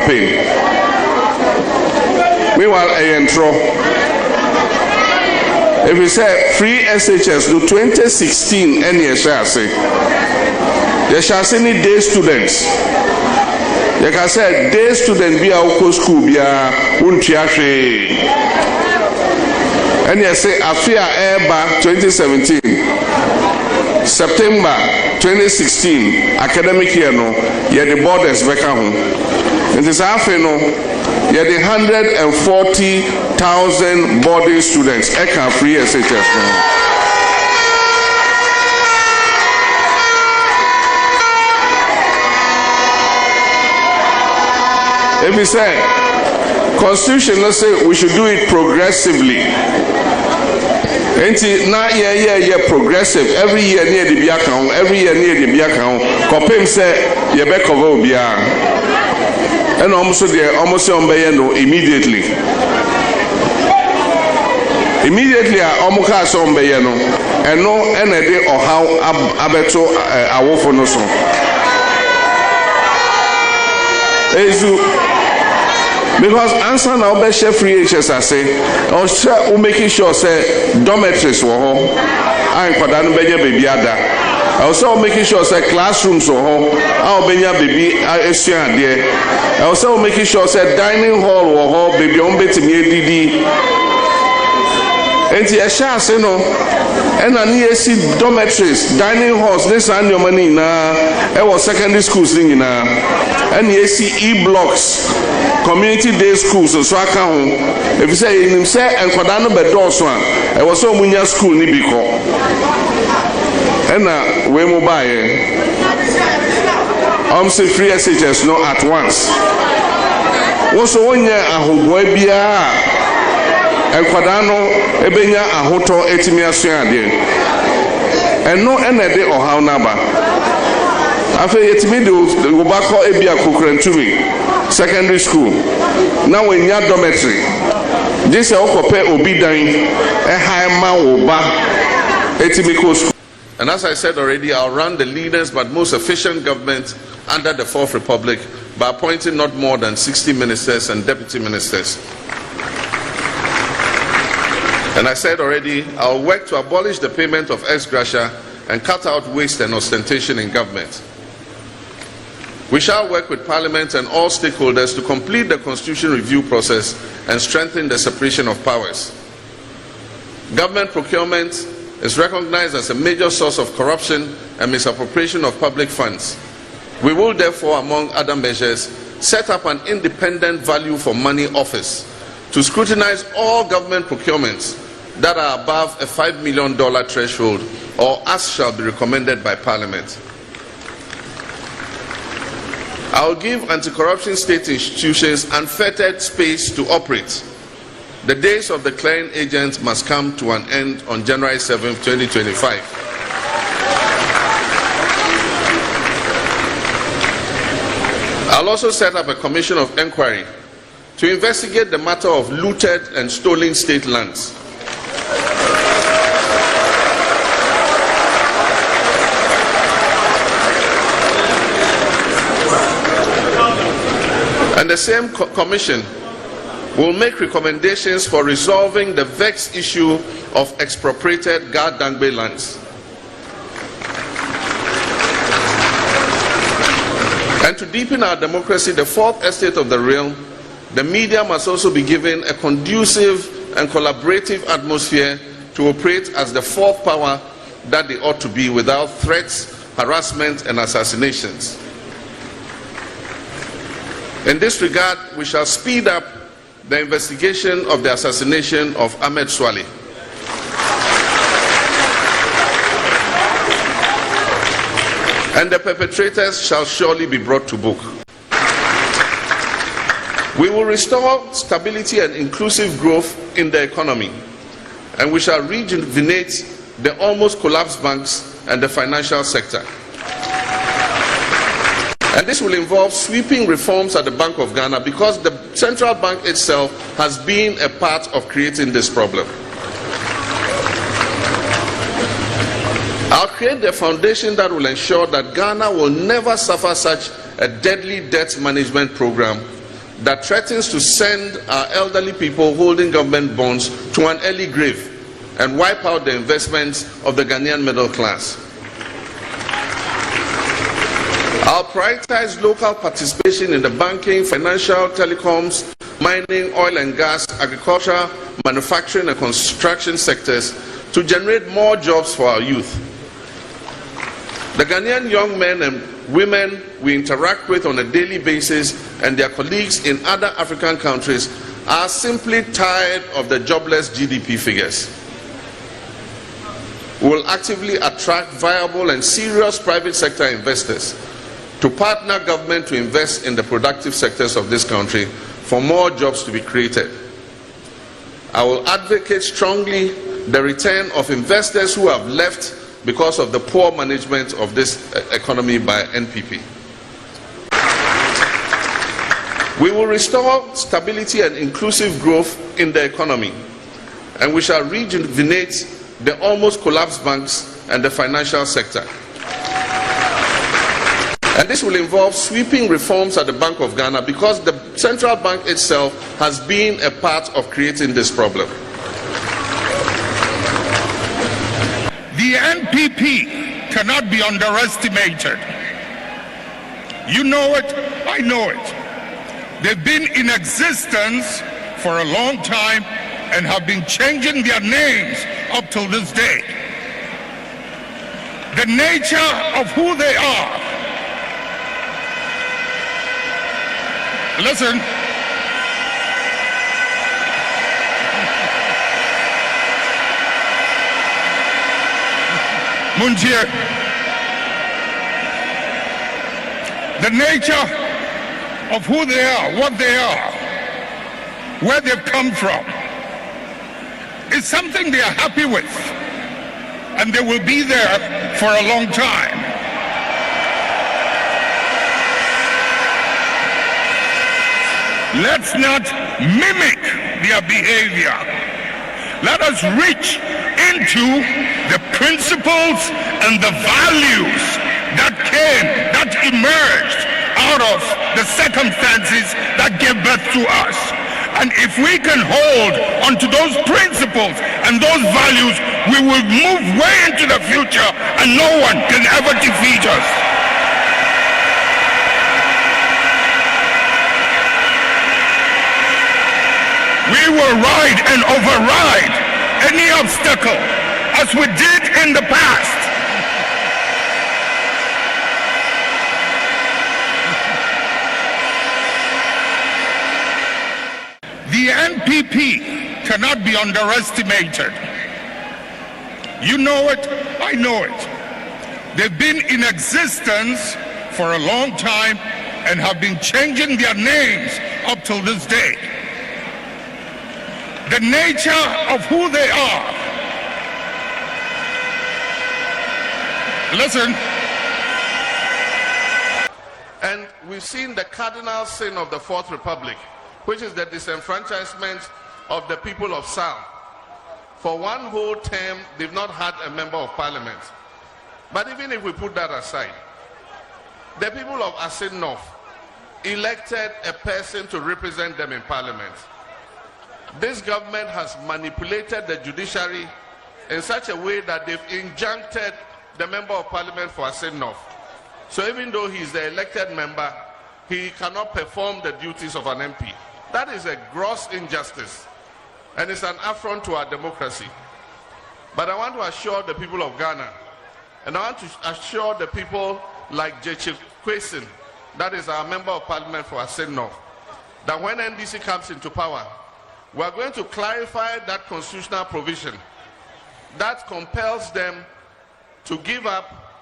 campaign. Meanwhile, if we say free SHS do 2016 any shall say any day students. You can say day student be our school be a untiashe. And you say Afia Airba 2017 September 2016 academic year no you the borders back home. And this after no you the 140,000 boarding students eka free SHS no. If we say Constitution, let's say we should do it progressively. Now, progressive. Every year near the Biakon, every year near the Biakon. Copim say, Yabeko Bia. And almost on Bayano immediately. Immediately, I almost on Bayano. And no energy or how Abeto Awofonoso. Because answer now be share free HSA or share making sure say dormitories were home and kwadanu beje baby ada also making sure say classrooms were home how benya baby esua there also making sure say dining hall were home baby on betimi edidi enti e share say no and an ESC dormitories dining halls this and your money na e was secondary schools thing na and ESC e-blocks community day schools so aka ho if you say him say enkwada no bedo so a e was so munya school ni bi ko na we mobile say free SHS no at once wo so wonya ahogwa bia enkwada no ebenya ahoto etimi asua ade eno enede ohaw naba afa yetimi de obako ebia kokrantumi secondary school now when your dormitory this is okope obidan high oba etimiko school. And as I said already, I'll run the leaders but most efficient government under the Fourth Republic by appointing not more than 60 ministers and deputy ministers. And I said already, I'll work to abolish the payment of ex gratia and cut out waste and ostentation in government. We shall work with Parliament and all stakeholders to complete the Constitution review process and strengthen the separation of powers. Government procurement is recognized as a major source of corruption and misappropriation of public funds. We will therefore, among other measures, set up an independent value for money office to scrutinize all government procurements that are above a $5 million threshold or as shall be recommended by Parliament. I will give anti-corruption state institutions unfettered space to operate. The days of the clearing agents must come to an end on January 7, 2025. I'll also set up a commission of inquiry to investigate the matter of looted and stolen state lands. And the same commission will make recommendations for resolving the vexed issue of expropriated Gardangbe lands. And to deepen our democracy, the fourth estate of the realm, the media must also be given a conducive and collaborative atmosphere to operate as the fourth power that they ought to be without threats, harassment, and assassinations. In this regard, we shall speed up the investigation of the assassination of Ahmed Swale. And the perpetrators shall surely be brought to book. We will restore stability and inclusive growth in the economy, and we shall rejuvenate the almost collapsed banks and the financial sector. And this will involve sweeping reforms at the Bank of Ghana because the central bank itself has been a part of creating this problem. I'll create the foundation that will ensure that Ghana will never suffer such a deadly debt management program that threatens to send our elderly people holding government bonds to an early grave and wipe out the investments of the Ghanaian middle class. I'll prioritize local participation in the banking, financial, telecoms, mining, oil and gas, agriculture, manufacturing and construction sectors to generate more jobs for our youth. The Ghanaian young men and women we interact with on a daily basis and their colleagues in other African countries are simply tired of the jobless GDP figures. We will actively attract viable and serious private sector investors to partner government to invest in the productive sectors of this country for more jobs to be created. I will advocate strongly the return of investors who have left because of the poor management of this economy by NPP. We will restore stability and inclusive growth in the economy, and we shall rejuvenate the almost collapsed banks and the financial sector. And this will involve sweeping reforms at the Bank of Ghana, because the central bank itself has been a part of creating this problem. The NPP cannot be underestimated. You know it, I know it. They've been in existence for a long time and have been changing their names up till this day. The nature of who they are. Listen. Munjir. The nature of who they are, what they are, where they've come from, is something they are happy with, and they will be there for a long time. Let's not mimic their behavior. Let us reach into the principles and the values that emerged out of the circumstances that gave birth to us. And if we can hold onto those principles and those values, we will move way into the future and no one can ever defeat us. We will ride and override any obstacle as we did in the past. The NPP cannot be underestimated. You know it, I know it. They've been in existence for a long time and have been changing their names up till this day. The nature of who they are. Listen. And we've seen the cardinal sin of the Fourth Republic, which is the disenfranchisement of the people of South. For one whole term, they've not had a member of parliament. But even if we put that aside, the people of Asin North elected a person to represent them in parliament. This government has manipulated the judiciary in such a way that they've injuncted the member of parliament for Asin North. So even though he's the elected member, he cannot perform the duties of an MP. That is a gross injustice, and it's an affront to our democracy. But I want to assure the people of Ghana, and I want to assure the people like J.Ch. Kwesin, that is our member of parliament for Asin North, that when NDC comes into power, we are going to clarify that constitutional provision that compels them to give up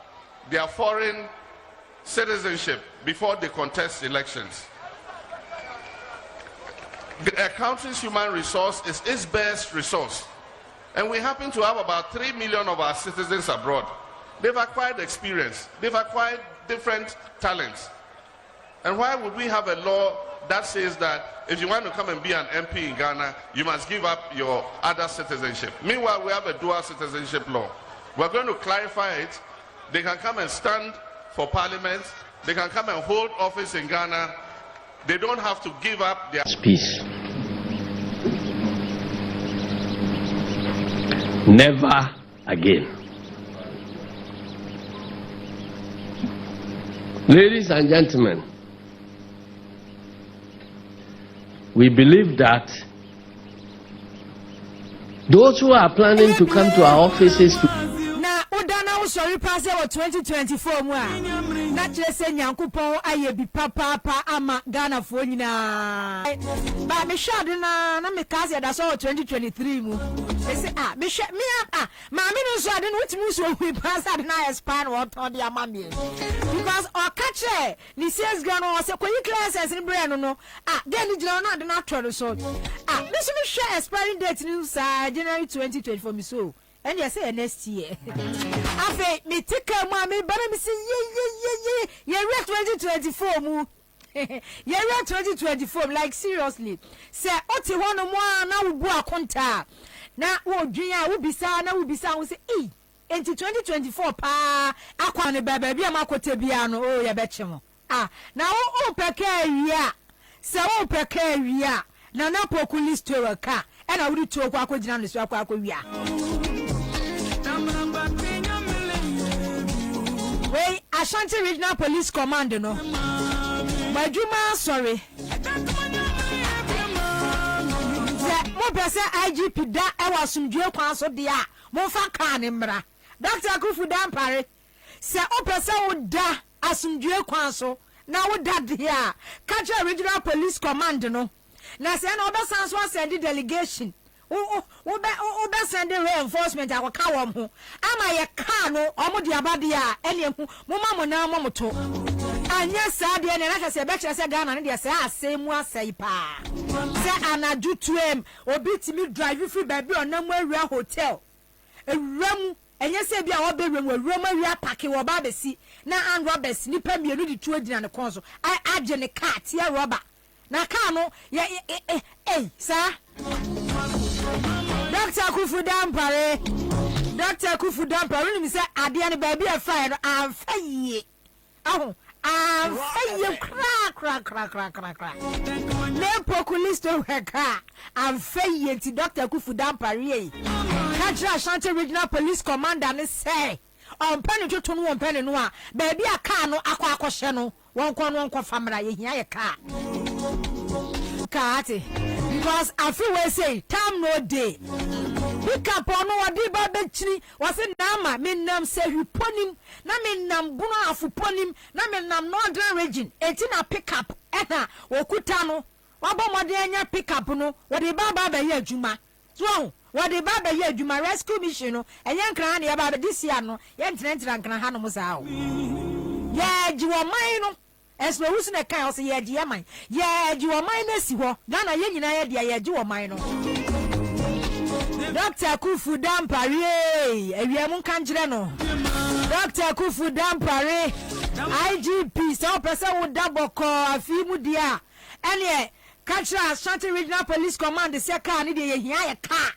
their foreign citizenship before they contest elections. A country's human resource is its best resource, and we happen to have about 3 million of our citizens abroad. They've acquired experience, they've acquired different talents. And why would we have a law that says that if you want to come and be an MP in Ghana, you must give up your other citizenship? Meanwhile, we have a dual citizenship law. We're going to clarify it. They can come and stand for parliament, they can come and hold office in Ghana, They don't have to give up their peace. Never again. Ladies and gentlemen, we believe that those who are planning to come to our offices to sorry pass over 2024 na chese nyankopon aye bi papa ama Ghana fo nyina ba me shade na me kaze da so 2023 mu e say me hwe me ma me no so ade no wutimu so hu pass ade na expire what on the amamie because o kache ni CS Ghana o se koyi classes ni brand no get ni jira no ade na atoro so me so me hwe expiring date ni sa January 2024 me so and you say next year. Afe me take mommy, but me say ye 2024 mu. Ye 2024 like seriously. Say oti hono mo na wo bu akonta. Na wo dwen wo bisa na wo bisa wo say enti 2024 pa akwa ne baba bia makote bia no o ye beche mo. Na wo peke awia. Se wo peke awia na na poku store ka. E na wo ri to kwa akogina no so akwa wia. Wey Ashanti Regional Police Command no. Majuma sorry. Mo pese IGP da e wasumdue kwan so de a mo fa ka ne mra. Dr. Akufu Dampare se o pese wo da asumdue kwan so na wo da de a Kacha Regional Police Command no. Na se na obasan so send delegation. Ube send reinforcement akwaka wom ho ama ye ka no omo de abade a ene hu moma mo na mo to anya sa de ne na se be kire se Ghana ne de se asemu asai pa se anaju tuem obi timi drive free baby onam awia hotel ewram enye se bia wo be wram awram awia pake wo ba besi na and robbers ni pa mienu di tuo dina ne konso ai age ne car tie robber na car no ye sa Dr. Akufu Dampare ni say ade ne ba bia fire no amfaye amfaye kra le populisto heka amfaye ti Dr. Akufu Dampare Kajra Ashanti Regional Police Commander ne say on penny to no on penny no a ba bia car no akwa akohye no won kon famra ye hia ye car Kati because I feel we say time no day. Pick up on what did Babechini was in Nama, Minam say you ponim, Naminam Buna of ponim, Naminam Northern region, 18 a pick up, Etna, Okutano, Wabamadiana pick up no, what the Baba ye Juma. So, what the Baba ye Juma rescue mission, and young cranny about this year no, young Trent and Cranhanos out. Yeah, you are mine. As we was in a chaos, yeah, dear mine. Yeah, you are mine, as you are. Ghana, yeah, dear, you are mine. Dr. Akufu Dampare, a Yamun Kanjano. Dr. Akufu Dampare, IGP, so person would double call a few dear. And yeah, Katra Ashanti Regional Police Command, the second, ye a car.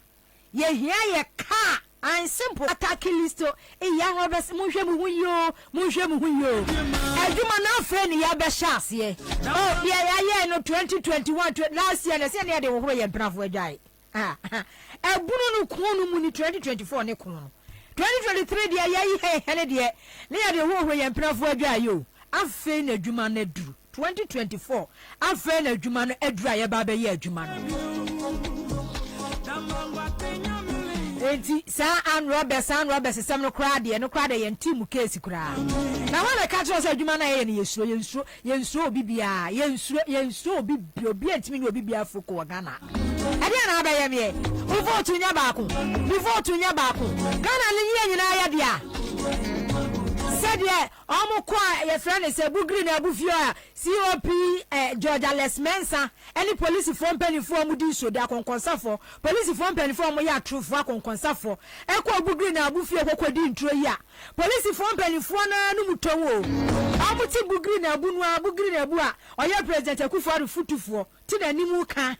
Ye hear a car. I'm simple attacking list to a young Roberts Mushemu Huyo. Eduma na friend ya beshas ye. Oh, yeah, no 2021 last year, the same year they were a bravo die. A bunu kunu muni 2024 ne kunu. 2023 dia ye hene dia. Near the whole way and bravo die yo. I've fain a Juma ne drew. 2024. I've fain a Juma ne edra ya baba ye Juma. Enti sa and robbers some no crowd no crowd e team case kura na wana catch us adwuma na ye ne yensuo bibia yensuo bibia obi antimi ne obi bia foko Ghana ade na abaye me o vote nya baako Ghana ne ye nyina ya dia said ye omo kwa ye friend say bugri na abufio a COP Georgia Lesmensa any police from penny for mudi so da konkonsafo police from penny for mo ya true for konkonsafo e kwa bugri na abufio kokodi ntro yi a police from penny for na no mutonwo amuti bugri na abu a oya president Akufo Addo futufo ti na nimu ka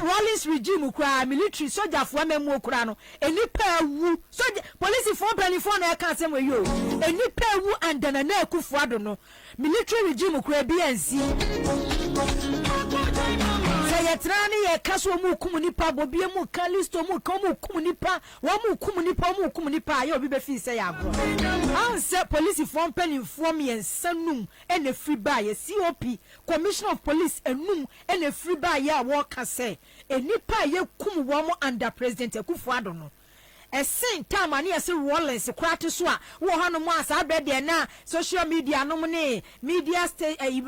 Rollins regime kura military soldier for memu kura no enipa wu soldier police for penny for na ka asem we yo enipa wu andana na Akufo Addo no military regime kura BNC Yetrani ye kaso mu kumunipa bobie mu kalisto mu komu kumunipa wa mu kumunipa ye obi be fi se ya bro anse police form pen form ye nsanum ene free buy ye COP commissioner of police enum ene free buy ye wo ka se enipa ye kum wo mo under president Akufo-Addo no same time ani ese Rollins kwate so a wo hanu mo asa brede na social media no ne media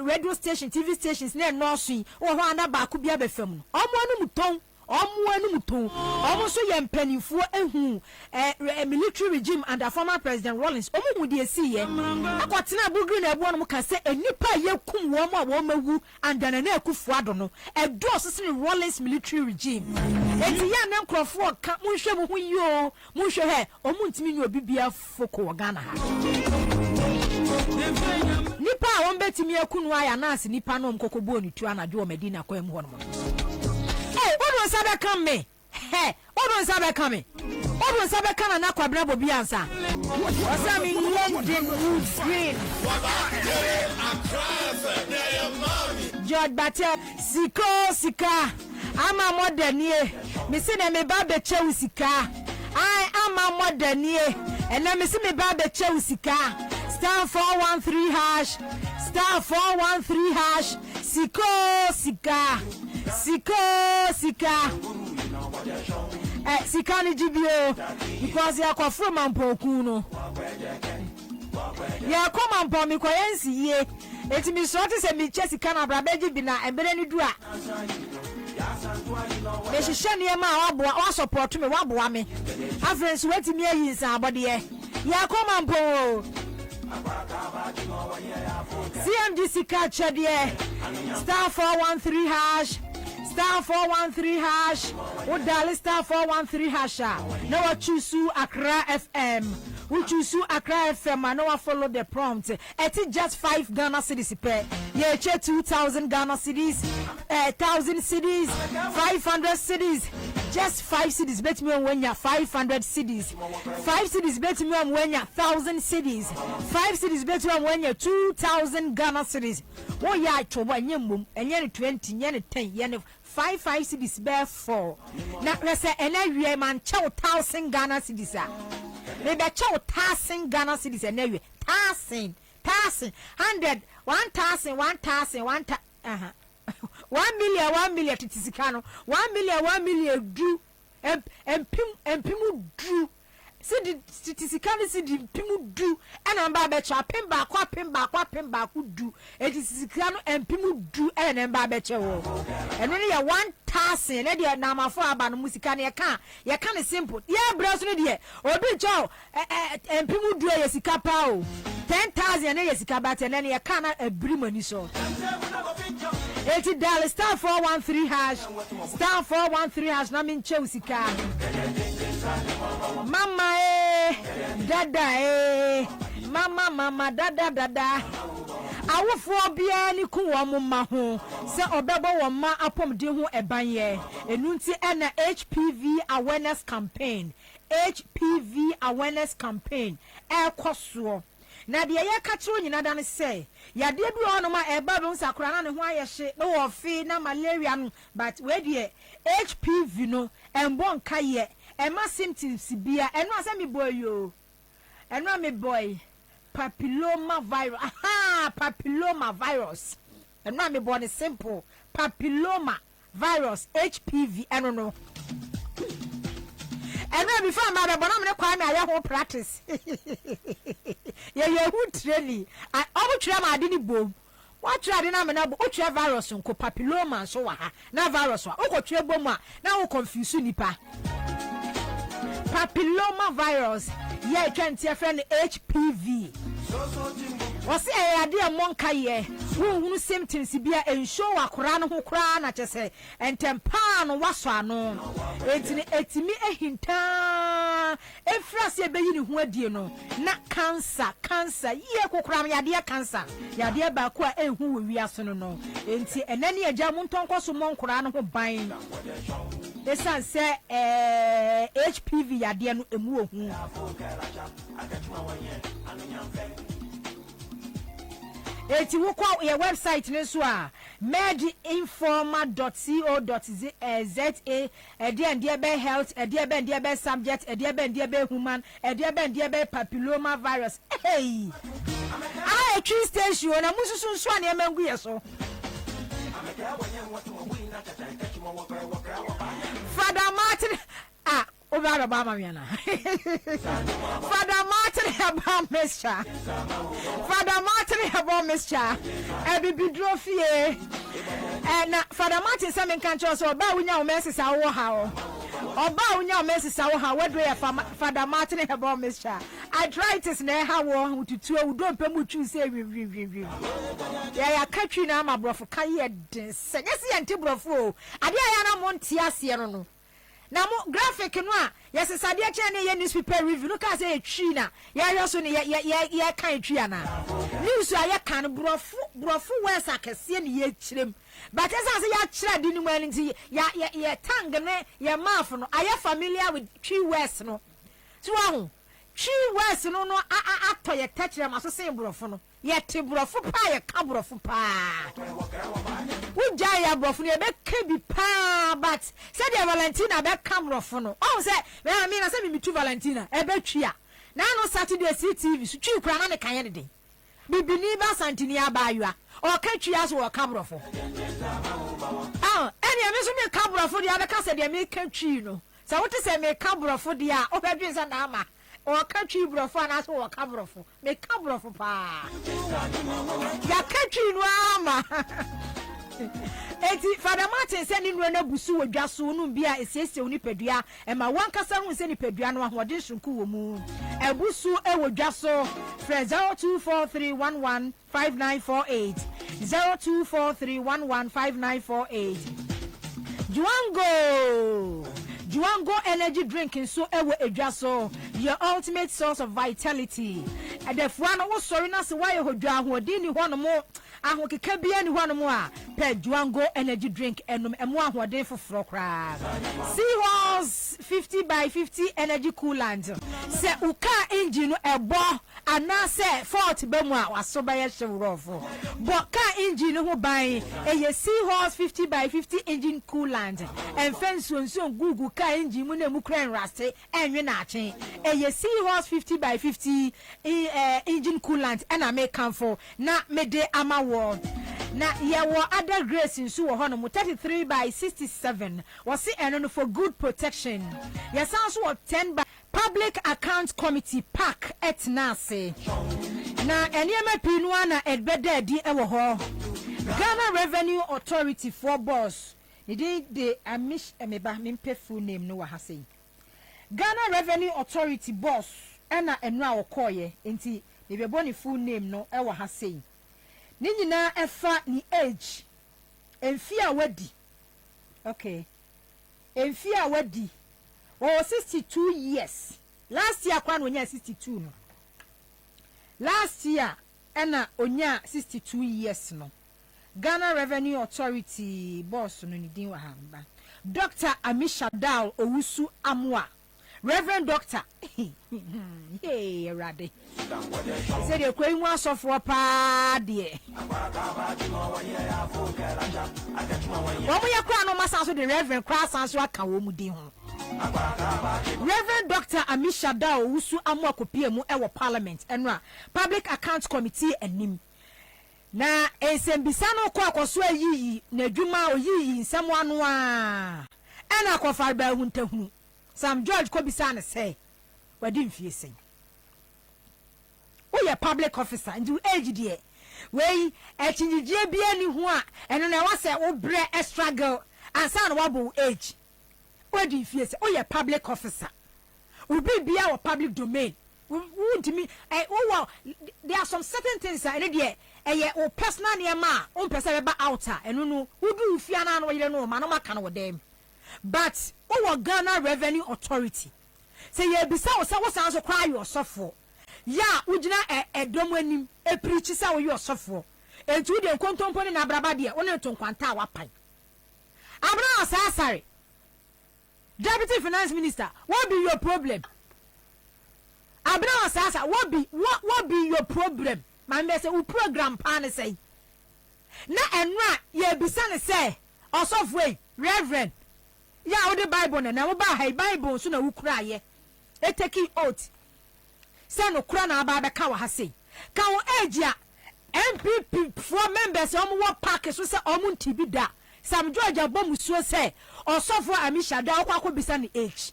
radio station TV stations na no so wo ho ana ba ko bia be fam no omo anu muton omo so ye mpanimfo ehu military regime under former president Rollins omo hu de esi ye akotena bugri na ebo no mo ka se enipa ye kum wo mo a wo mawu under na Akufo-Addo no edo osese Rollins military regime eti ya na nkrofo ka munhwe mo hu yo munhwe he omo ntimi nyi obibia foko Ghana ha nipa a won betimi akunu aya na ase nipa no mkokobo onitu anadwo o Medina kwa em ho no Odo sabe come me. Hey, Odo sabe come. Odo sabe kana na kwabra bobi ansa. Osami London wood screen. George Batel sika. Ama modernie. Me se na me ba be che sika. I ama modernie. Ena me se me ba be che sika. Star 413 hash. Star 413 hash. Sika. Sika ni jibio because ya kwa from ampoku no ya kwa ampo mi kwa yensi ye eti mi so te se mi che sika na brabeji bi na ebere ni du a me hihye ne ma wa support me wa boa me afrensu weti mi ayi nsa abode ye ya kwa ampo CMD sika chede star 413 hash star 413 hash o dial star 413 hash now what choose Accra FM we choose Accra FM and now follow the prompt it just 5 Ghana cedis per ye 2000 Ghana cedis 1000 cedis 500 cedis just 5 cedis bet me when you 500 cedis 5 cedis bet me when you 1000 cedis 5 cedis bet me when you 2000 Ghana cedis oh yeah choba nyem enye 20 nye 10 ye 5 cedis bear 4 na rese ena wie man chew 1000 Ghana cedis a me be chew 1000 Ghana cedis ena wie 1000 100 1000 1 million titikano 1 million du empim du sidi titikano sidi pimu du ena mba be cha pem ba kwa du titikano empim du ena mba be che wo eno ne ya 1000 na de na amafo aba no musika ne ye ka ne simple ye bra so ne de obi cho empim du ye sika pa o 10,000 na ye sika ba te na ye ka na abiri mani so eti dial star 413 hash star 413 hash na min che usika mama dada mama dada awofo bia ni ku wo mma ho se obebo wo ma apomde ho eban ye enunti na HPV awareness campaign ekoso na de ye ka kiro nyina da ne se ya de bi ono ma eba be nsakora na ne ho ayehye no wo fi na malaria no but we de HPV no embo nka ye ema symptoms bia eno asemi boy yo eno me boy papilloma virus eno me boy simple papilloma virus HPV eno no eno before ma be bona me kwa me aye ho practice ye hu training I obu tire ma ade ni bom wa tire ade na me na bo o tire virus nko papilloma so wa ha na virus wa o ko tire bom a na o confuse nipa papilloma virus ye twenty friend HPV wasi ade monka ye wo symptoms bia enshow akora no ho kora na chese entempa no waso ano etimi ehinta efrase ebeyi ni ho adie no na cancer ye kokora me yade cancer yade ba ko a ehu wi aso no enti enani agya mo ntonkoso mo nkora no ho ban esan se HPV yade no emu ohu eti wo kwa your website ne so a medinforma.co.za ediebe health ediebe subject ediebe human ediebe papilloma virus. Hey, I tree station na mususu nso na emangu yeso. Father Martin over Obama Miana. Father Martin about Mr. Father Martin about Mr. Ebi bidrofie. And Father Martin said can't so about we now messes our how. Oba unya messes our how what way Father Martin about Mr. I tried to snare how to two don't pemuchu say review. Yeah, country na my brother Kaya Segasi and Tibrofo. Adiana Montia Sierra. Now graphic no yes sadia chane ye newspaper review no ka say tree na ya so ne ya kan tree ana news ya kan brofu wes akese ne ye kirem but as say ya kira di nu mani nti ya tang ne ya mouth no aya familiar with tree west no so ahu tree west no ato ye tachira maso say brofu no ye te brofu pa ye ka brofu pa Uja ya brofu ne be kebi pa but said the Valentina be come brofu no oh say I mean I say me to Valentina e be twia na no Saturday CTV so twi kura na ne kan ye de bibini ba santini abayua o ka twia so o ka brofu eni me so me ka brofu dia be ka say de me ka twi no so what say me ka brofu dia o be dwen say na ama o ka twi brofu na so o ka brofu me ka brofu pa ya ka twi no ama eti Father Martin say ni na busu wodwa so no bia esiesie oni padua e ma wankasa hu se ni padua no ahode sunku wo mu ebusu e wodwa so 0243115948 0243115948 Juango energy drinking so e wo edwa so your ultimate source of vitality and the one wo sorry na se why hodwa ahode ni ho no mo ahokeka bia ni ho no mo a pe Juango energy drink enum emo ahode foforo kra Seahorse 50 by 50 energy coolant se uka engine no ebo ana se fort be mu a waso ba ye hwrofo bo ka engine ho ban eye Seahorse 50 by 50 engine coolant enfenso gugu ka engine mu na mu kran raste enwe na achen eye Seahorse 50 by 50 engine coolant and I make comfort na mede amawo na yewo other grace nso wo hono 33 by 67 was it eno for good protection yes also 10 by public account committee pack et nase na eniema pinua na edbeda di ewo ho Ghana Revenue Authority for boss de amish emeba mempe full name no wa hase Ghana Revenue Authority boss ena enu a okoye enti de bebo ni full name no ewo hase ni nyina efa ni age emfi a wadi okay emfi a wadi o 62 years last year kwa no nya 62 no last year ena onya 62 years no Ghana Revenue Authority boss no ni din wa hamba Dr. Amisha Dal Owusu Amwa Reverend Doctor hey rade say the kwai mu asofo pa de omo yakwa no masa so the Reverend Cross so aka wo mu din ho Reverend Dr. Amisha Dal Owusu Amwa kopie mu e wo parliament enra public account committee anim na ensembisa no kwa akoso ayi na adwuma oyi nsem anu a ena akofar ba huntahu Sam George kobisa na say wadi mfie sen o ye public officer ndu age de wey echinyije bia ni ho a eno na wa say wo bre struggle ansa na wabo age wadi mfie sen o ye public officer ubi bia wo public domain wontimi there are some certain things that dey o personal niema o person be outer eno no wudu mfie na no yire no ma no maka no dem but our Ghana Revenue Authority say ye bisa wo say wo san so kwa yo sofo ya ugina edom anim e preach say wo yo sofo entu de nkontompo na braba de wo ne tonkwanta wapan abra asasare Deputy Finance Minister what be your problem abra asasa what be your problem man me say wo program pan say na enra ye bisane say osofwe reverend ya wo the bible na wo ba ha bible so na wo kura ye e take oath say no kura na aba be ka wa ha sei ka wo age a MPP for members omo wo park so say omo ntibi da Sam George abom so say osofo amisha da akwa bisane age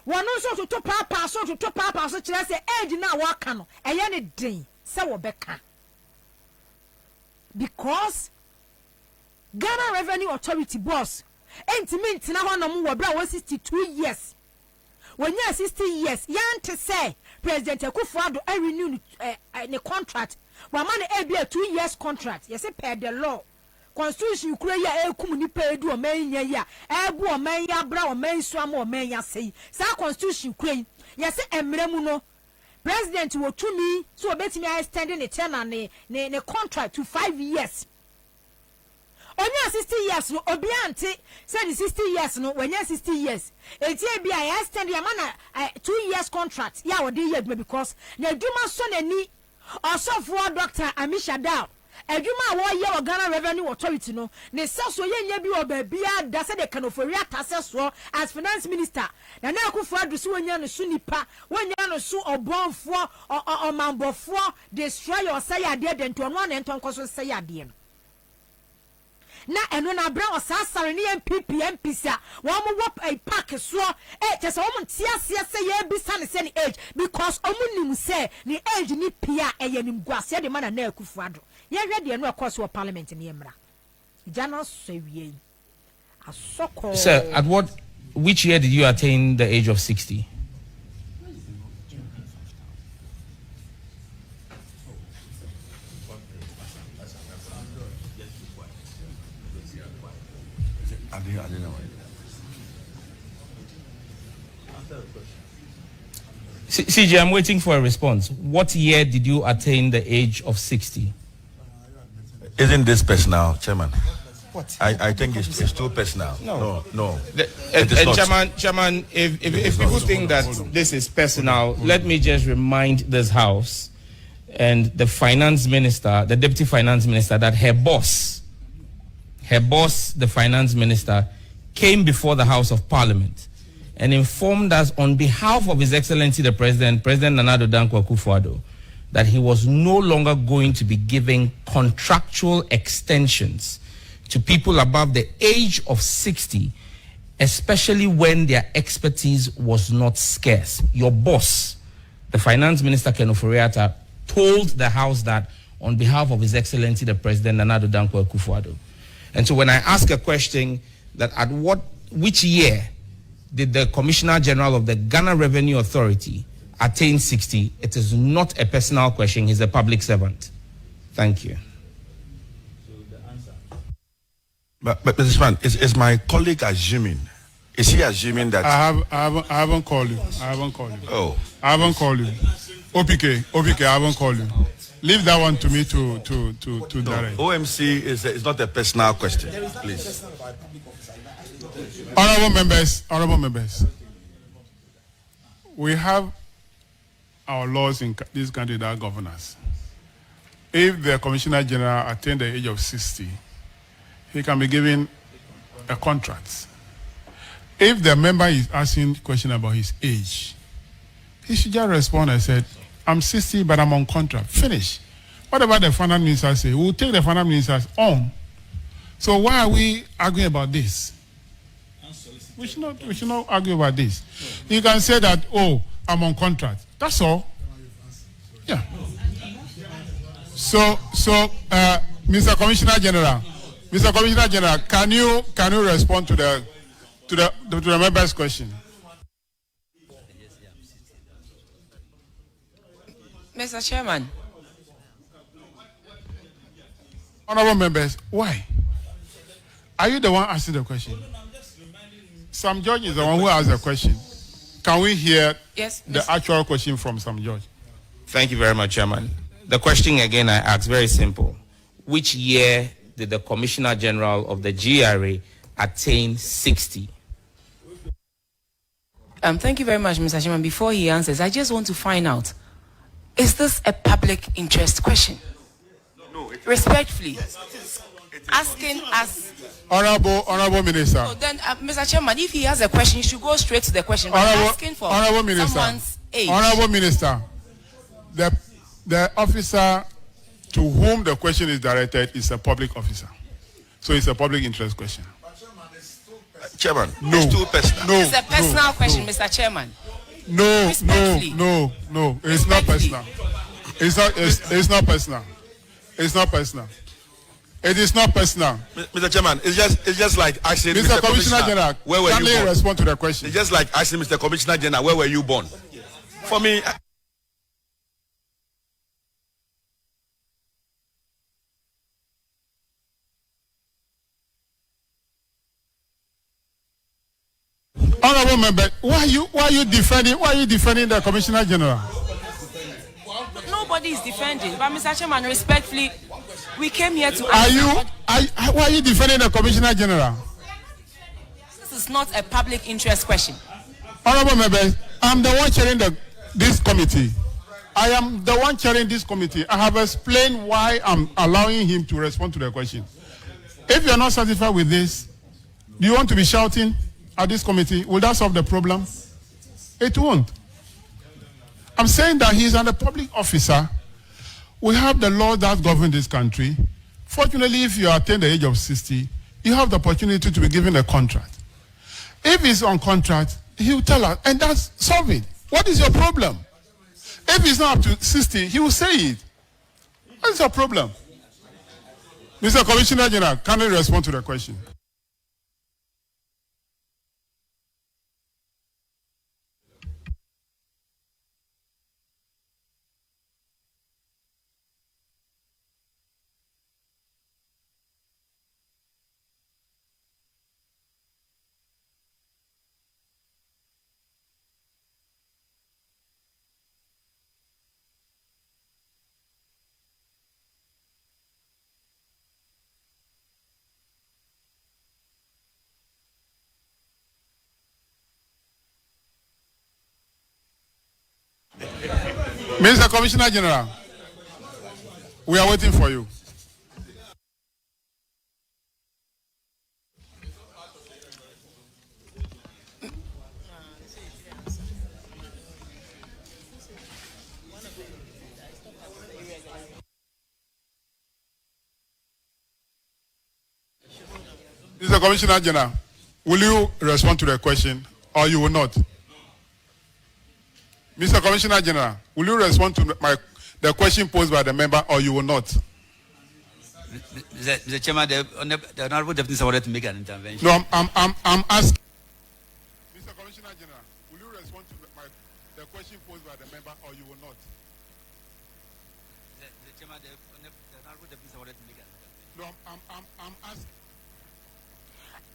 one so to papa so kire say age na wo aka no eye ne den say wo beka because Ghana Revenue Authority boss entimi ntina ho no mo wo bra 162 years when you 60 years yan say President Akufo-Addo renew the contract wa man e be a 2 years contract yes per the law constitution kura ya ekum ni pa edu o man nya ya ebu o man ya bra o man so am o man ya sei sa constitution kura yes emre mu no president wo tumi so obetimi extend the term and ne contract to 5 years onya 60 years no obi ante say the 60 years no when you 60 years eti e bia ya extend ya man 2 years contract ya wo dey year because na adwuma so nani osofo Dr. Amisha Dao adwuma wo ye Ghana Revenue Authority no ne saso ye nya bi oba bia da se de kanofori atase so as finance minister na na Akufo-Addo so wonya no so nipa wonya no so obonfo omambofo destroy your say ade de nto no na nto nkoso say ade no na eno na bra osasare ni MPP sia wo mo wop a pack so chese wo mo tiasia se ye bisa ne se ni age because omunim se ni age ni pia eyenim guase de mana na Akufo-Addo ye hwe de no akose wo parliament ni emra jana so wie asoko. Sir, which year did you attain the age of 60? CJ, I'm waiting for a response. What year did you attain the age of 60? Isn't this personal, Chairman? What? I think it's too personal. No. Chairman, if people think that this is personal, let me just remind this House and the finance minister, the deputy finance minister, that her boss, the finance minister, came before the House of Parliament and informed us on behalf of His Excellency the President Nana Addo Dankwa Akufo-Addo, that he was no longer going to be giving contractual extensions to people above the age of 60, especially when their expertise was not scarce. Your boss, the Finance Minister Ken Ofori-Atta, told the House that on behalf of His Excellency the President Nana Addo Dankwa Akufo-Addo. And so when I ask a question that which year did the Commissioner General of the Ghana Revenue Authority attain 60, it is not a personal question. He's a public servant. Thank you. So the answer. But Mr. Chairman, is my colleague assuming? Is he assuming that I haven't called you. Oh. I haven't called you. OPK, I haven't called you. Leave that one to me to direct. OMC is not a personal question, please. Honorable members, we have our laws in this country that govern us. If the Commissioner General attained the age of 60, he can be given a contract. If the member is asking a question about his age, he should just respond and say, I'm 60, but I'm on contract. Finish. What about the finance minister say? We'll take the finance ministers on. So why are we arguing about this? We should not argue about this. You can say that, oh, I'm on contract. That's all. Yeah. So, Mr. Commissioner General, can you respond to the member's question? Mr. Chairman. Honorable members, why? Are you the one asking the question? Sam George is the one who asked the question. Can we hear the actual question from Sam George? Thank you very much, Chairman. The question again I asked, very simple. Which year did the Commissioner General of the GRA attain 60? Thank you very much, Mr. Chairman. Before he answers, I just want to find out, is this a public interest question? No, it respectfully, asking us. Honorable Minister. So then, Mr. Chairman, if he has a question, he should go straight to the question. But asking for someone's age. Honorable Minister, the officer to whom the question is directed is a public officer. So it's a public interest question. Chairman, no, it's too personal. No, it's a personal question, Mr. Chairman. No, it's not personal. It's not personal. It's not personal. It is not personal. Mr. Chairman, it's just like asking Mr. Commissioner General, where were you born? Respond to the question. It's just like asking Mr. Commissioner General, where were you born? For me, Honorable member, why are you defending the Commissioner General? Nobody is defending, but Mr. Chairman, respectfully, we came here to why are you defending the Commissioner General? This is not a public interest question. Honorable members, I'm the one chairing this committee. I am the one chairing this committee. I have explained why I'm allowing him to respond to the question. If you're not satisfied with this, do you want to be shouting at this committee? Will that solve the problem? It won't. I'm saying that he's a public officer. We have the law that governs this country. Fortunately, if you attain the age of 60, you have the opportunity to be given a contract. If he's on contract, he will tell us, and that's solve it. What is your problem? If he's not up to 60, he will say it. What is your problem? Mr. Commissioner General, can you respond to the question? Mr. Commissioner General, we are waiting for you. Mr. Commissioner General, will you respond to the question or you will not? Mr. Commissioner General, will you respond to the question posed by the member or you will not? Mr. Chairman, the Honorable Deputy wanted to make an intervention. No, I'm asking. Mr. Commissioner General, will you respond to the question posed by the member or you will not? Mr. Chairman, the Honorable Deputy wanted to make an intervention. No, I'm asking.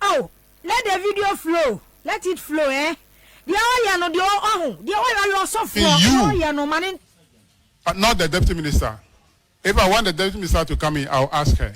Oh, let the video flow. Let it flow, eh? Not the deputy minister. If I want the deputy minister to come in, I'll ask her.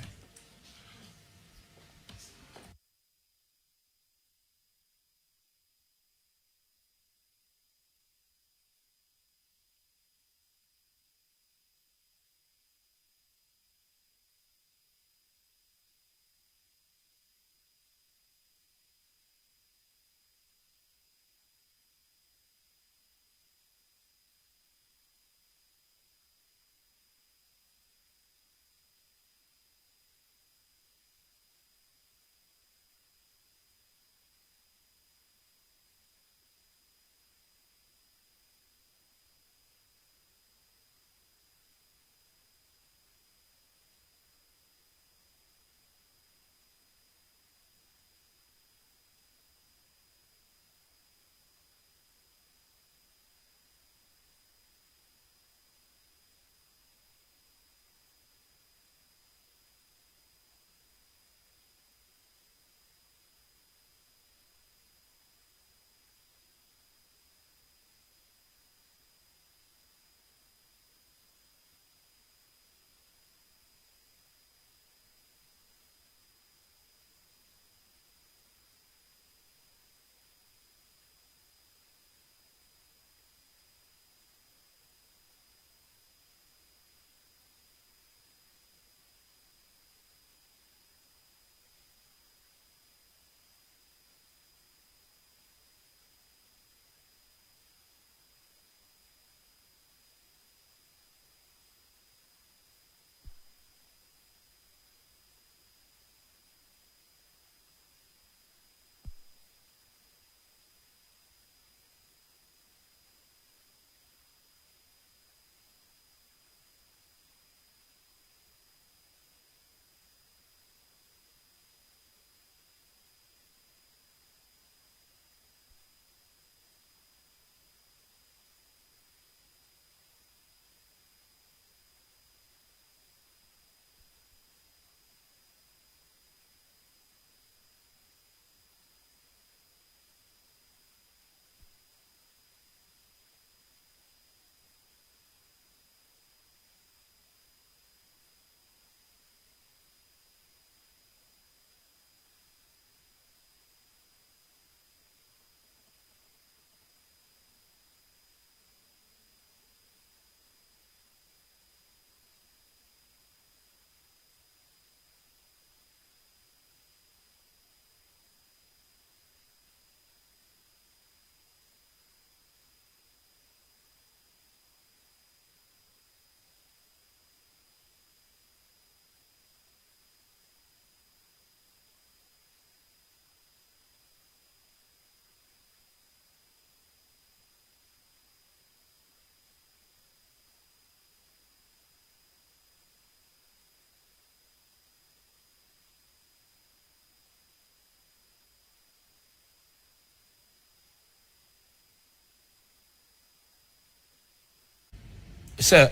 Sir,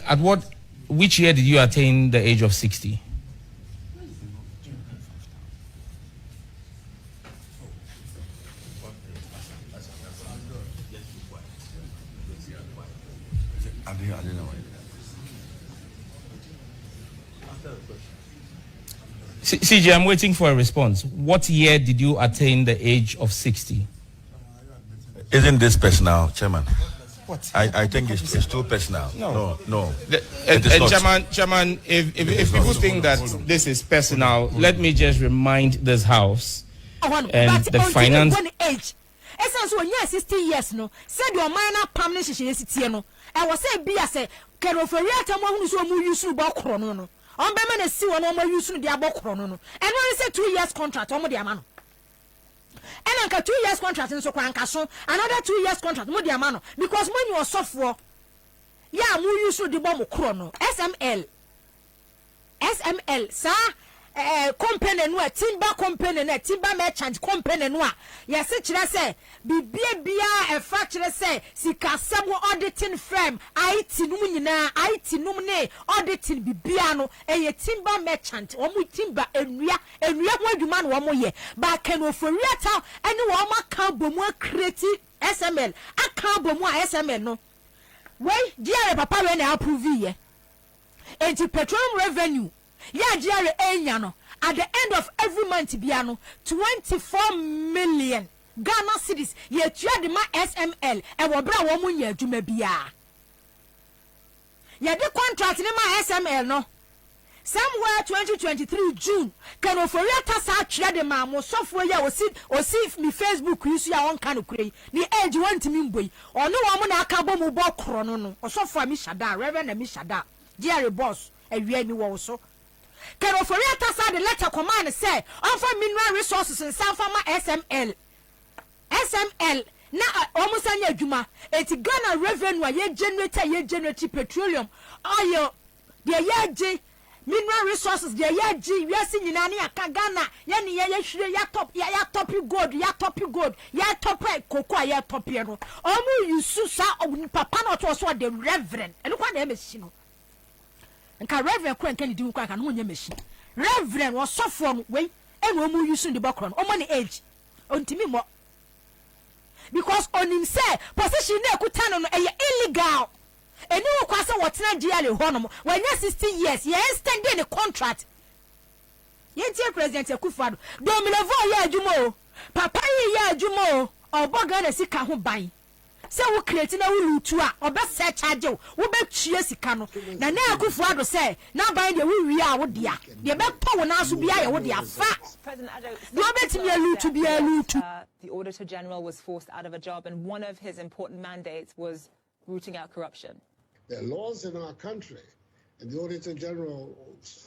which year did you attain the age of 60? I didn't know. CJ, I'm waiting for a response. What year did you attain the age of 60? Isn't this personal, Chairman? What? I think it's too personal. No. Chairman, if people think that this is personal, let me just remind this House and the finance. Essence when you 60 years no said your minor permanent shishie no I was say be as a keroferia tamo hu so mu use no bokro no no on be na si won o use no dia bokro no no and when say 2 years contract o mo dia ma no and anka 2 years contract so kwa anka so another 2 years contract mo dia ma no because when you suffer ya mu use no di bo mo kro no SML sir company no timber company na timber merchant company no a yesi kire say bibia e fa kire say sikasebo auditing firm IT num ne auditing bibia no eye timber merchant omu timber enua ho adwuma no omo ye ba kan oforiata ene wo ma ka bomu create SML aka bomu a SML no we dia papa we na approve ye enti petroleum revenue ya jare enya no at the end of every month biano 24 million Ghana cedis ye tua de ma SML e wo bra wo mu nya adwuma bia ye de contract ne ma SML no somewhere 2023 June kan oforiata sa tua de ma mo sofo ya osi mi Facebook yusu ya won kan kure ni age want mi mboi ono wo mo na aka bo mu bo kro no osofo mi shada reverend mi shada dear boss awia ni wo so Keroforiata said the letter command say offer mineral resources in San Farmer SML na almost anya adwuma eti Ghana revenue ye generate petroleum oil the ye mineral resources the ye wiase nyina ne aka Ghana ye ne ye hwire ya top gold ya top cocoa ya top no omu yusu sa papa no to so the reverend eno kwa na emesi no nka reverend kwen kan di nkwa kan ho nya machine reverend was sofo no we eno mu use the bokro no omo ne age ontimi mo because on him say position na ekuta no e illegal eni wo kwase wotena giale ho no when you 60 years ye extend the contract ye tie president Akufo-Addo domilevo ye adwuma o papa ye adwuma o oboga na sika ho ban say we create na we lutu a obe se charge we be tue sika no na Akufo-Addo say na ban de we wi a wo dia de be to wo na so bia ye wo dia fa do obetimi lutu bia lutu. The Auditor General was forced out of a job and one of his important mandates was rooting out corruption. There are laws in our country and the Auditor General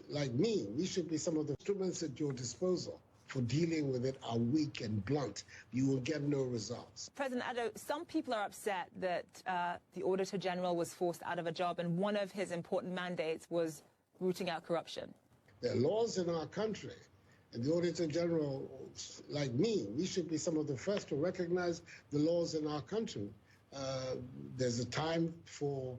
like me, we should be some of the instruments at your disposal for dealing with it are weak and blunt. You will get no results. President Addo, some people are upset that the Auditor General was forced out of a job and one of his important mandates was rooting out corruption. There are laws in our country and the Auditor General like me, we should be some of the first to recognize the laws in our country. There's a time for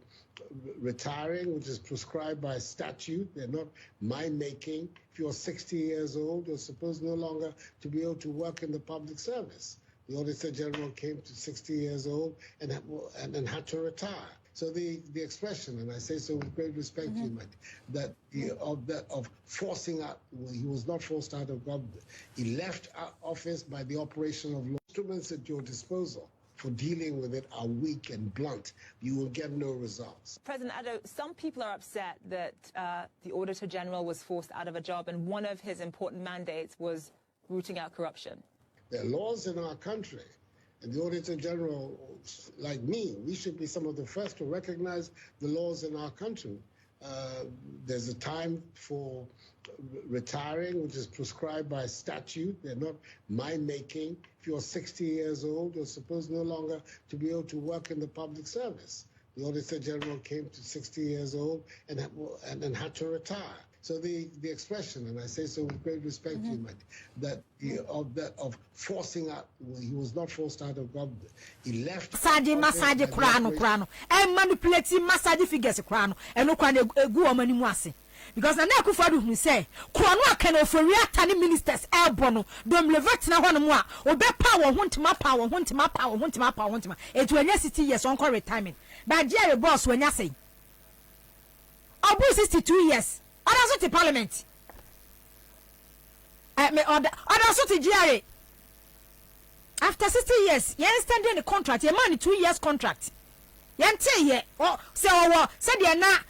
retiring, which is prescribed by statute. They're not my making. If you're 60 years old, you're supposed no longer to be able to work in the public service. The Auditor General came to 60 years old and had to retire. So the expression, and I say so with great respect to you, Mike, of forcing out, well, he was not forced out of government. He left office by the operation of law. Instruments at your disposal for dealing with it are weak and blunt. You will get no results. President Addo, some people are upset that the Auditor General was forced out of a job and one of his important mandates was rooting out corruption. There are laws in our country and the Auditor General like me, we should be some of the first to recognize the laws in our country. There's a time for retiring, which is prescribed by statute. They're not my making. If you're 60 years old, you're supposed no longer to be able to work in the public service. The Auditor General came to 60 years old and had to retire. So the expression, and I say so with great respect to him, that of forcing out, he was not forced out of government. He left. Massage krano, and manipulating massage figures krano, and look on a good many mwasi. Because na Akufo-Addo who say, Kwano can offer tani ministers airborne, don't levert na one more, or be power, want my power, want my power, want my power, want my. It will necessity years on retirement. But Jerry boss when you say, I'll be 62 years. Others to parliament. Others to Jerry. After 60 years, you understand the contract, your money 2 years contract. You ye, oh, said you're not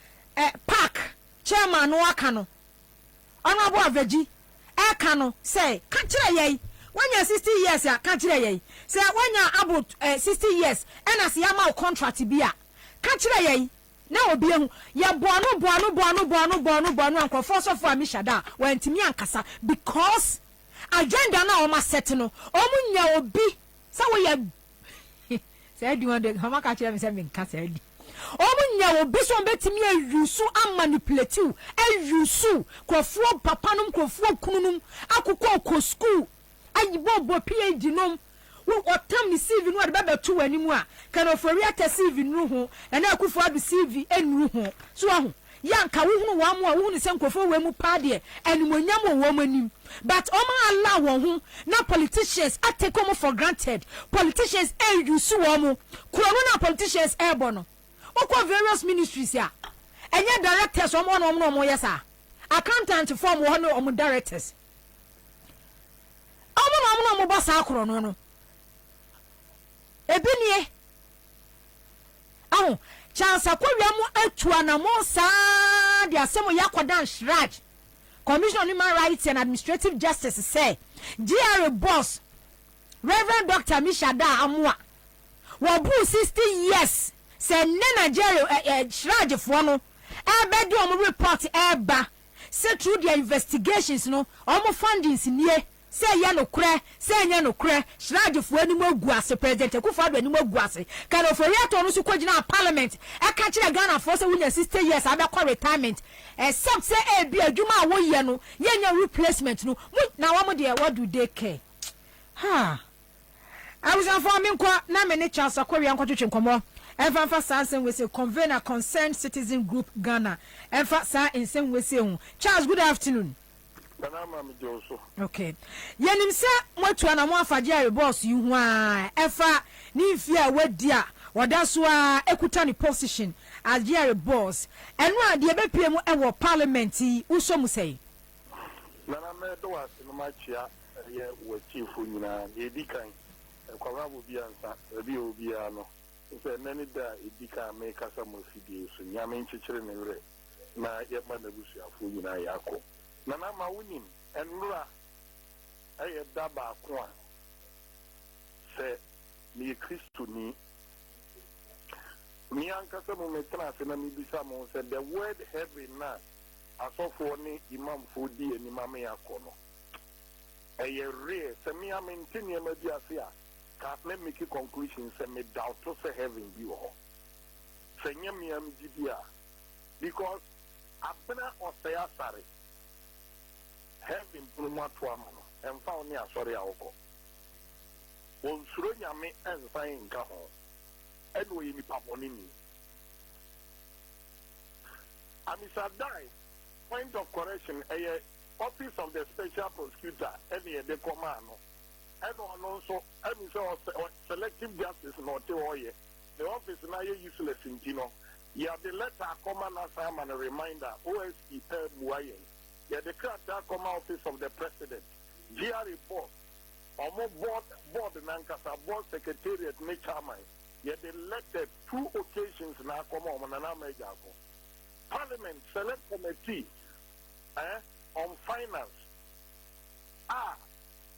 park. Chairman no akano honorable aveji akano say kachira ye when you 60 years ya kachira ye say when you about 60 years and as yama contract bia kachira ye na obi ehu ye boano ankofo so for amishada wantimi ankasa because agenda na o ma set no omunya obi say we say do one dey how ma kachira me say me nkasa adi omunya obi so betimi ayusu amanipulate you ayusu krofo papa num krofo kununum akukọ ko school ayibo PhD nom wo otam ni CV no ade baba tu animu a kan ofori ata CV no ho na Akufo-Addo CV enu ho so ahu yanka wo hunu wa mo a wo hunu se krofo we mu pa de animonyam wo manim but oma allow won ho na politicians take them for granted politicians ayusu wo mo krono na politicians ebono okwa various ministries ya enye directors omo yes sir accountant form wo no omo directors omo boss akro no ebinie aho chance akwawia mu atua na mo sa de asemo yakodan shraj Commission on Human Rights and Administrative Justice say GRA boss Reverend Dr. Mishada Amwa wabu 60 years say Nigeria shraj fo no ebe do omo report eba say through their investigations no omo fundings nie say ya no kure say nya no kure shraj fo ani mo guase president Akufo-Addo ani mo guase kan ofori ato no so kwagina parliament e ka kire Ghana for say wunya 60 years abekọ retirement except say e bi adwuma wo ye no ye nya replacement no na wo mo de what do they care ha I was informing kwa na me ne chance akwari ankotwetwe nkomo Enfa sa we say convener concerned citizen group Ghana. Enfa sa insem we say Charles, good afternoon. Okay. Yenim sa motu ana mo afaje boss you hu a efa ni fia wadia wada so a ekuta ni position as GRA boss. Enu a de bepie mu e wo parliament yi uso mu say. Nana me do wase no ma chia ye wo chief nyina ye dikan kwara bo bia nsa ebi obi a no se nani da edika me kasa mo fidie so nyame nchechire ne wre na ye ma na busu afo nyina ya akọ na na ma wunim enura aye da ba ko a se ni Kristo ni ankasa mo metra se na mi bisa mo se the word heaven na asofo ni imam fo di ani mama ya akọ no aye re se mi amintini ma di ase a let me make a conclusion. Say me doubt to say heaven be ho. Say me am jibia because abena or say sorry. Heaven pluma to amano and found me sorry awko. On suro nyame en sign ka ho. Anyway ni paponini. Amisa die. Point of correction. Office of the Special Prosecutor. Any de command. And also, selective justice not the office now useless in Tino. You have the letter command as and a reminder, OSP Muayen. You have the character command office of the president, GRA board, or more board Nankasa board secretariat, chairman. You have elected 2 occasions now come on Majako. Parliament select committee on finance.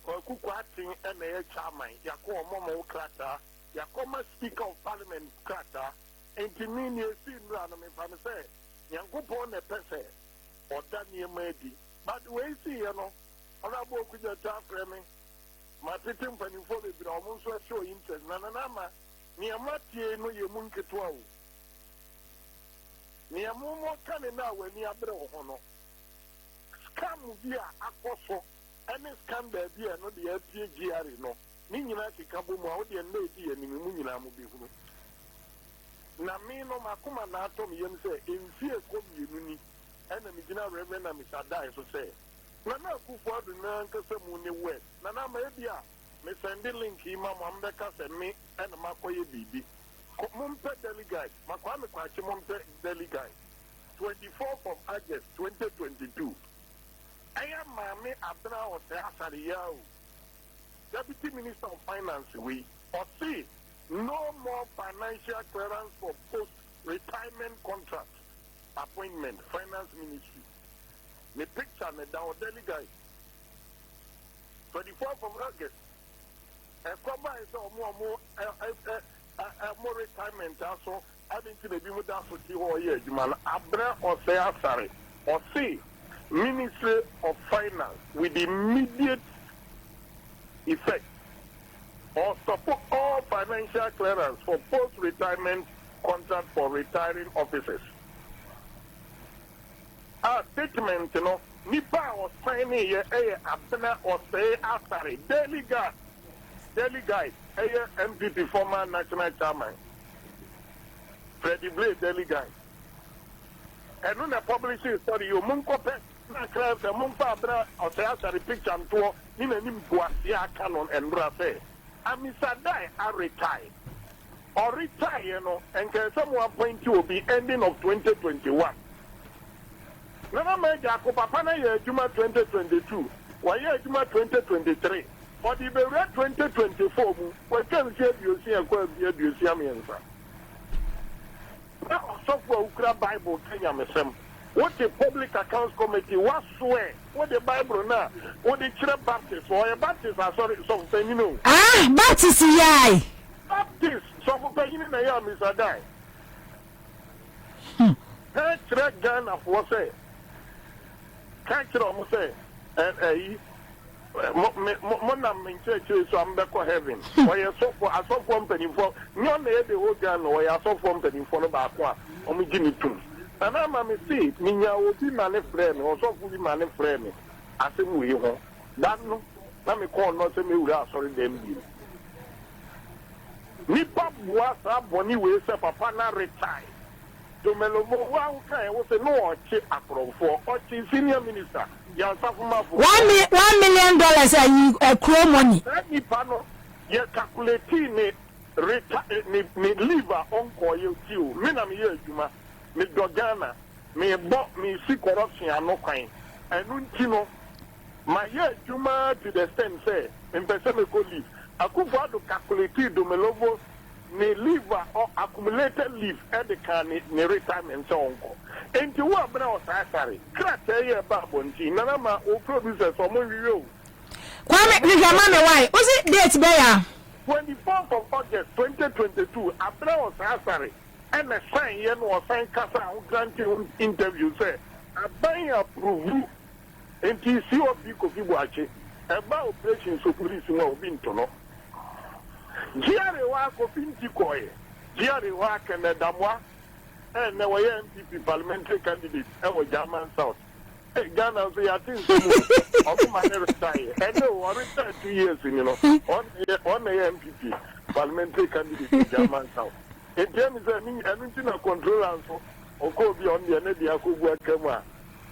Kukwati ene chairman yako momo krata yakoma speaker of parliament krata entimini esinra no me fam say nyankopon ne pese oda niemadi but we see you know honorable kujata frame matete mpanifo be na omo so show interest na ma niamatie no yemu nketo awo niamu mo kane na wani abre ho no scam via akoso any scandal be no the FPGR no ni nyina kikabu mu a wo de na edi anim mu nyina mu behunu na me no makoma na atom yem say emfie komienu ni ena me gina reverend na Mr. Dai so say na na kufu adu na nkasa mu ne west na na ma bia me send link ima mo ambeka se me ena makoye bibi mumpe delegate makwa me kwachi mumpe delegate 24th of August 2022 aya mame abra o se asare yawo Deputy Minister of Finance we or see no more financial clearance for post-retirement contract appointment, finance ministry. The picture me down daily guys. 24th of August. Combine so more retirement also having to be with us for 2 years. Abra or say sorry or see Ministry of Finance with immediate effect or support all financial clearance for post-retirement contract for retiring officers. Our statement, you know, Nipa was signing here, Abena or say after daily guide, MPP former national chairman, Freddie Blade daily guide. And when the publishing story, you munkope. Na class the mumpa bra or say after picture and tour in a nimbuasia canon and brasse. And Mr. Dai are retired. Or retire, you know, and can someone point to be ending of 2021. Nana Major Papana Juma 2022, why Juma 2023, or the Berea 2024, where can you see a quite you see a answer. Now, so for Ukra Bible, Kenya Mesem. What the Public Accounts Committee was swear, what the Bible now, what the Church Baptist, or a Baptist, sorry, something you know. Ah, Baptist, yay! Baptist, something you know, Mr. Dai. Can't track Ghana for say. Can't you say, Mona Minchurch, so I'm back for heaven. Or you're so for a soft company for none of the whole Ghana, or you're so company for about one, or me Jimmy too. And I'm a mistake, Minya will be my friend, or so will be my friend. I say, we won't. That no, let me call not a me, sorry, them. Nipa was a bonny way, say, Papa, not retire. To Melomo, one kind was a no chip apron for or senior minister. $1 million a crow money. Let me panel, you're calculating me liver on call you, Minam here, Juma. Me Dogana, me bought me see corruption and no kind. And you know, my year Juma to the extent say, in person go leave. I could go to calculate the Melovo, me leave or accumulated leave at the can, me retirement so on. And you want now, sorry, crack a year babonti, Nanama, or producers or more you. Kwame, why? Was it date there? 24th of August 2022, Abra was sorry. And a sign, you know, sign Casa granting interview say, I buy approve and see what you could be watching about operations of police who have been to know. Jerry Walk of Pinticoy, Jerry Walk and the Damwa, and the MPP parliamentary candidate, our German South. Ghana, they are things of my retire. And no, I retired 2 years, you know, on the MPP parliamentary candidate in German South. In terms of anything control answer, or go beyond the Nadia who work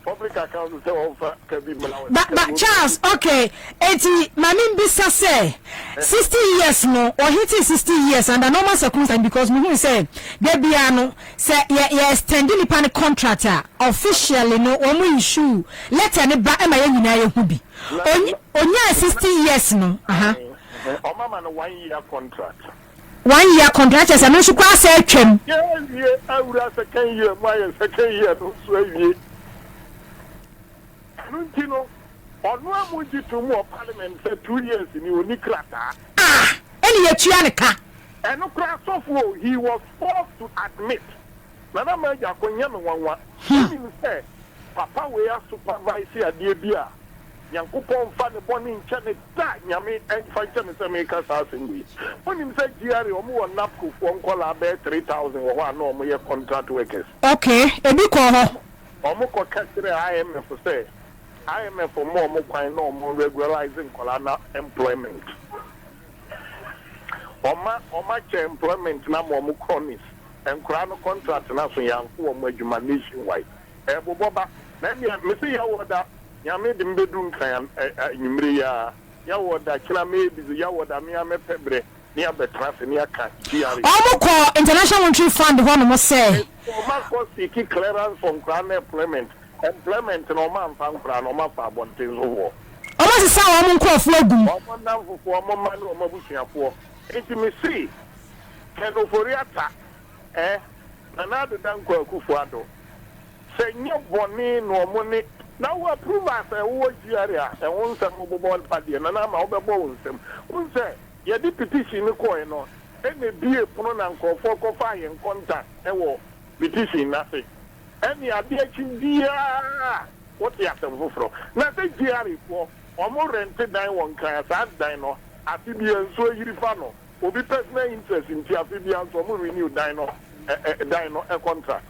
public accounts offer can be But Charles, okay, 80 Mamin Bisa say 60 years no, or hitting 60 years under normal circumstances because we say Debiano say yeah extending upon a contractor officially no omu issue letter ne ba ema ye nyina ye hubi. Onya 60 years no. Omama 1 year contract. 1 year contract as I know should cross a trim. Yeah, I would have second year, my second year, so you know, or no one to more parliament for 2 years in Unikrata. Ah, any Chianica. And no crash of he was forced to admit. Nana Major Konyam one. He said, Papa, we are supervising a dear beer. Yankupon fan the bonnie in Chennai, Yami, and Fighting America's house in which. When him said, Giari, or more Napku phone call about 3,000 or 1 normal contract workers. Okay, a big call. Omoko Castle IMF for say. IMF for more kind no more regularizing colana employment. Oma employment na more cronies and crown contract na so yan for more nationwide. Boba, let me see how that Yamid in bedroom can Nimria Yawoda Kilame, Yawoda Miame Pebre, near Betras near Cat. International Monetary Fund, one must say. Must seek clearance from crown employment no man found crown or man for one thing over. Almost a sound woman called Flogum. One now for one man or Mabusia for intimacy. Kenoforiata, another Danko Kufuado. Say, no bonny no money. Now we approve as a word area and one some mobile party and I'm over bones. One say, your petition in coin or any beer pronoun call for coffee and contact and petition nothing. Any idea, what you have to for? Nothing GRE for or more rented dine one class at dino, amphibian so irifano, will be personal interest in amphibians or more renewed dino a contract.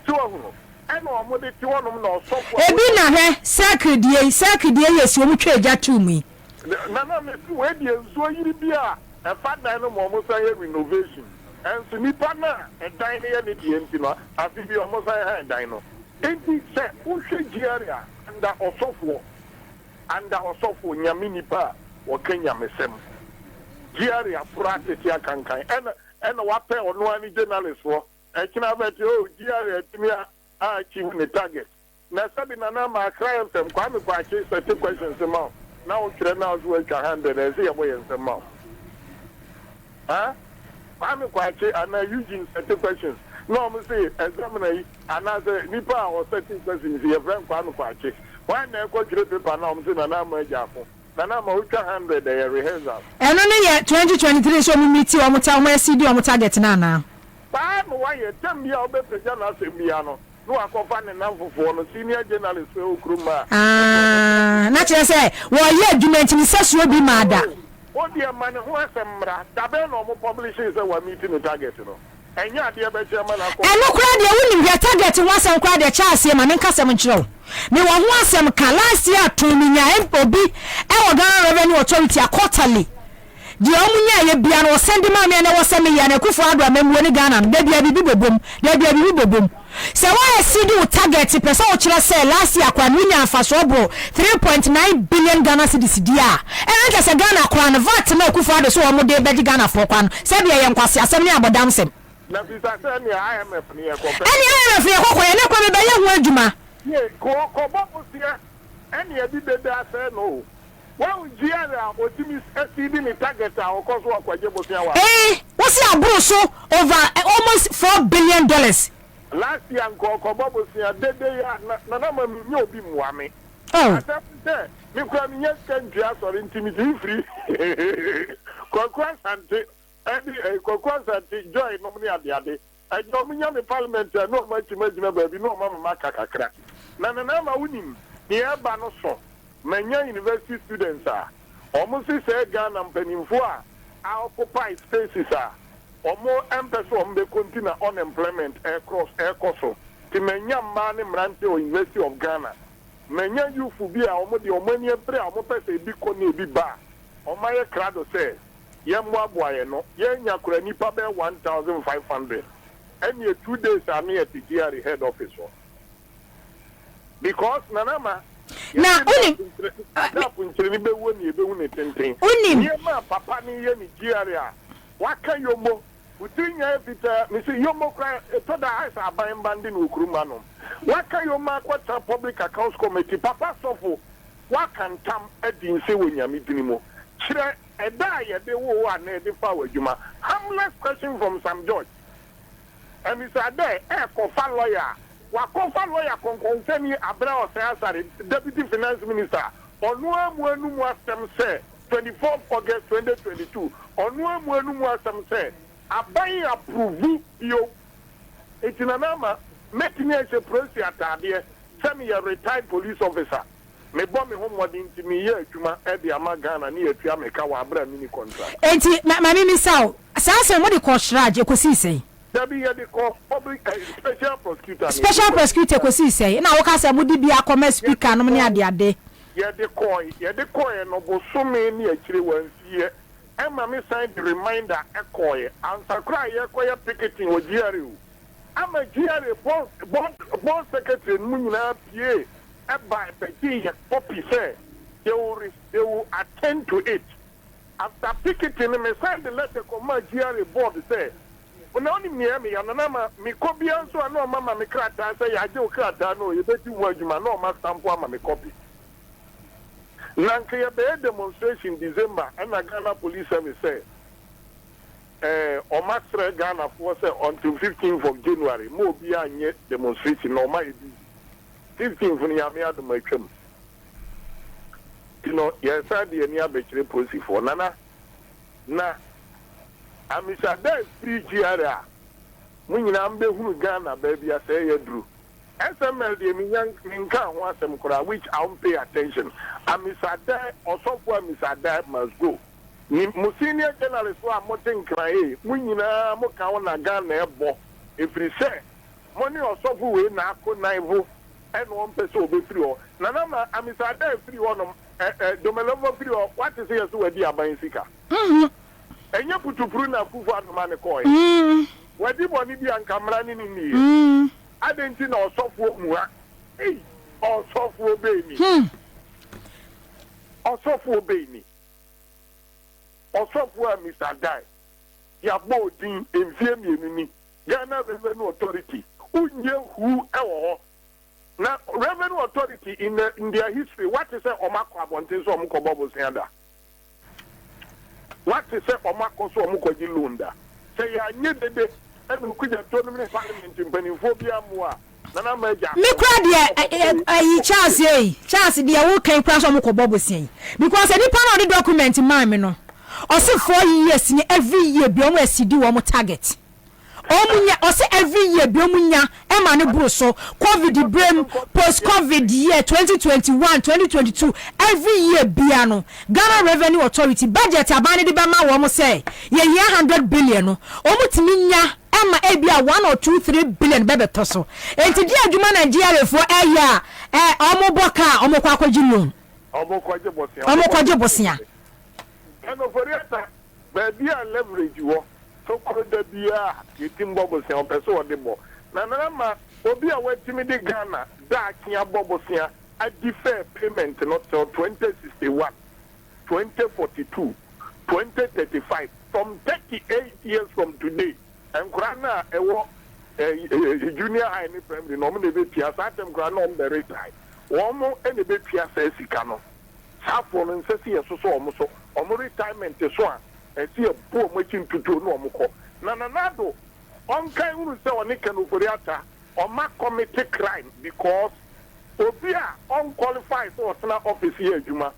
So, and no more than one of no software. Ebina, sacred day, yes, you will trade to me. Nana, where the so you be a fat dino almost a renovation. And so Nipana and Dino and the Entino, as if you almost a dino. Ain't it said, who should Giaria under our software? Under our software, Yaminipa or Kenya Mesem. Giaria practice ya cankai, and what pay or no any journalist for. I can have it, oh, Giaria to me, I achieve the target. Now, Sabina, my clients and Kwame Kwachi, 30 questions a month. Now, China work 100 and see away in the month. Huh? I'm quite and I using 30 questions. No, I'm saying, examiner, another Nipa or 30 questions here, friend Kwame Kwachi. Why never go to the paper now? I'm saying, and I'm a Jaffa. Nana Mauka 100 a rehearsal. And only yet 2023 so we meet you on Mutama CD on Mutaget Nana. But why you tell me I'll be the journalist in Miano? No, I can find a number for a senior journalist for Kruma. Naturally, say, well, yeah, you mentioned such will be mad. What dear man who has some Taben or publishers that were meeting the target, you know. And yeah, dear Benjamin, and no crowd, you wouldn't get target once and cried a chance him and in Casam show. Me one once some last year to me, and Bobby, our Ghana Revenue Authority quarterly. The Omunya Bian was sending money and I was sending and a Kufadra Memwani Ghana, there be a boom, there be a boom. So why I see do target person say last year Kwanunya Fasobo 3.9 billion Ghana cedis dia. And I guess a Ghana Kwan VAT no Kufadra so mo de be Ghana for Kwan. Sabia yan kwase asem ni abodam sem. Na bisa say ni IMF ni e ko. Any IMF e ko ko e na ko be ye ho adwuma. Ye ko bobo sia. Any e bi be da say no. One Giara or Timmy exceeding the target or cost work with Jebosia. Eh, what's your brusso over almost $4 billion? Last year, Kobosia, they Nanama no be Mwami. Oh, you can yes, can just or intimidity free. Conquest and joy normally at the other. I don't mean the parliament, not much imagine, baby, no mamma macaca. Nanama winning, near Banoso. Many university students are almost say Ghana and Peninfua occupy spaces are or more emphasis on the continue unemployment across air coso. The many man in Rante or University of Ghana. Many youth will be almost the money prayer, almost a big corner be bar. On my crowd says, Yamwa Boyano, Yanya Kuranipa 1,500. And yet 2 days are near the GRE head office. Because Nanama. Na uni papa ni ye Nigeria waka yomo utinya vita mi say yomo kwa to da house aban bandi no kuruma no waka yomo kwata public accounts committee papa sofo waka ntam adin se wonyame dinimo kire eda ye de wo wa na de fa wadwuma harmless question from Sam George and Mr. Ade kofa lawyer Wakofa lawyer concerned Abraham Sayasari, Deputy Finance Minister, on one Muslim say 24th August 2022. On one Muslim say, Abai approve you. It's in a number, making a process at semi a retired police officer. Me bomb me home wording to me here to my Eddie Amagana near Tiameka Wabra mini contract. And my name is Sao. Assassin, what you call Shraj, you could see say. the call public special prosecutor. Special prosecutor kwesi say na wo ka say mudi bia come speaker no ne ade. Yeah, the coin no bo so me ni akire wansie. Emma me sign the reminder ekoye. Answer cry ekoye picketing o GRU. I'm a GRU board secretary munyina pie. Eba peki poppy say they will attend to it. After picketing me sign the letter come GRU board say when only me anama me copy so no mama me krata say ya je o krata no you beti wo adwuma no ma stamp ama me copy. Nanka be demonstration December and Ghana police service say Omasre Ghana for say until 15th of January mo bi anye demonstration no ma 15th ni am ya do matwam. You know yes I dey ni abekire police for na amisa da free GRA munyina mbe hunu Ghana baby say ye dru SML de minka ho asem kora which I won't pay attention. Amisa da osofo amisa da must go. Ni senior journalist wa moten krae munyina mo ka wona Ghana ebo efri say money osofo we na akonaivo and one person obe free o nana ma amisa da free wonom domelovo free o what is here so we di aban sika enya putupuru na kufu anoma ne koy wadi boni bi ankamra ni ni adenti na osofo muha osofo obeni osofo a Mr. Dai ya bodin emfie mienuni Ghana Revenue Authority unye hu ewo na Revenue Authority in their history what is omako abontin so omko bobo sianda what is omako so omko jilunda say ya nyedede enu kuja tournament parliament mpanifo bia mo a nana maja me kra de ayi Charles de wo kan kra so omko bobo sian because any part of the document man me no o say 4 years ni every year bi omo asidi wo mo target omunya o say every year bi omunya e ma ne bro so covid brain post covid year 2021 2022 every year bia no Ghana Revenue Authority budget abane de be ma wo mo say ye 100 billion no omo timi nya ema e bia 1 or 2 3 billion bebe to so enti di adwuma Nigeria fo eya omo boka omo kwa kwaji loan omo kwaje bosia eno foriata baby a leverage wo so koda bia yetim bobosia o pese ode bo na ma obi a watimi de Ghana da akia bobosia a defer payment not till 2061 2042 2035 from 38 years from today and grana ewo junior high ni primary no me be pia satem grana on the retire womo ene be pia sa sika no safo no nsesi yeso so omo so omo retirement so a esi e po mo chintutu no omo ko na do on kan uru se oni kan oforiata o ma commit crime because obi a unqualified so otna office here adwuma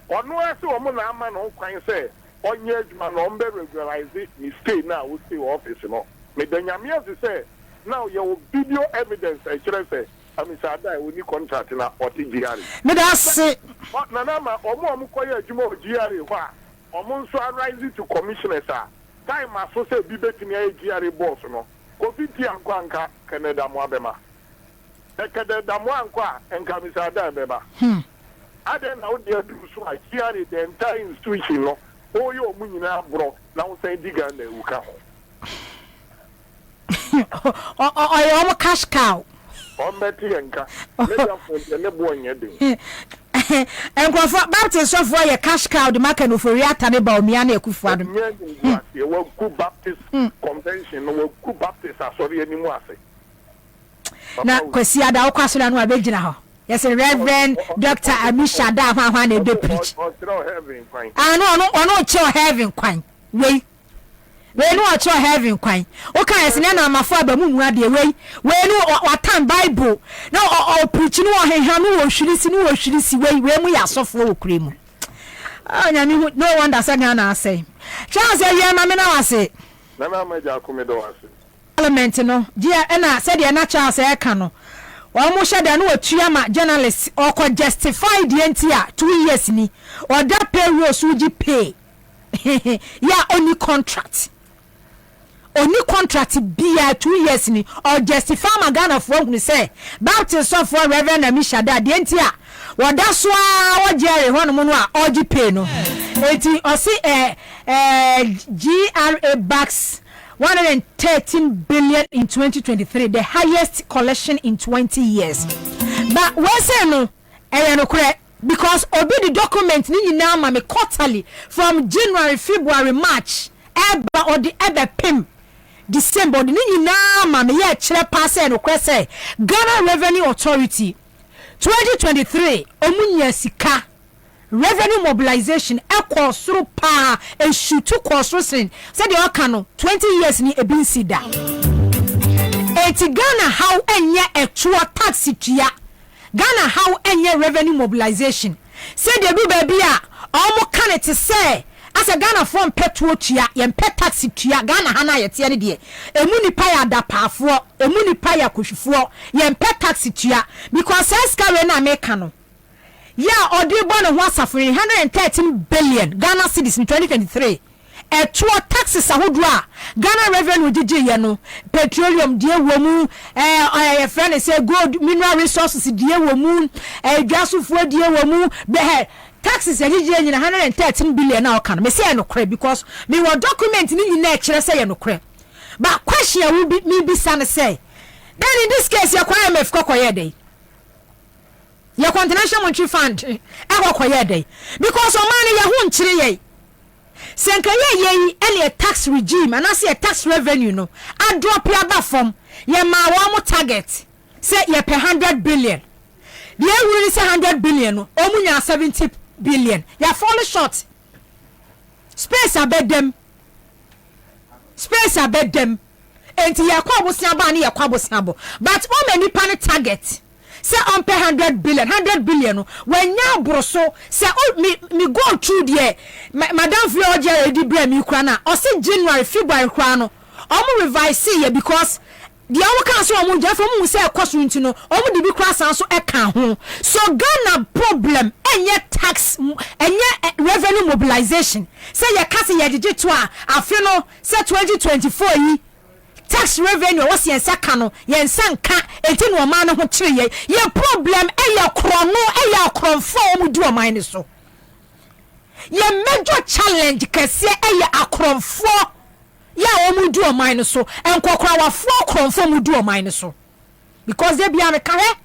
ono ese omo na ama no kwan se onye adwuma no ombe regularize ni stay na wo stay office no me danyame as say now your video evidence e kire say amisa dai we ni contract na otigari me da se na ma omo koye adwuma ogari ho a omo nso arise to commissioners a time aso say bi betimi agari boss no covid anka Canada mo abema Canada mo anka enka misa dai beba aden na odi adu so agari the entire institution no oyo omu nyina bro na wo say diga na ewuka ho oyo cash cow Ombeti enka meja fo ne bo nyede enkwafo baptist of why cash cow the market no for reata ne ba omia na ekufu ado ye wa ku Baptist convention no ku Baptist asori animu ase na kwesi ada okwaso na no abegina ho yes Reverend Dr. Amisha da hwa na dey preach no cho heaven kwan we no cho heaven kwan o kan yes na amafo abamu nwura de we no watan Bible na o preach no ohenha no wo hwirisi we mu ya sofo wo kuremu nyame no wonder say na say chance ye ma me na wase na ma ja komedo wase parliament no dia na said ye na chance e ka no o mo sheda no watua ma journalist o ko justify the entia 2 years ni or that payroll suji pay ya only contract oni contract bia 2 years ni or justify magana for who say Baptist of for Reverend Amishada de entia wada so a Jerry hono mu no a ogi pay no eti o si GRA backs 113 billion in 2023, the highest collection in 20 years. But we say no because obi the document ni nyina ma me quarterly from January, February, March eba or the ebe pim December ni nyina ma me ye kire pass no kwese Ghana Revenue Authority 2023 omunya sika revenue mobilization ekosoro pa eshutu kosoro sin said the okano 20 years ni ebinsi da eti Ghana how enye actual tax tia Ghana how enye revenue mobilization said the do baby a omo kan it say as a Ghana from petrol tia yen pet tax tia Ghana hana ye tie ne de emu nipa ya dapafo emu nipa ya kohwifo yen pet tax tia because eska we na make no yeah, or do you want to suffering 113 billion Ghana cedis in 2023. Taxes are Ghana revenue DJ no petroleum dear woman, friend say gold mineral resources dear woman, gas for dear woman, taxes are 113 billion now can me say no credit because me were document in nature say no credit. But question will be me be son say. Then in this case, you acquire me for day. Your International Monetary Fund kwaye dey because o man ya hu nchire ye senka ye any tax regime and as a tax revenue no a drop ya ba from ye ma wa mo target say ye per 100 billion the really say 100 billion no o munya 70 billion ya fall short space abed them enti ye kwa bosia ba na ye kwa bosia bo but o many pan target say on pay 100 billion when ya broso say me go through there madam Florja edi bra mi kra na o say January February kra no o mo revise ye because the awo kan so o mo ja from mu say ekoso nti no o mo de bi kra san so e kan ho so Ghana problem enye tax enye revenue mobilization say ye ka say ye digit to afi no say 2024 yi tax revenue was yen sakano yen sanka enti no ma no ho kire ye problem eya krono eya kronfo mu du o man so ye major challenge kese eya akronfo ya o mu du o man so enkokora wa fo kronfo mu du o man so because they be am kare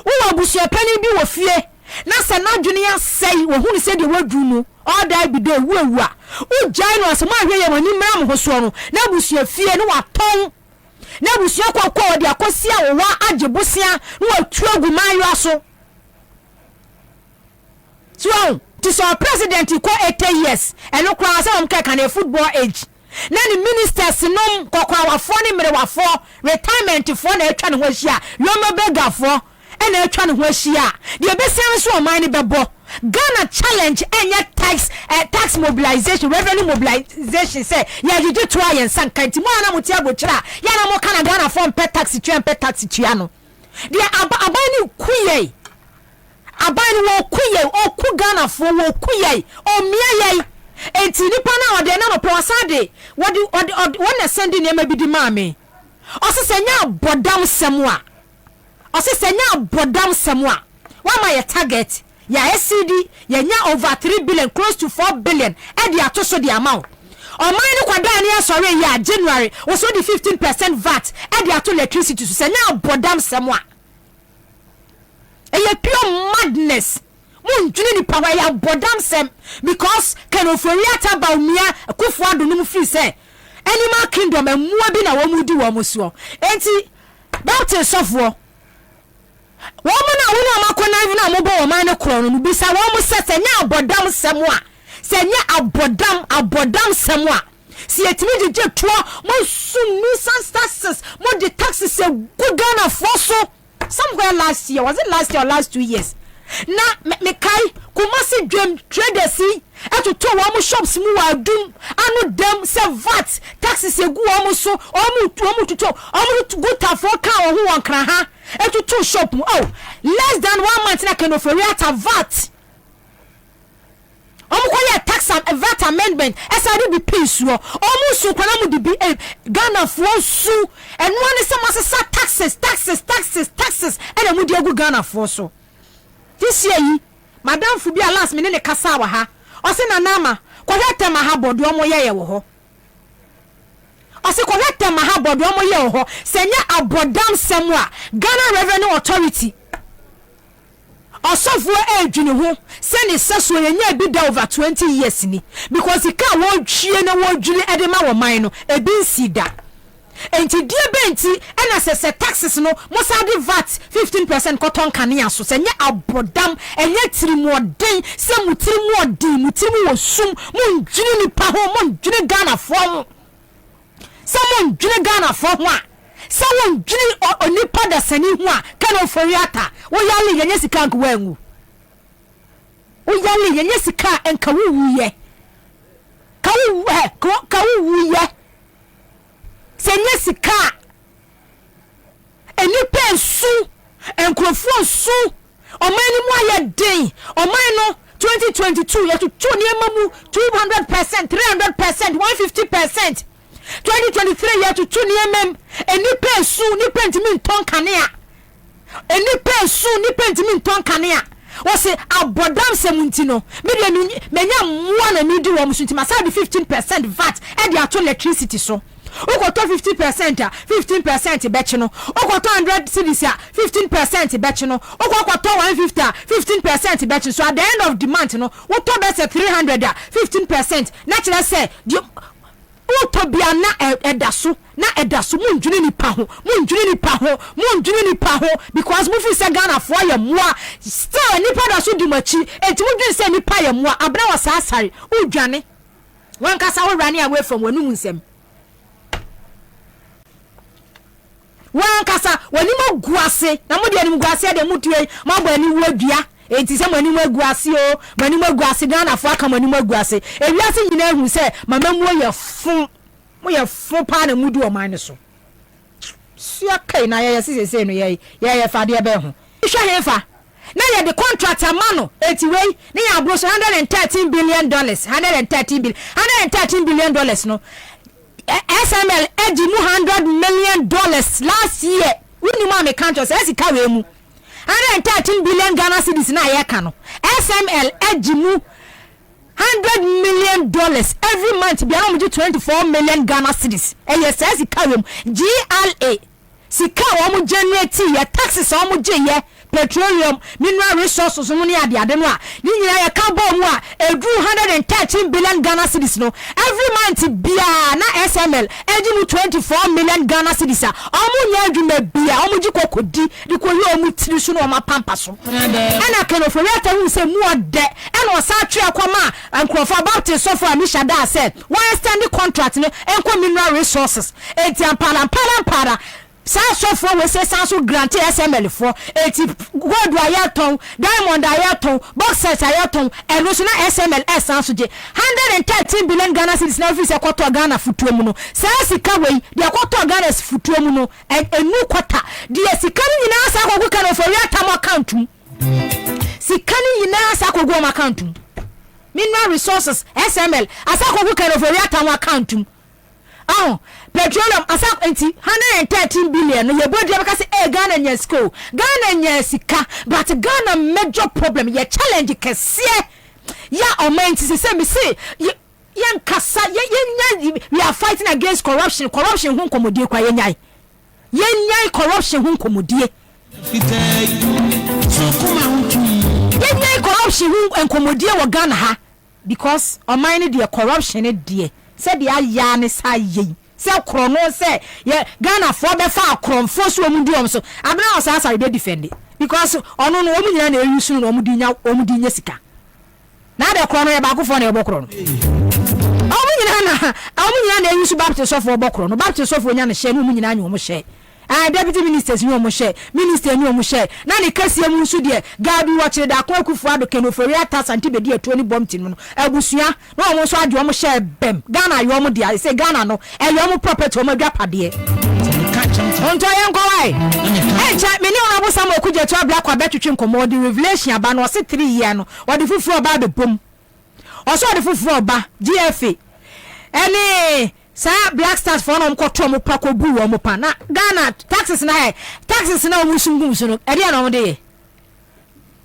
wo abusu pani bi wo fie na se na dwene ya sei wo hu se de wadu no all die be dey wu a u jai no asema hwe ye mani mram ho so no na busu fie no waton na busu kwakwa de akosia wo wa agebosia no atu aguman yo aso so this our president ko 80 years and no kwa say on ka na football age na ni ministers no kokwa wafo ni mere wafo retirement fo na atwa ne ho hia yoma bega fo na atwa ne ho hia de be sen so o man ni bebo Ghana challenge any tax mobilization revenue mobilization say ya jiji to ayen sankanti mo na mutia bochira ya na mo kana Ghana form pay tax tua no de abani kuye abani wo kuye o ku Ghana fo wo kuye o mia ye enti nipa na ode na no prosade what na send ni ma bi di maame o se senya bodam semwa wa ma ye target ya SCD ya nya over 3 billion close to 4 billion e dia to so the amount o man ni kwada ni asore ya January we so the 15% VAT e dia to electricity so nya bodam semwa e ye pure madness mun dwene ni power ya bodam sem because can oforiata ba umia akufo adunum free say animal kingdom emua bi na wo mudi wo muso enti Baptist sofo woman na wona makona even na mobo wo man ne kro no bisa wo mo senya abodam semwa senya abodam semwa si etimi je to mo sunu taxes mo the taxes e Ghana for so somewhere last year was it last year or last 2 years na me kai kumasi dwem traders eto wo mo shops mu adum anu dem se VAT taxes e gu wo mo so o mu tuto o mu guta for kan wo ho wankra ha eto to shop oh less than 1 month na can offer VAT o mu koye tax VAT amendment SRD be peace wo almost so kwana mu di Ghana for su and one is some taxes and mu di egu Ghana for so this year yi madam fu bi last minute ne kasa wa ha o se na nama ko hwete ma ha bodo omo ye wo ho o se ko hwete ma ha bodo omo ye wo ho senya abodam semwa Ghana Revenue Authority osofo edwini ho se ne seso yenye bi da over 20 years ni because he can won twie na won dwini edema wo man no ebi nsida enti die benti ena se taxes no mosade VAT 15% koton kanea so se nye abodam enye tirimoden se mutirimu wo sum mun dwini ni pa ho mun dwini Ghana fo se mun dwini Ghana fo ho a se mun dwini onipa da sani ho a kana oforiata wo yale yenye sika nko wangu wo yale yenye sika enka wuye ka wuye senye sika eni pensu enkrofo su omani mu aye den omani no 2022 ya to niemamu 200% 300% 150% 2023 ya to niemem eni pensu ni pentimi ton kanea eni pensu ni pentimi ton kanea wose abodam semuntino menya muwa na midi wo musunti masadi 15% VAT e di ato electricity so ukoto 50% 15% bechino ukoto 100 cedis 15% bechino ukoto 150 15% bechino so at the end of the month no uto be 300 15% naturally say uto bia na edaso munjuni ni pa ho because mu fi se Ghana for ya moa still ni pa da so di machi enti mu dwen se ni pa ya moa abra wa saasare udwane wan kasa wo rani away from wanu nsem wan kasa wani mo guase na mo de ani guase de mutue mo gba ni wadua enti se mani mo guase o mani mo guase Ghana for aka mani mo guase ewiase nyina hu se mama mu ye fun pa na mudu o man so sia kai na ye sese no ye fa de be ho hwe hefa na ye the contract amano eti wei na ya bro so $113 billion $113 billion no SML eji mu $100 million last year wini ma me country say sika we mu $113 billion Ghana cedis na ye ka no SML eji mu $100 million every month bi am 24 million Ghana cedis yes sika we mu GLA sika wo mu generate ye taxes wo mu je ye petroleum mineral resources mu ni ade no a ni nyina ye ka bo mu a edu $113 billion Ghana cedis no every month bia na SML eji mu 24 million Ghana cedis a omu nya adwuma bia omu ji kokodi di ko ye omu tiri so no ma pampa so ana kano for yata hu se mu ode ana osa twe akoma ankrofo baptist so for amisha da said one standing contract no enko mineral resources eti para so for we say so grant SML for eti gold ayaton diamond ayaton bauxite ayaton and so na SML so je $113 billion Ghana cedis na office kwato Ghana futuo mu no sa sika we de kwato Ghana futuo mu no enu kwata de sika ni nyina sa kwago kan for yatam account sika ni nyina sa kwago am account mineral resources SML asa kwago kan for yatam account petroleum asa enti $113 billion ye body because Ghana nya school Ghana nya sika but Ghana major problem ye challenge kese ya omenti se me say yen kasa yen we are fighting against corruption hu komodie kwa yen nyai corruption hu komodie yen nyai corruption hu enkomodie wo Ghana ha because omani the corruption die se dia ya ne sa ye se krono se ye Ghana for be fa kromfo so mu di om so abna osasa dey defend because ono no omu nyina na eyusu no omu di nya sika na de krono ye ba ko fo na ye bokro no omu nyina na eyusu baptist so for bokro no baptist so for nya na she no omu nyina anya omu she deputy ministers ni omu she minister ni omu she na ne kasie mu nsu de gabi watch da kwa kufu ado kenofori ata santi be de atuo ni bomtin no abusua na omu so ade omu she bem Ghana yo omu de say Ghana no yo omu property omu adwapade onto yen ko wai cha me ni ona bo sam okuje to abla kwa betwetwe nkomo di revelation aba no se 3 year no odi fufu oba be bom also the fufu ba GFA any sa black stars for no mkoto mo pa ko bu wo mo pa na Ghana taxes na mo sungum so no e dey na mo dey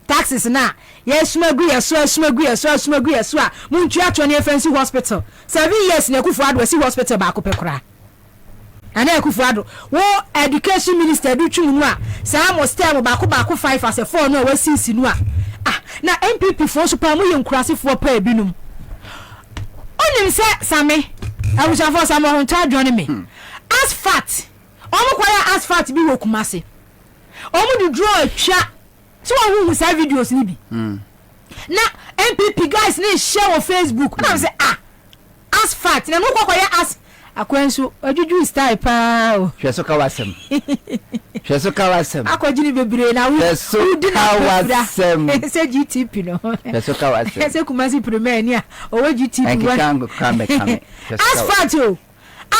taxes na yes magu yes a muntu atwa ne fancy hospital 7 years na kufu ado si hospital ba ko pekora ana ekufu ado wo education minister du twunu a sa mo stem ba ko 5 as a 4 no wa sisi nu a na MPP for super mo yenkurase for pa ebinum onim se same abuja for some ho ta join me as fat omo kwaya as fat bi wo kumase omo du draw atwa so who say videos ni bi na MPP guys ni share on Facebook na say as fat na no kwaya as akwanso ajuju style pa o hweso ka wasem akojini bebre na we hweso ka wasem se GTP no hweso ka wasem se kumasi premier ni a o GTP kame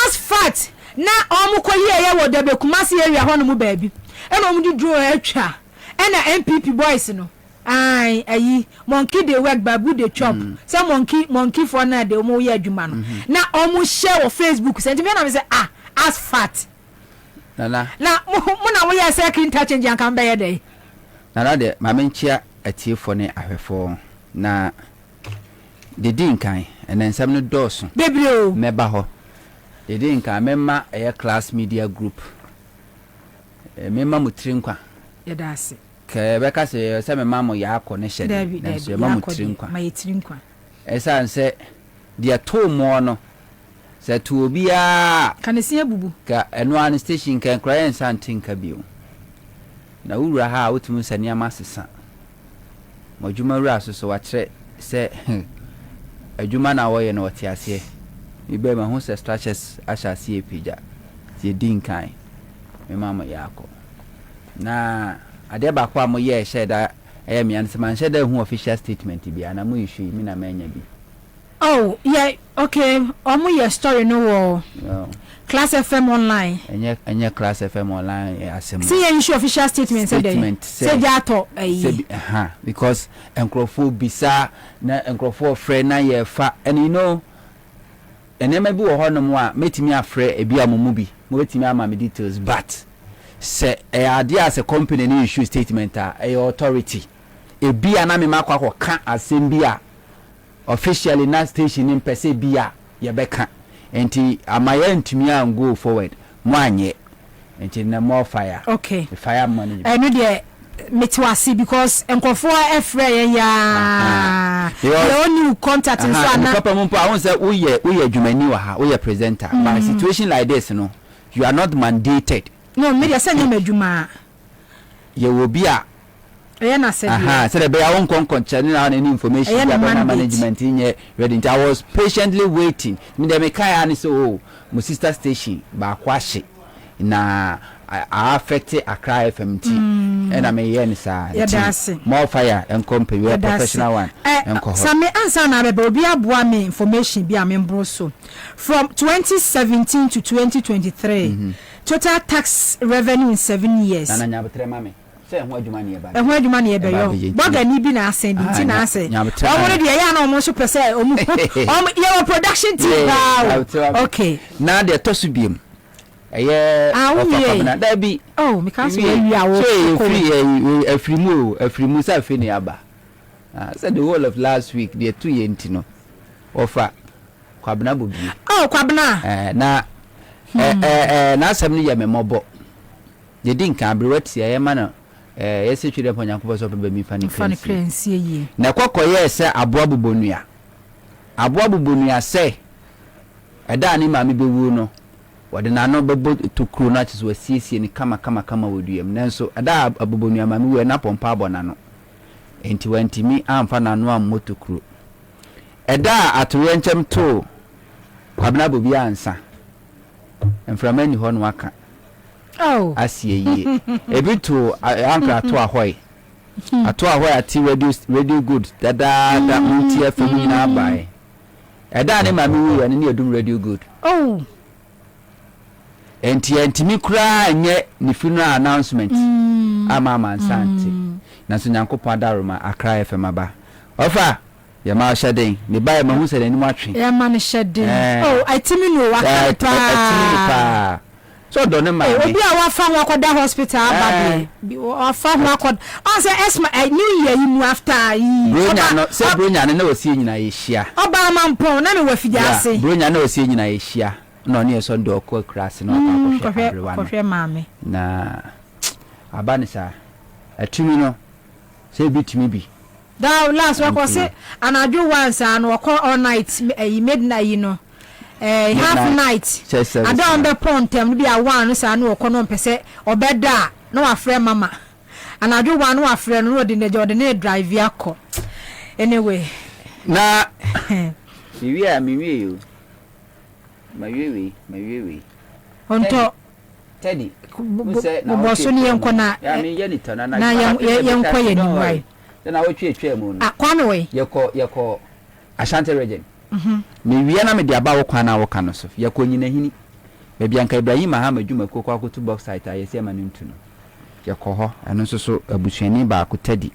as fat na omukoye ye wo dabe kumasi area ho no mu baabi e no mu di draw atwa e na MPP boys no ai ayi monkey dey work babu dey chop say monkey for na dey omo ye adwuma no na omo share on Facebook say me na say as fat na mo na wo ye second interchange an kan be ye dey na de ma menchia atiefo ne ahwefo na de din kan enensam no doso bebrio meba ho de din kan memma eye class media group memma mutrinkwa ye da ase ke beka se me mamo ya akọ ne hyede na se mamo trinkwa ma ye trinkwa esa nse dia to mo no se to obi a kanesi abubu ka eno an station kan kra yen san tinka bio na wura ha otumu sani amasesa modwuma wura so wa kire se adwuma na wo ye na wote ase ibe ma hu se structures asha se epija tie din kan me mamo ya akọ na ade ba kwa mo ye sheda me an se man sheda hu official statement bi ana mo issue mi na manya bi yeah okay omo your story no wo Class FM online enye Class FM online asem see you issue official statement say jato because enkrofo bisa na enkrofo frɛ na ye fa and you know enema bi wo hono mo a metimi afrɛ ebi amomu bi mo betimi ama me details but say idea as a company ni issue statement a authority e bia na me makwa ka asem bia officially na station in pese bia ye beka enti amaya ntumi an go forward mo anye enti na more fire okay fire money no dey metwasi because enkofo efre ya the only contact in so na papa mumpa won say we adwumani wa ha we presenter but situation like this no you are not mandated. No, me dey say na madwuma ye wo bia na say say the be ya won konkonche na any information about management in ready. I was patiently waiting me dey me kai ani so my sister station ba kwahye na affect Accra FMT and I may yen sa more fire and company we professional one some answer na be obi aboa me information bi amembro so from 2017 to 2023 total tax revenue in 7 years na nyabetre mame say ho adwuma ne eba ho adwuma ne eba yo boga ni bi na asen bi ti na ase omo de ya na omo so pese omo your production team okay na de to so biem eye na da bi me can so you awo afrimu sa fe ni aba said the whole of last week the 2 year ntino offer kwabna bobi kwabna na na asem ni ye memobo de din kan abrewati ye ma na yesi twire po nyankopɔ so be mi fani krensi yi na kokoye se aboa bobonua se eda ni ma me bewu no wode na no bebo to kro na chiso asiesie ni kama woduam nanso eda abobonua ma me we na pompa abona no enti wantimi amfa na no ammoto kro eda atoro nchem to kwabna bobi ansa enframani ho no aka asie ye ebitu anka ato ahoy ati radio good dada munti afam nyina bai eda ne ma me wu ne edum radio good enti mi kura nye ni funeral announcement ama nsante na so nyankopon adaroma Accra FM aba ofa ya ma shedding me ba ma hu se ni mu atwe ya ma ne shedding oh atimi no wa pa so do ne ma obi a wa fa ho akoda hospital abade wa fa ho akoda on say esma new year mu after yi bronya no se bronya ne na osie nyina ye hia oba ma mpon na me wa fija ase bronya na osie nyina ye hia no ne so do ko class no ko hwe maame na abanisa atimi no se bitimi bi da last week was say anaju once and we call all night midnight you know half night and down the pond tem be a one say no ko no pese obeda no afre mama anaju one no afre no de ne drive yakọ anyway na mi wi you my onto Teddy boso ni enko na ya mi ye ni tana na yenko ye ni wai na wo twe mu no kwame we yeko Ashanti region me wi na me de aba wo kwa na wo ka no so yeko nyina hini be bianka Ibrahim Ahmed Juma kokwa akotu box site ayese ma ntu no yeko ho eno so abusuani ba ko Teddy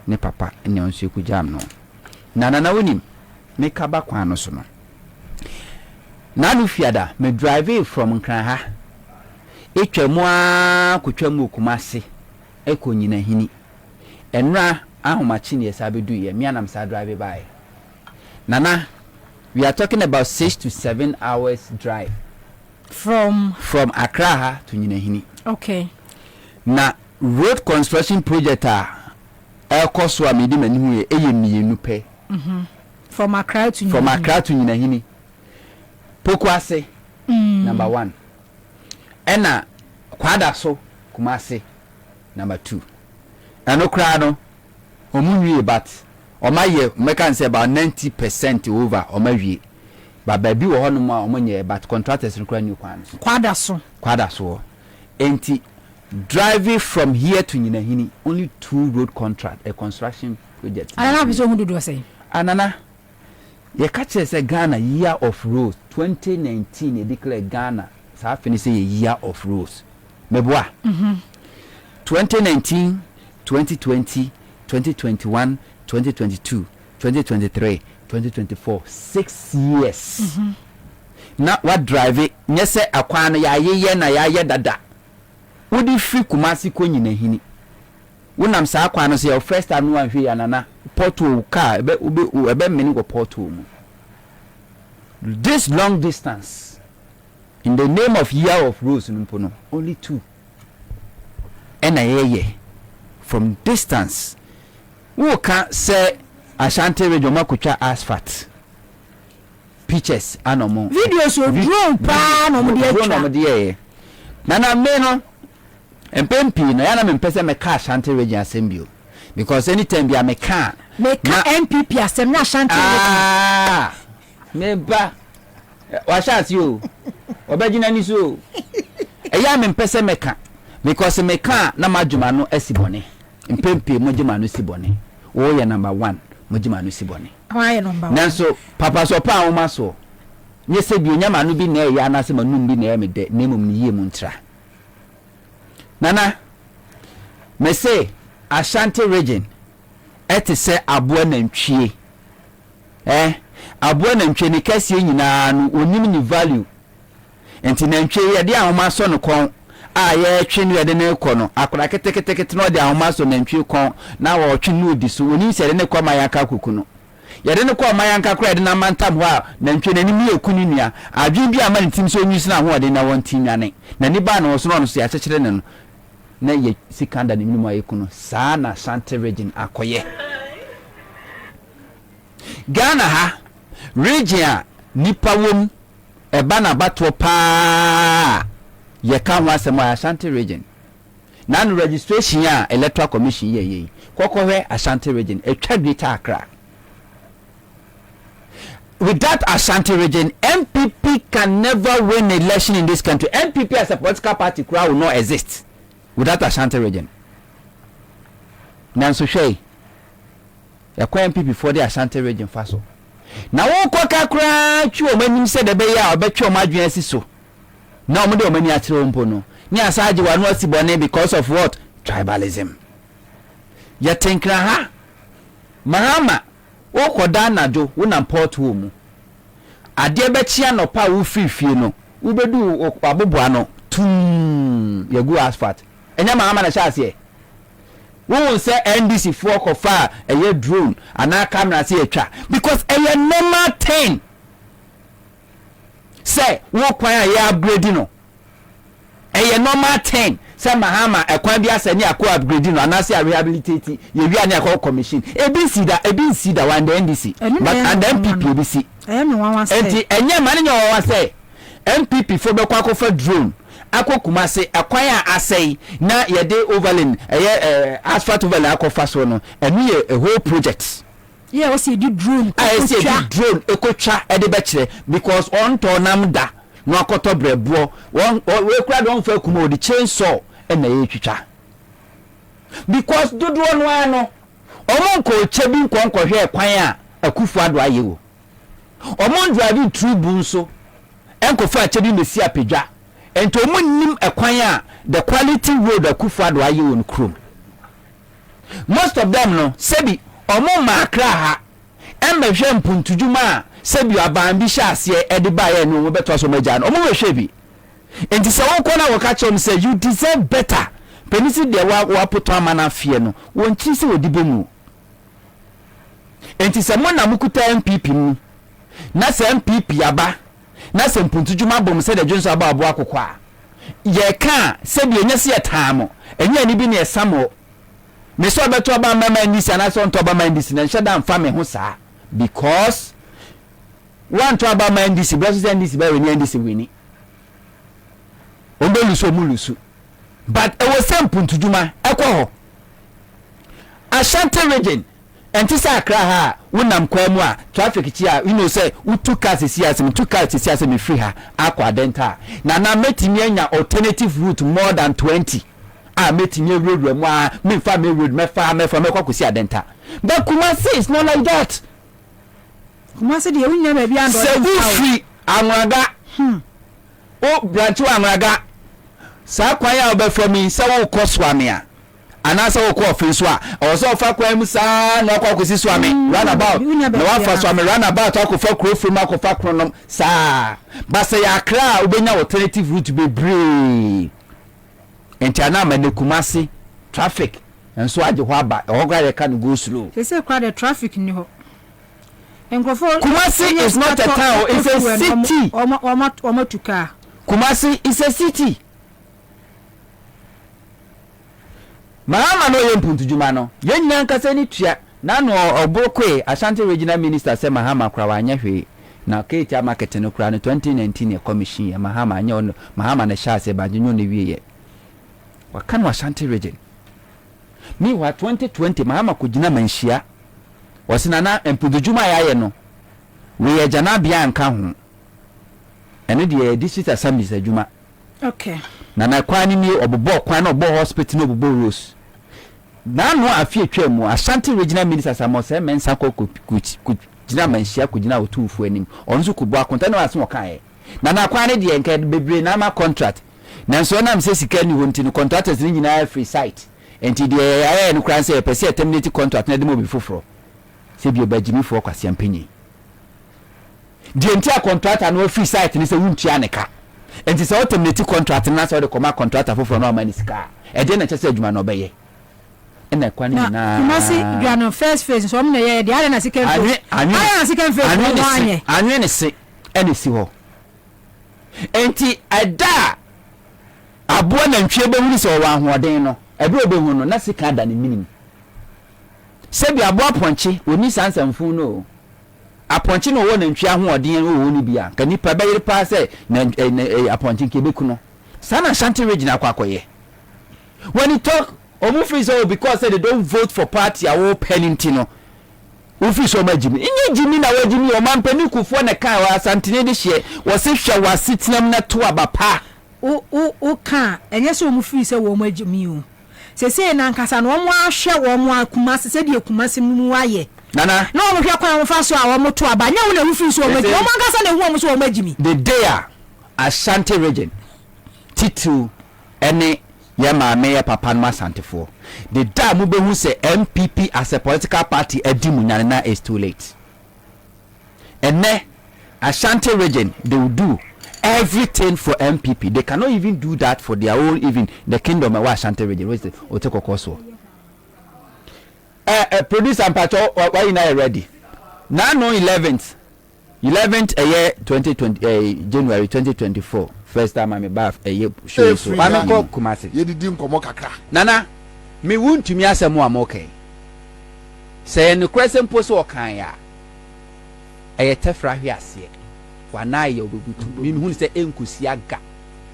ne papa ne onso eku jam no na wonim me ka ba kwa no so no na no fiada me drive from Nkran ha etwamu a kotwamu Kumase eko nyina hini enra ahomachi ne sabedu ye me anam sa drive by nana we are talking about 6 to 7 hours drive from Accra to nyina hini. Okay. Na road construction project cost wa medi manihu ye mienu pe. From Accra to nyina hini. Pokwase number 1. Ena kwada so Kumase number 2. Ano kra no omunwie but omaye mekan say about 90% over omawie. But baby wo hono ma omonye but contractors nkra new kwan. Kwada so. Enti driving from here to Nyinahini only 2 road contract a construction project. Anana biso hu dodo say. Anana ye catch say Ghana year of roads 2019 e declare Ghana sa finish say year of roads. Meboa. 2019, 2020, 2021, 2022, 2023, 2024, 6 years. Na what drive it? Nyese akwana ya ye na ya ye dada. Wodi fi Kumasi ko Nyinahini. Wonam sa akwana so your first time no anhwe ya nana portal car ebe meni go portal mu. This long distance in the name of year of roads no only 2. Ena ye from distance who can say Ashanti region makutwa asphalt pictures anomo videos of drone pa no mo de nana me no empempi na yana me pese me ka Ashanti region assembly because anytime be me ka MPP asem na Ashanti region me ba wa chat you obagina ni so eya me pese me ka because me ka na madwuma no asibone empempi mo dwuma no sibone wo ye number 1 mojima no sibone why number 1 nanso papa so pa awoma so nye se bi onyama no bi na ya na se manum bi na ya me de na mum ni ye mu ntra nana me say Ashanti region eti se aboa nantwie aboa nantwie ni kase nyina no onim ni value enti nantwie ye de awoma so no kon ye twenu ye de ne kɔ no akora ketekete no de ahoma so nantwie kon na wo twenu odi so oni se de ne kɔ mayanka kuku no ye de ne kɔ mayanka kora de na mantam ho a nantwie na ni mi ekunu nua adwin bi ama ntim so onyi sina ho de na won tinwane na ni ba na wo so no so ya kyekere ne no na ye sikanda ne minimu ayekunu saa na Ashanti region akoye Ghana ha region nipa wom eba na bato pa ye kan wa asem Ashanti region na no registration ya electoral commission ye kokohwe Ashanti region etwa Greater Accra. With that Ashanti region, MPP can never win election in this country. MPP as a political party will not exist without Ashanti region. Nanso hwe ya kwa MPP for the Ashanti region faso na wo kwa kakra twa omanim se de be ya obetwa omadwen asiso na omode omani atire ompo no ni asaje wa no asibone because of what? Tribalism. Ya tenkra ha mahama wo koda najo wo na port wo mu ade be chia no pa wo fifie no wo bedu aboboa no tum yagu asphalt enya ma ama na chase won say NDC for kofa eye drone ana camera say etwa because eye normal thing say wo kwan ya upgrade no eye normal thing say mahama ekwan bi asani akọ upgrade no ana say rehabilitate ye wi ani akọ commission ebi see da one the NDC but and MPP ebi see enti enye mane nyo wa say MPP for be kwa kofa drone akokuma se akwan a asai na ye de overland asphalt overland akofa so no enu ye a whole project yeah we see the drone ekotwa e de be kire because on to nam da no akoto brebo won we kura don fa kuma odi chainsaw e na ye twitwa because dodo no ano omo ko chebi nkonko hwe kwan a akufu ado aye wo omo drive through bunso enkofa chebi mesi apedwa ento munnim ekwan a the quality road akufu ado aye won krom most of them no sebi omo makra ha embehwe mpuntujuma sebi aban bi sha ase e de ba ye no mo beto so maja no omo hwe bi enti se won kona wo ka chom say you deserve better penisi de wa poto amana fie no won chi se odi bemu enti se mo na mukuta MPP mu na se MPP aba na se mpuntujuma bom se de Johnson aba abo akokwa ye ka se bi enya se etamo enya ni bi ne esamo me so beto aba mama ndisi na so nto aba mama ndisi na nheda mfa me ho saa because one to aba mama ndisi brother ndisi ba we ni ndisi wini ondo luso mu lusu but e was mpuntujuma ekwo ho Ashanti region entisa akra ha wonam kwa mu a traffic chi a you know say utu cars siasem tu cars siasem free ha akwa denta na metimi anya alternative route more than 20 metimi road mu a me fa me road me kwa kusi adenta but Kumasi is not like that. Kumasi de wunya ba bia ndo say we free anwaga o branch anwaga sa kwa ya obefa mi say wo koswame a anasa wo ko ofenso a ozo fa kwa mu sa na kwa kwesi swame runabout na wa fa swame runabout akofa kro from akofa kronom sa ba say akra obenya alternative route be brave entiana mane Kumasi traffic enso age ho aba ogwa re ka no go slow say kwa the traffic ni ho Kumasi is not a town, it's a city. Kumasi is a city. Mahama no yempuntujuma no. Yenya nkase ni tua. Na no obokwe Ashanti regional minister say Mahama kra wanya hwe. Na Ketia market no kra no 2019 ye commission ya Mahama anya ono. Mahama na sha se badunyo ne wiye. Wakan wa Ashanti region. Mi wa 2020 Mahama kujina manhia. Wasinana empudujuma yaye no we ejana bia nka ho ene de district assembly adwuma okay na kwani ni obobo kwan no obo hospital no obobo rose na no afie twam Ashanti regional minister samose mensa ko jina manhia ko jina otufu anim onso kubo akonta na aso kan na kwani de nka bebre na ma contract na nso na mse sika ni honti no contractors ni nyina free site enti de yaye no kran say pese terminate contract na de mo bi foforo sebi obajimi for kwasi ampenyi die ntia contractor no free site ni se wuntua ne ka enti se terminate contract na se de koma contractor foforo no amani sika e de na chese adwuma no beye ena kwani na Kumasi dwano first phase so mna ye de ale na second phase na second phase no anye anwe ne se ene si ho enti ada abo na ntwe be hunu se o wa ahoden no ebe obehu no na sika da ne minim sebi abo aponche oni sansamfu no aponche no wo na ntwa ho odin wo ni bia ka nipa be yire pa se na aponche ke beku no sana Ashanti region akwakoye when you talk omu free so because they don't vote for party awo penalty no wo free so majimi inye jimi na wajimi o mampani kufo na kan wa Asante ne de hye wo se hwe wa sitinam na to abapa o kan enye so omu free so wo majimi o sese na nkasa no omo ahwe wo mo Kumasi se de Kumasi mu aye nana na omo hwe kwan fa so a wo mo to abanya wo na hu free so wo majimi omo nkasa na hu omo so wo majimi the day Ashanti region titu ene ya maame ya papa no asantefo the da mu behu say MPP as a political party edi munyane na is too late. And Ashanti region, they will do everything for MPP. They cannot even do that for their own, even the kingdom of Ashanti region. What's the Oteko Koso? Produce and patrol, why you not ready? Now, no 11th a year 2020, January 2024. First time I'm above a year. Show so. I'm going Kumasi. You didn't come kakra. Nana, me won't to me as a more okay. Say no crescent post or kaya. A tefra hiasie. Wanaye obebutu. Me who say enkusiaga.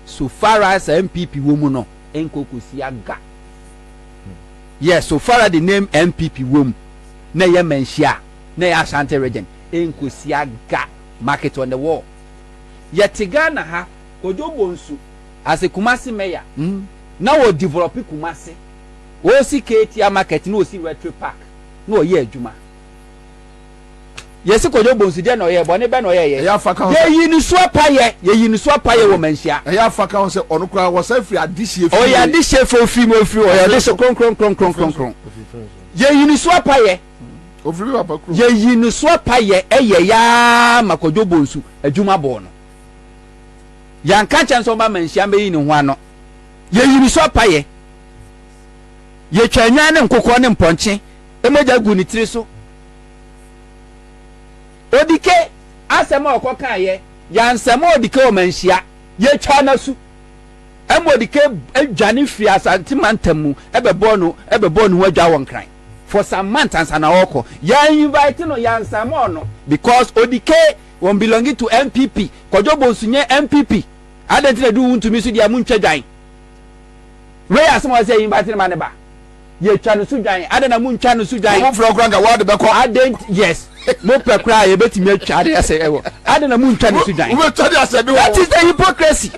So far as MPP woman no enkokusiaga. Yes, so far as the name MPP woman. Na ye menshia. Na ya Ashanti region. Enkusiaga. Market on the wall. Yetigana ha. Kojo bonsu. As a Kumasi mayor. Now we develop Kumasi. O si KT market no si retro park. No ye juma. Yes, kojo bonsu de no ye bone be no ye ye afaka ye yinu so paye wo manhia ye afaka on say onu kra wo say free adihye o ya adihye fo free mo free o ya de so kron ye yinu so paye o free papa kro ye yinu so paye eye ya makojo bonsu adwuma bo no ya nka chanso ba manhia be yinu ho ano ye yinu so paye ye twanwa ne nkokọ ne mponche emoja gu ni tiri so odike asema okoka ye yansema odike o manhia ye twa na su emodike adwane firi asante mantamu ebebo no ho adwa won kran for some months and na oko ya invite no yansema no because odike won belonging to MPP kojo bonsunye MPP adentina du wuntumi su dia muntwa dwan we asema say invite no maneba ye twa no su dwan adena muntwa no su dwan mo fro kranga word be ko adent yes mo pekra ye betimi atwa de ase ewo adena muntwa no su dwan we twa de ase be that is the hypocrisy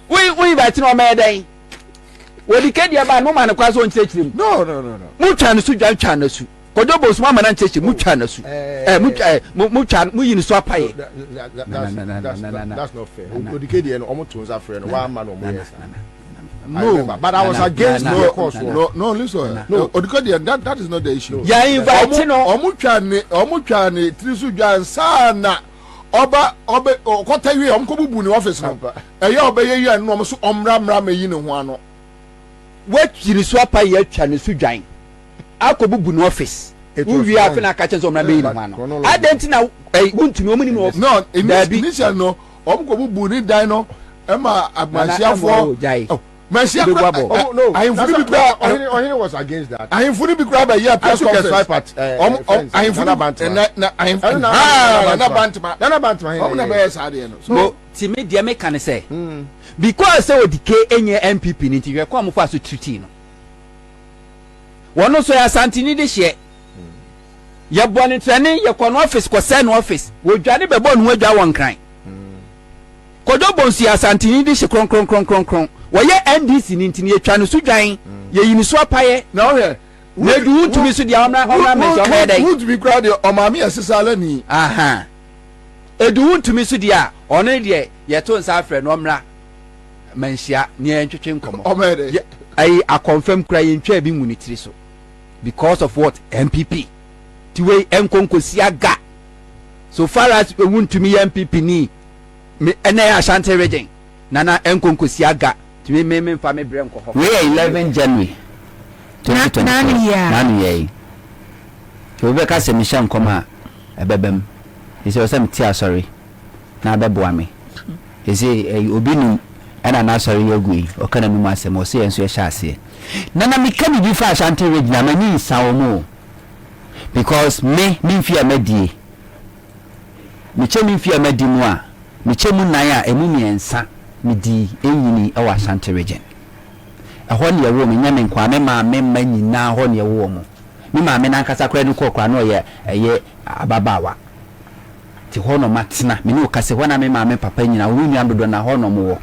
we invite no medan wodi kedia ba no man kwa so nchechirem no mutwa no su dwan twa no su kodo bo suma mana nchechi mutwa no su mutwa mu yin so apaye that's not fair wodi kedia no omo tunza frɛ no wa ma no mo yes no, but I was against the course. No, listen. No, that is not the issue. Yeah, invite no. Omuchane trisu jan sana. Oba okota wi omkobubu ni office no. Eya obeye wi anu omso omra meyi ne ho ano. Wetiri so apa ye atwa ne su dwan. Akobubu ni office. Uwi afi na ka chenso omra meyi ne ho ano. Adenti na wuntumi omuni no. No, initial no. Omkobubu ni dan no. Ema agmansiafo. Mercy, no. I am fully was against that. I am fully be grabbed by year press conference. I am so Timmy dear me can say because say odike enye MPP ni ti hwe kwa mo fa so treaty no wono so ya santini de hye ye boni training ye kono office ko send office wo dwane be bo no adwa won kran kodo bonsi ya santini de hye kron woye NDC ni ntini etwa no su dwan ye yini so apaye na o na du utumi so dia omra me so medai would be crowd o mami asesala ni aha edu utumi so dia ono de ye to nsa afre no omra manhia ne entwetwe nkomo o medai ai a confirm kra ye ntwa bi mu ni tiri so because of what MPP ti we enkonkosi aga so far as wuntumi MPP ni ena Ashanti region nana enkonkosi aga we me fa me brem ko ho we 11 January 2024 nanu ye we be ka se mi shan koma ebebem ise o se mi tia sorry na beboa me ise obi nu ana na sorry yegui o kana mi masem o se enso ye sha ase nana mi ka bi fa Ashanti region na mani sawo mo because me mfia madie mi che mi mfia madi mu a mi che mu nan a emu miensa midi enyini ewa Ashanti region ehọ ne yewo me nyame nkwa me ma me manyina ho ne yewo mo me ma me nankasa kra ne kokra no ye eye ababawa ti ho no matena me ne okase ho na me ma me papa nyina wo nua dodo na ho no mo wo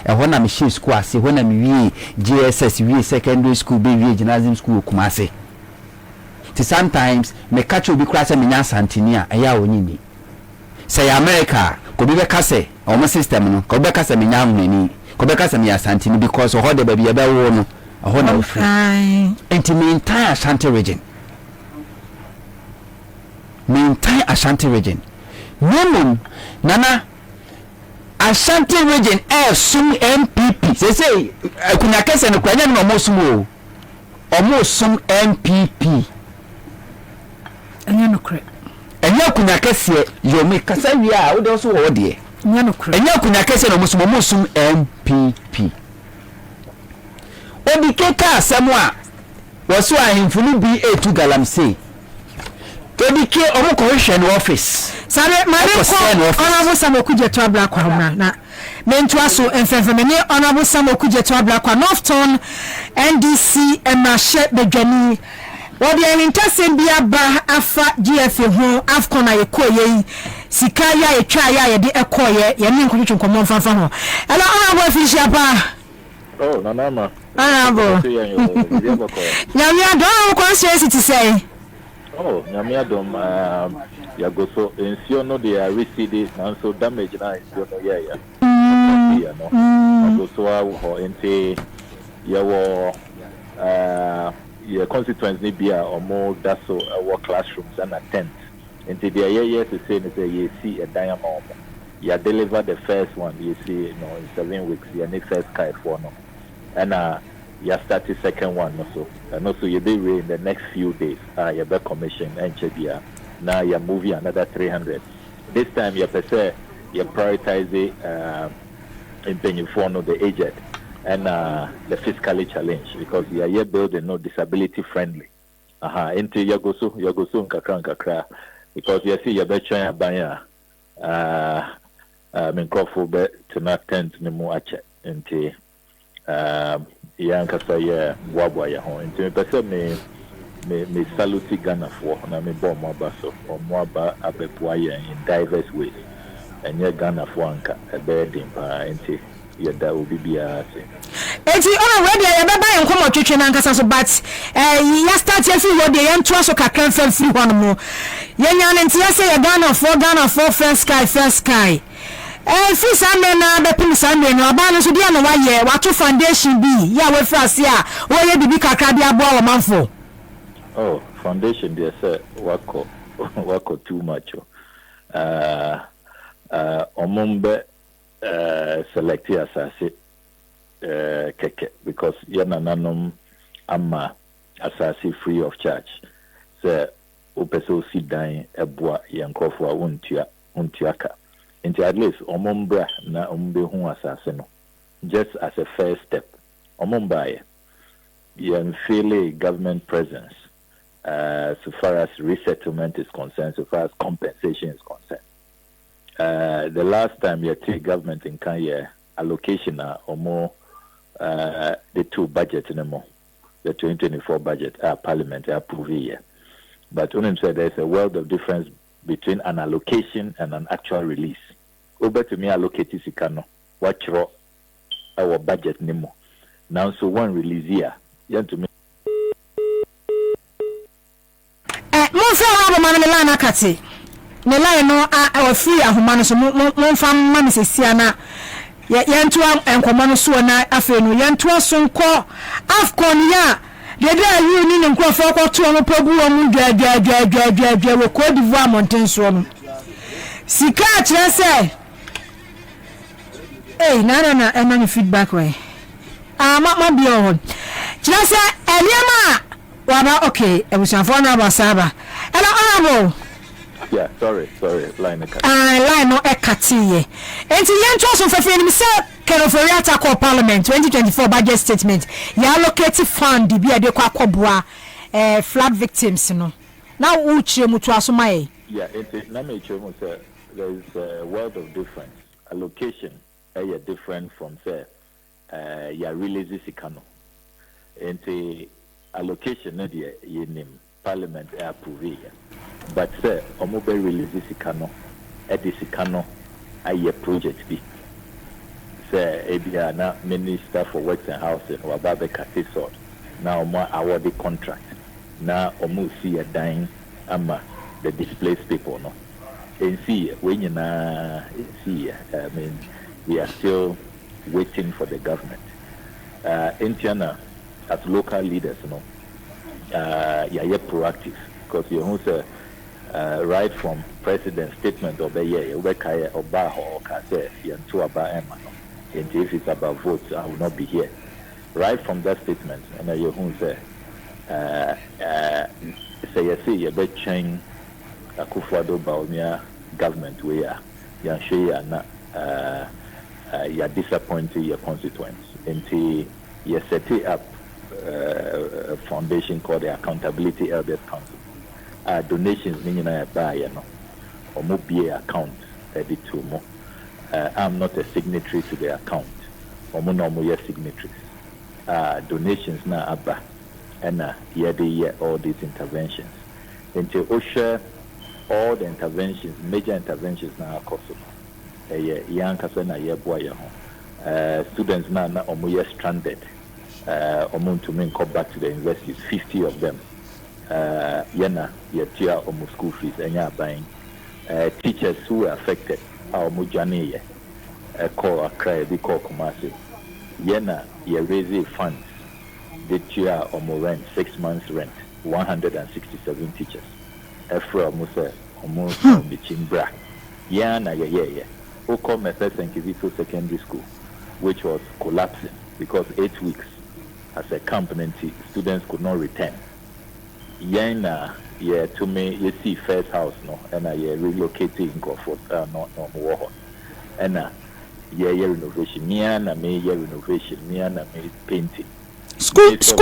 ehọ na me shi school ase ho na me wie JSS wie secondary school be wie gymnasium school Kumase ti sometimes me catch obi kra se me nya santini a eya onyini say America ko bi be kase omo system no ko be kase me nya hunani kobeka se me asante ni because ho de ba bia be wo no ho na ofri enti me entire Ashanti region Minimum nana Ashanti region sum MPP say kunya kese no kwanya no omo sum MPP anya no kre anya kunya kese yo me kasa wi a wo de so wo de anya no kre anya kunya kese no omo sum MPP odi keka asemu a wo so ahemfunu BA2 galamsey odi ke omo ko hwe no office sabe mare ko honorable Samokuje to abla kwa homa na mentu aso enfemfemene honorable Samokuje to abla kwa Northton NDC emashe bedwani wodi entasem bia ba afa GFA ho afcon ayekoye sika ya etwa ya de ekoye ye ne nkwetwe nkomo mfafa ho ela honorable official pa oh nanama honorable nyamia do ko city say oh nyamia dom yagoso ensio no they are receded and so damage na ensio no ya no yagoso ho ente yawo your constituents ni bia omo daso our classrooms and tent ente they are to say you see a diamond you deliver the first one you see in 7 weeks you need first kite for no and you start the second one also and also you be in the next few days you be commission and chedia now you're moving another 300 this time you say you prioritize in paying for no the aged and the fiscally challenged because you are here building no disability friendly into yagoso nkakra because you see you be trying banya minkrofo be to not tent ni mu ache into yankasa ye boaboa ya ho nti me pese me salute Ghana for na me bo mo aba so mo aba abepua ye in diverse ways enye Ghana for anka ebe din pa nti ye da obi bia se enti ona we dia ye beba ye nkomo twetwe na nkasa so but ya start ye fi wo dia ye nto so kakran fam free one mo ye nya ne nti ye say ye Ghana for first sky fi samena be pim samena abana so dia no waye wato foundation bi ya we frase a wo ye bibi kakra bi abo wo manfo oh foundation there say wako too much omombe select asase keke because yana nanom ama asase free of charge say opeso si dan eboa yankofo a wontuaka into at least omombra na ombe hu asase no just as a first step omombaye you feel a government presence so far as resettlement is concerned, so far as compensation is concerned. The last time you take government in Kenya allocation or more the two budget anymore, the 2024 budget parliament approved here. But when said there's a world of difference between an allocation and an actual release. Over to me allocate sikano, watch our budget anymore. Now so one release here, you to me. Monfa abo man me line akati me line no a free ahoma no so monfa man sesia na yentu enkomo no so na afa no yentu so nko afcon ya de you ni nkrofo kwato no pagu omu dwa we Cote d'Ivoire mountain so no sika kire se na any feedback way ma bi on kire se eliama waba okay ebusanfo na basaba hello honorable yeah sorry line no ekatiye enti yento so fefe ni se kenoforiata ko parliament 2024 budget statement ya allocate fund bi ade kwa akoboa flood victims no na wo chire mutu asomaye yeah enti na me chire mu say there is a world of difference allocation is different from say ya release sikano enti allocation na the yenim parliament approve but say omobe release sikano sikano aye project bi say ebia na minister for works and housing or babe katisod na omo award the contract na omo see a dying ama the displaced people no and see when you na see I mean we are still waiting for the government. Indiana, as local leaders, you're proactive because you know, right from president's statement of the year, if it's about votes, I will not be here. Right from that statement, and you say you see you bet change Akufo-Addo Bawumia government where you share you're disappointed your constituents until you set up a foundation called the Accountability Elders Council. Donations meaning I buy or mobile account edit to mo. I'm not a signatory to the account. Or no more signatories. Donations na abba and year all these interventions. Until OSHA all the interventions, major interventions na akoso. Young kasana ye boy students na omoye stranded. Omun to mean come back to the universities, 50 of them. Yena yetia omu school fees enya buying. Teachers who were affected our mujani call Accra, they call Kumasi. Yena ye raise funds this year omu rent 6 months rent 167 teachers. Efra Musa omu bichimbra. Yana ye. Oko Method and Kizito Secondary School, which was collapsing because 8 weeks as a company students could not return. Yana to me you see first house no and I relocating for no war and renovation me renovation me painting schools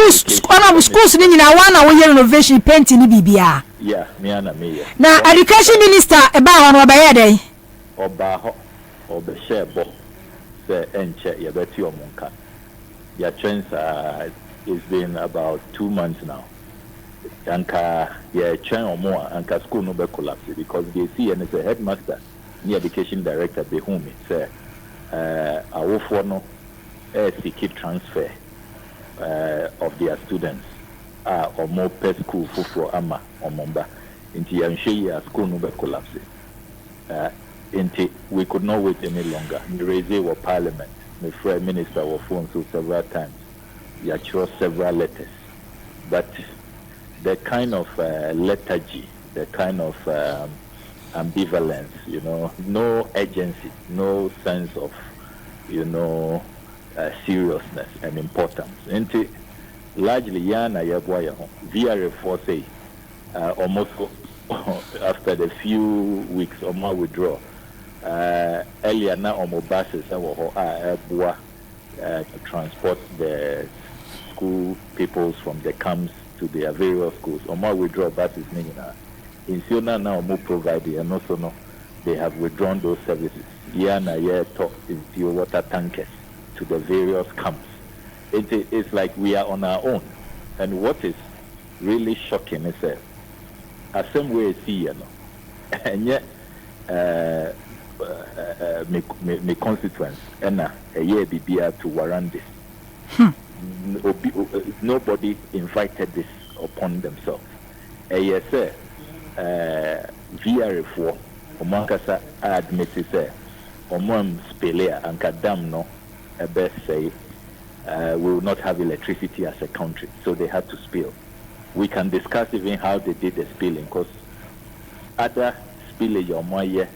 ni na wana wo renovation painting ni bibia yeah me na education minister e ba hono obaye dey oba ho obehye bo se enche ye beti omunka ya chance it's been about 2 months now. Anka yeah train or more anka school no be collapse because they see and it's a headmaster the education director be whom it say awofo no seek transfer of their students or more per school for ama or momba into ya school no be collapse into we could not wait any longer the raise wa parliament the prime minister was phone so several times he chose several letters but the kind of lethargy, the kind of ambivalence, no urgency, no sense of, seriousness and importance. And largely, Yana Yaboya, VRF4 say, almost after the few weeks of my withdrawal, earlier now on buses, transport the school peoples from the camps to their various schools. Or more withdraw buses meaning in Siona now more provided and also no they have withdrawn those services. Yana talk into water tankers to the various camps. It's like we are on our own. And what is really shocking is that as some way see and yet me constituents and a year be to warrant this. Nobody invited this upon themselves. ASA VRF4 Omankasa admitted say Omam Spelea and Kadam no best say we will not have electricity as a country, so they had to spill. We can discuss even how they did the spilling because other spillage on my year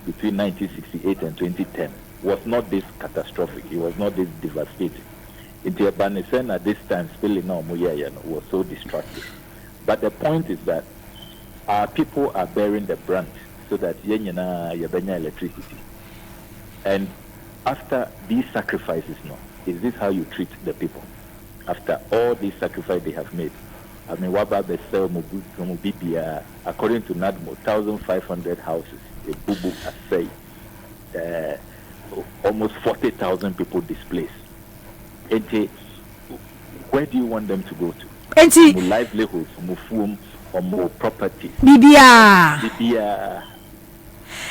between 1968 and 2010 was not this catastrophic, it was not this devastating. Into Abanisen at this time, spilling now was so destructive. But the point is that our people are bearing the brunt so that yabenya electricity. And after these sacrifices, is this how you treat the people? After all these sacrifices they have made, I mean, according to NADMO, 1,500 houses, a bubu say, almost 40,000 people displaced. Where do you want them to go to? More livelihoods, more food, or more property. Bibia.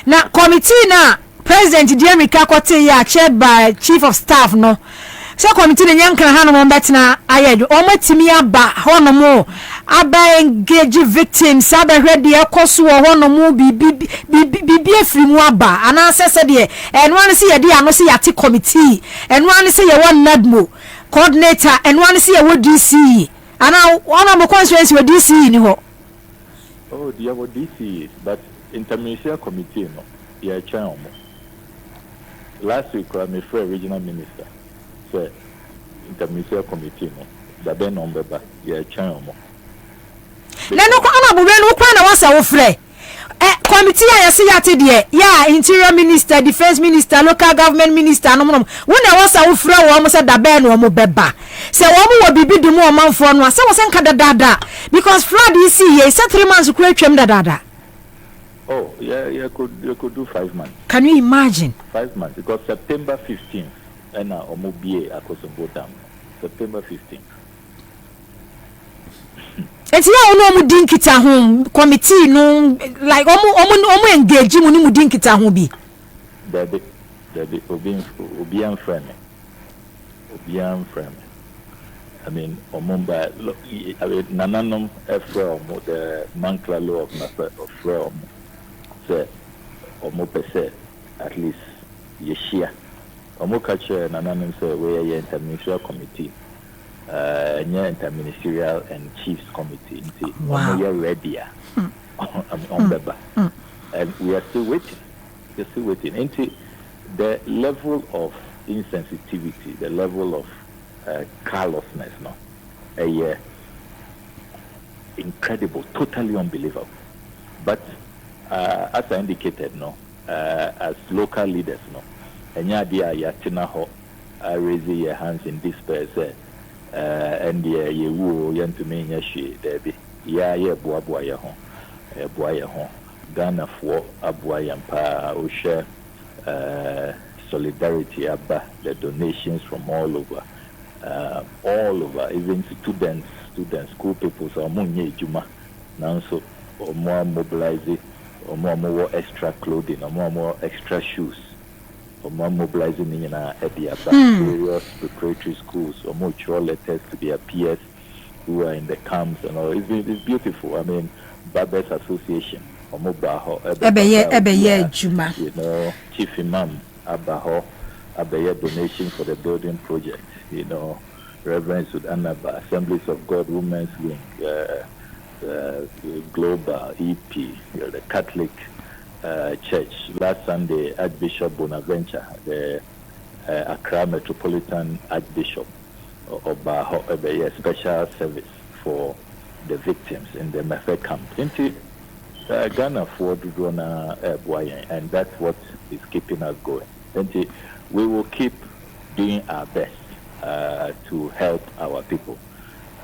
Now, committee na President Jeremy Kakote chaired by Chief of Staff no. So committee na yankan hanu mo betina ayedu. Omo timi aba hono mo aba engage victims aba hwede ekoso wo no mu bibi afiri mu aba ana sese de eno an se ye de ano se yate committee eno an se ye won nadmo coordinator eno an se ye wo DC ana one mo constituency wo DC ni ho. Oh, dear, what DC is, but interministerial committee no yeah chairman. Last week I met a regional minister. So interministerial committee no that then number ba yeah chairman. Na no kwa na bo no kwa na wasa wo frɛ committee ya se yate de ya interior minister, defense minister, local government minister no mo wona wasa wo frɛ wo mo se da be no mo beba se wo mo wo bibi di mo manfo no ase wo se nka dada because flood is here say 3 months ku atwam dada. Oh, yeah, you could do 5 months. Can you imagine? 5 months because September 15th and omobie akosombo dam. September 15th. Eti ya ono mu dinkita ho committee no like omu engage mu ni mu dinkita ho bi. That obian friend. I mean omumba nananom efra the mankla law of master of realm. Say omo pese at least yeshia omo kache nananom say we interministerial committee interministerial and chiefs committee wow. We are ready on beba and we are still waiting into the level of insensitivity, the level of carelessness incredible, totally unbelievable. But as I indicated, as local leaders, and yatina ho raising your hands in despair, and ye woo yan to me yashi debi boya hon Ghana for abuayan pa usha solidarity abba the donations from all over, even students, school people, so munye juma now so or more mobilizing or more extra clothing or more extra shoes or more mobilizing in various preparatory schools or more letters to their peers who are in the camps and all. It's beautiful. I mean, Barbers Association or Mobaho juma, Chief Imam Abaho Abaya donation for the building project, Reverend Sudanaba, Assemblies of God Women's Wing, Global EP, the Catholic Church. Last Sunday, Archbishop Bonaventure, the Accra Metropolitan Archbishop, a special service for the victims in the Mefe camp. Into Ghana for Dudona and that's what is keeping us going. Into we will keep doing our best to help our people.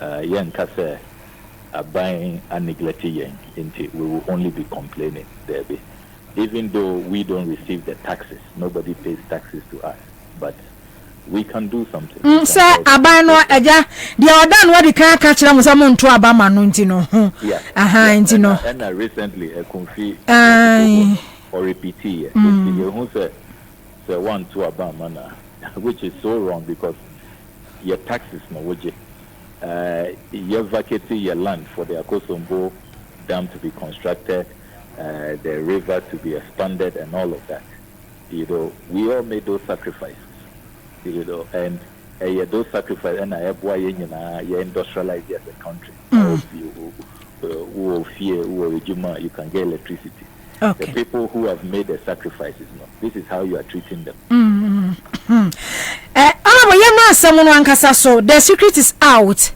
Yen kase buying and neglecting yen, we will only be complaining there. Even though we don't receive the taxes, nobody pays taxes to us, but we can do something. Sir, abano aja the order what the can catch them some to abama no ntino. Yeah. Ntino. And recently a confi or repeat here. Who said one to abama na, which is so wrong because your taxes no waje. You're vacating your land for the Akosombo dam to be constructed, the river to be expanded, and all of that. We all made those sacrifices. And those sacrifices, and I have why you industrialize as a country. You can get electricity. Okay. The people who have made the sacrifices, this is how you are treating them. So the secret is out.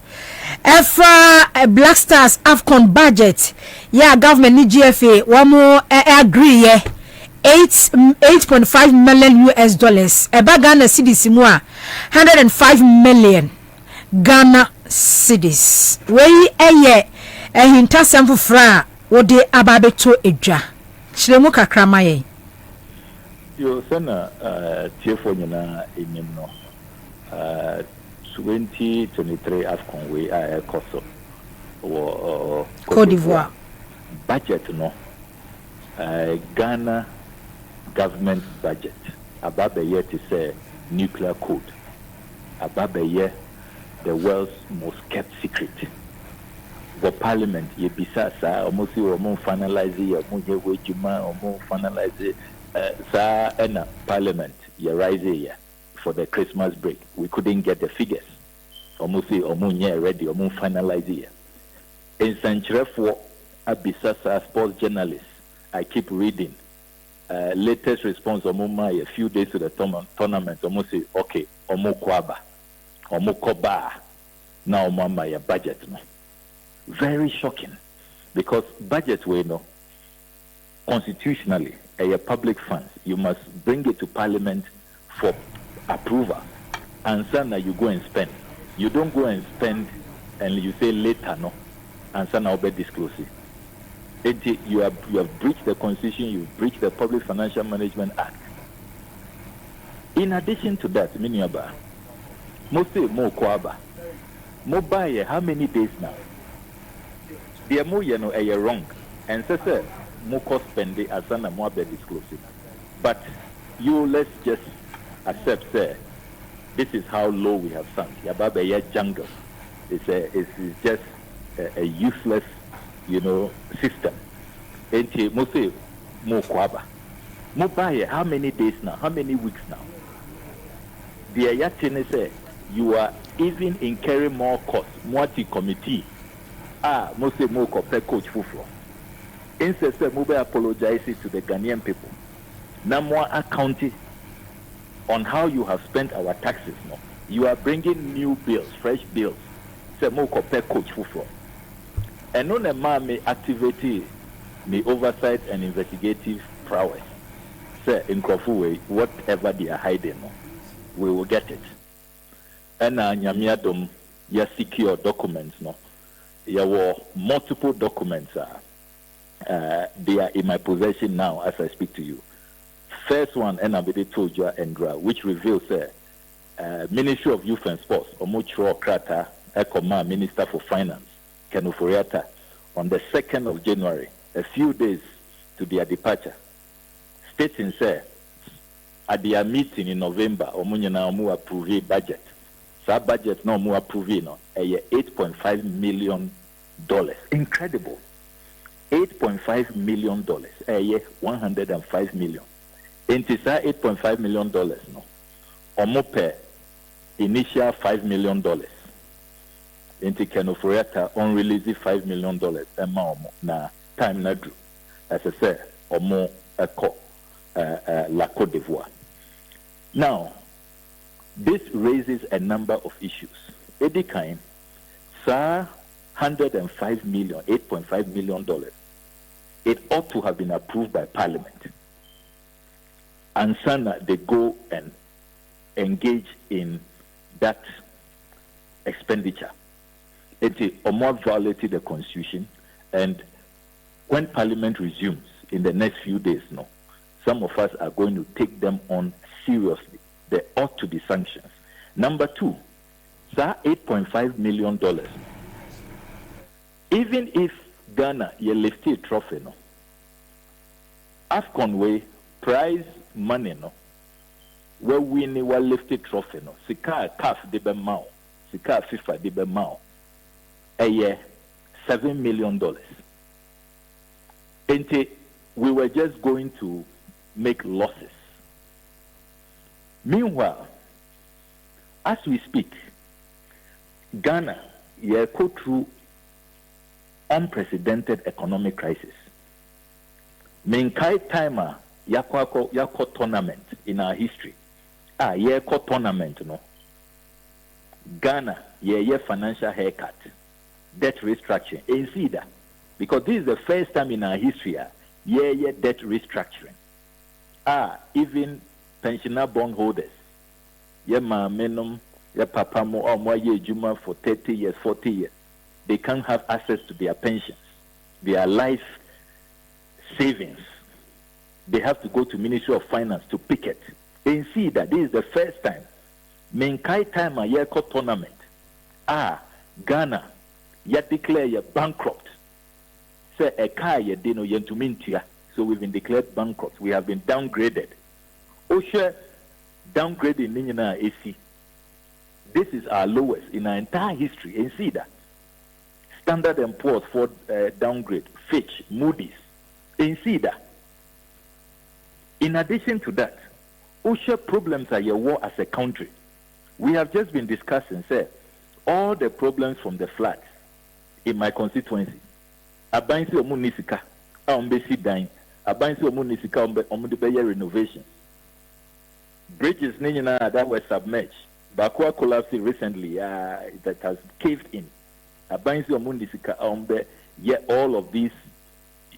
Black Stars AFCON budget, government ni GFA, one more agree, $8.5 million US. Ghana cedis more, 105 million Ghana cedis. We hinta sample fra, what they ababeto edja. Shiremu kakramaye. You send Tiafonina in 2023 AFCON we are Koso or Cote d'Ivoire budget Ghana government budget about the year to say nuclear code about the year the world's most kept secret for parliament ye bisa sa almost finalize ye omo wejuma omo finalize sa ena parliament ye rise here for the Christmas break. We couldn't get the figures. Almost ready, finalize here. In Sanchez for Abisa sports journalists, I keep reading. Latest response a few days to the tournament, almost say, okay, kwaba, koba, now mama your budget. Very shocking, because budget we know constitutionally a public funds, you must bring it to parliament for approval, and then you go and spend. You don't go and spend and you say later no, and then I'll be disclosing. You have breached the constitution, you've breached the Public Financial Management Act. In addition to that, Miniaba, mostly more kwaba, more buy how many days now? The more a wrong, and so more cost spending as an more be disclosing. But let's just accept say this is how low we have sunk. Yababa jungle. It's just a useless, system. And mostly more kwaba. More buy how many days now? How many weeks now? The Ayatene say you are even incurring more costs. Multi committee. Mostly more compare coach Fuflo. Instead, Mube apologizes to the Ghanaian people. Now more accounting on how you have spent our taxes. No, you are bringing new bills, fresh bills. Say more compare coach Fuflo. And on a man may activate the oversight and investigative prowess. Say in Kofuwe, whatever they are hiding, no, we will get it. And Nyamiadom, ya secure documents, no. There were multiple documents. They are in my possession now as I speak to you. First one, Enabede Toja Endra, which reveals Ministry of Youth and Sports, Omochro Krata, Ekoma, Minister for Finance, Kenuforiata, on the 2nd of January, a few days to their departure, stating, at their meeting in November, Omunyana Omu approve budget. So budget no more approving no, $8.5 million. Incredible. $8.5 million. 105 million. Into $8.5 million no. Omope initial $5 million. Into Kenoforiata unreleased $5 million. Na time na drew. As I said, Omo Eko La Côte d'Ivoire. Now, this raises a number of issues. Eddie Kine, sir, $105 million, $8.5 million. It ought to have been approved by Parliament. And Sana, they go and engage in that expenditure. It almost violated the Constitution. And when Parliament resumes in the next few days, no, some of us are going to take them on seriously. There ought to be sanctions. Number two, sir, $8.5 million. Even if Ghana, you lifted a trophy, no, AFCON way, prize money, no, where we need a lifted trophy, no, Sika CAF debe mao, Sika FIFA debe mao, a year, $7 million. And we were just going to make losses. Meanwhile, as we speak, Ghana go through unprecedented economic crisis. Menkai timer yako tournament in our history. Yako tournament no. Ghana financial haircut, debt restructuring. And see that because this is the first time in our history debt restructuring. Even pensioner bond holders, menum, papa mo or juma for 30 years, 40 years. They can't have access to their pensions, their life savings. They have to go to Ministry of Finance to pick it. And see that this is the first time. Menkai time a year tournament. Ghana, declare bankrupt. Say a car dino yentumintia. So we've been declared bankrupt. We have been downgraded. Osha downgrading Ninyana AC. This is our lowest in our entire history. And see that. Standard and Poor's for downgrade, Fitch, Moody's, Insida. In addition to that, OSHA problems are your war as a country. We have just been discussing, say, all the problems from the floods in my constituency. Abansi omunisika, ombesi dying. Abansi omunisika omudebeye renovation. Bridges that were submerged. Bakua collapsed recently. That has caved in. Abansi omunisika ombe. Yet all of these,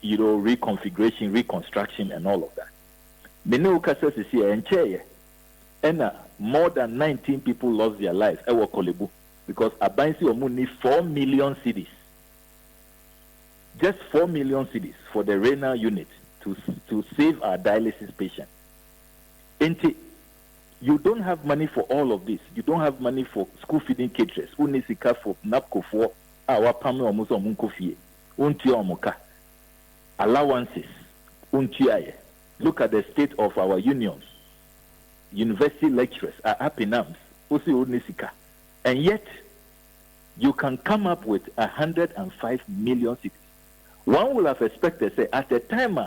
reconfiguration, reconstruction, and all of that. Meneuka says is here and chair. And more than 19 people lost their lives. Ewa Kolebu. Because Abansi Omuni 4 million cedis. Just 4 million cedis for the renal unit to save our dialysis patient. You don't have money for all of this. You don't have money for school feeding caterers. Unisika for NAPCO for our pame omuso munkofie. Untia omuka. Allowances. Untiaye. Look at the state of our unions. University lecturers are up in arms. Usi unisika. And yet, you can come up with 105 million cities. One would have expected, say, at the time,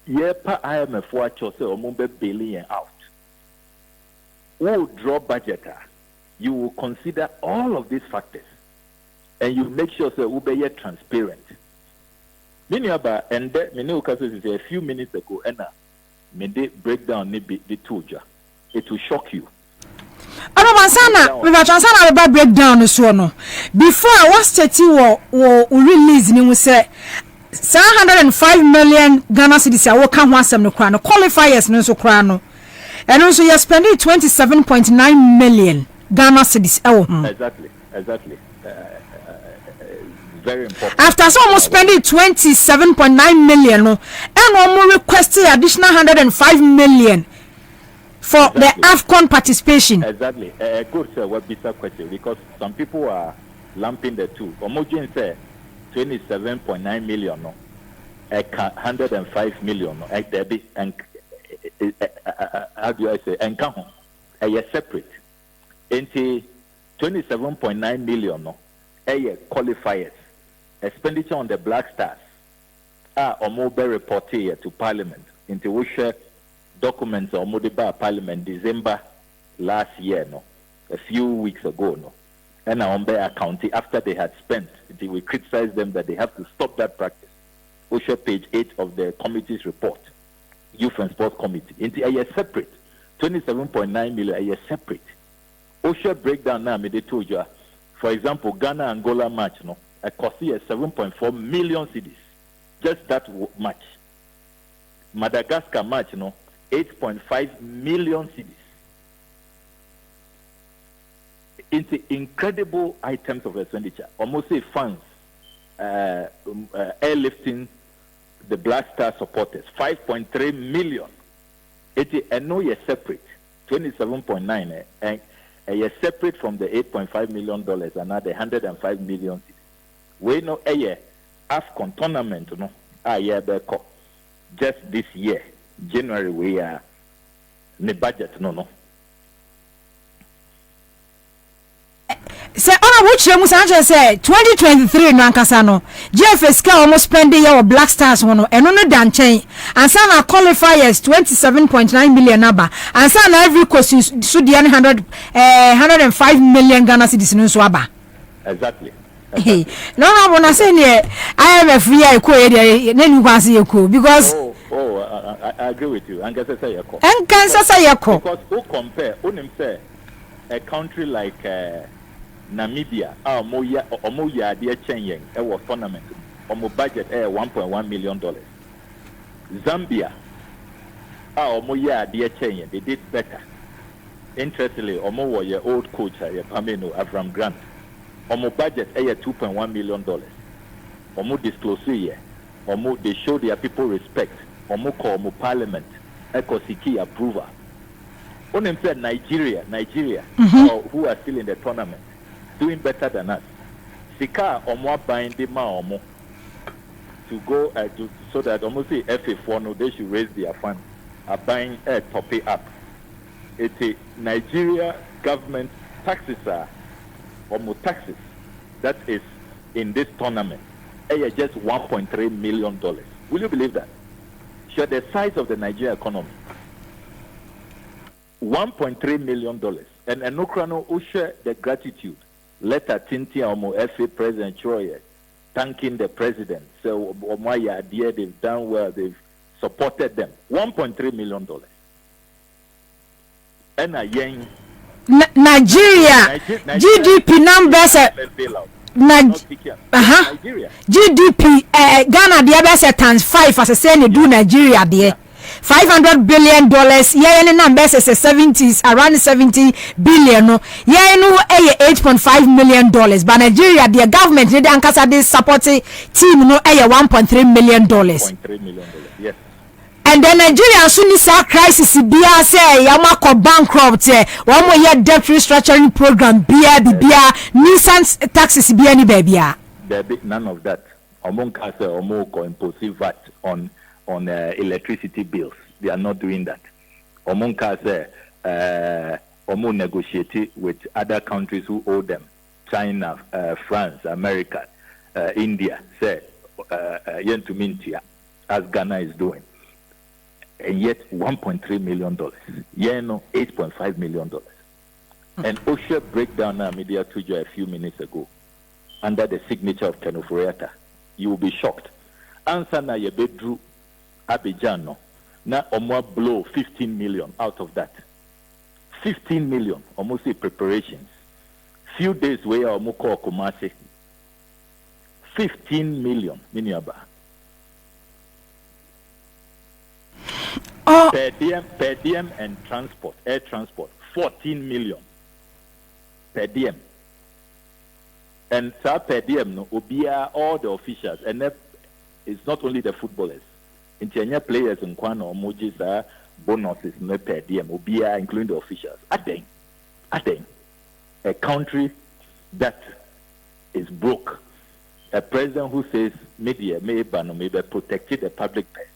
IMF watch or say, Omumbe billion out. Who draw budget? You will consider all of these factors, and you make sure say Ube transparent. Miniaba and then a few minutes ago, and made breakdown the tuja. It will shock you. Masana, we were transferring about breakdown so no. Before I was 30 or release ni say 705 million Ghana cedis a work kan wasem no kra no qualifiers no so kra no. And also you spending 27.9 million Ghana cedis Exactly. Very important. After so almost spending 27.9 million no and almost requested additional 105 million for the AFCON participation. Exactly. Good, sir. What bizarre question? Because some people are lumping the two. Homogen say 27.9 million, no, 105 million, no, and how do I say? And come on, separate. Into 27.9 million, no, qualifiers. Expenditure on the Black Stars are mobile reported to Parliament into which documents or Modiba Parliament December last year, no, a few weeks ago, no, and on their county after they had spent, we criticized them that they have to stop that practice. OSHA page 8 of the committee's report, Youth and Sports Committee, into a separate 27.9 million, a separate. OSHA breakdown now, me told you, for example, Ghana Angola match, no, a cost 7.4 million cedis, just that match. Madagascar match, no, 8.5 million cedis. Into incredible items of expenditure. Almost say funds, airlifting the Black Star supporters, 5.3 million. I know you're separate, 27.9, and you're separate from the $8.5 million, another 105 million cedis. We know a year AFCON tournament, no, just this year. January we are the budget no. Say on which you must say 2023 no ankasa no. GFSK almost spending your Black Stars one and no dan chain. And sana qualifiers 27.9 million number. And sana every question so the 105 million Ghana cedis no so aba. Exactly. Hey, no, when I say I am a free I because I agree with you. And because who compare say a country like Namibia, Omoya dear Chenyeng, was tournament, budget $1.1 million. Zambia, Omoya dear Chenyeng, they did better. Interestingly, Omo your old coach, Pameno Avram Grant. Omo budget $2.1 million. Omo disclose here. Omo they show their people respect. Omo call Omo parliament. Eko siki approval. Onem said Nigeria, who are still in the tournament, doing better than us. Sika Omo buying the ma Omo to go so that Omo say FA4 no they should raise their fund. Are buying top it up. It's a Nigeria government taxes are. Omo taxes that is in this tournament, just $1.3 million. Will you believe that? Share the size of the Nigerian economy. $1.3 million. And Enokrano usher the gratitude. Letter Tinti Omo FA President Troye thanking the president. So Omaya idea they've done well, they've supported them. $1.3 million. And Nigeria GDP numbers Nigeria GDP Ghana the best times 5 as I say do Nigeria there. $500 billion. Yeah, any numbers is 70s around 70 billion. Yeah, no, $8.5 million. But Nigeria, the government, the Ankasa, this supporting team, no, $1.3 million. $1.3 million. Yes. And then Nigeria soon is a crisis. Bia say Yamako bankrupt. One more year debt restructuring program. Bia Nissan taxes. Bia ni baby. There be none of that. Omonka say Omoko impose VAT on electricity bills. They are not doing that. Omonka say Omo negotiate with other countries who owe them. China, France, America, India. Say yen to mintia as Ghana is doing. And yet $1.3 million. Yeno $8.5 million. And OSHA breakdown now media to you a few minutes ago under the signature of Kenoforiata. You will be shocked. Answer na ye bedru Abidjan na omwa blow 15 million out of that. 15 million almost say preparations. Few days where omoko Kumasi. 15 million miniaba. Per diem and transport, air transport, 14 million per diem. And per diem, no, obia all the officials, and it's not only the footballers. Interior players in Kwano, Mojis, bonuses, no per diem, obia, including the officials. I think, a country that is broke, a president who says media may ban or maybe protected the public purse.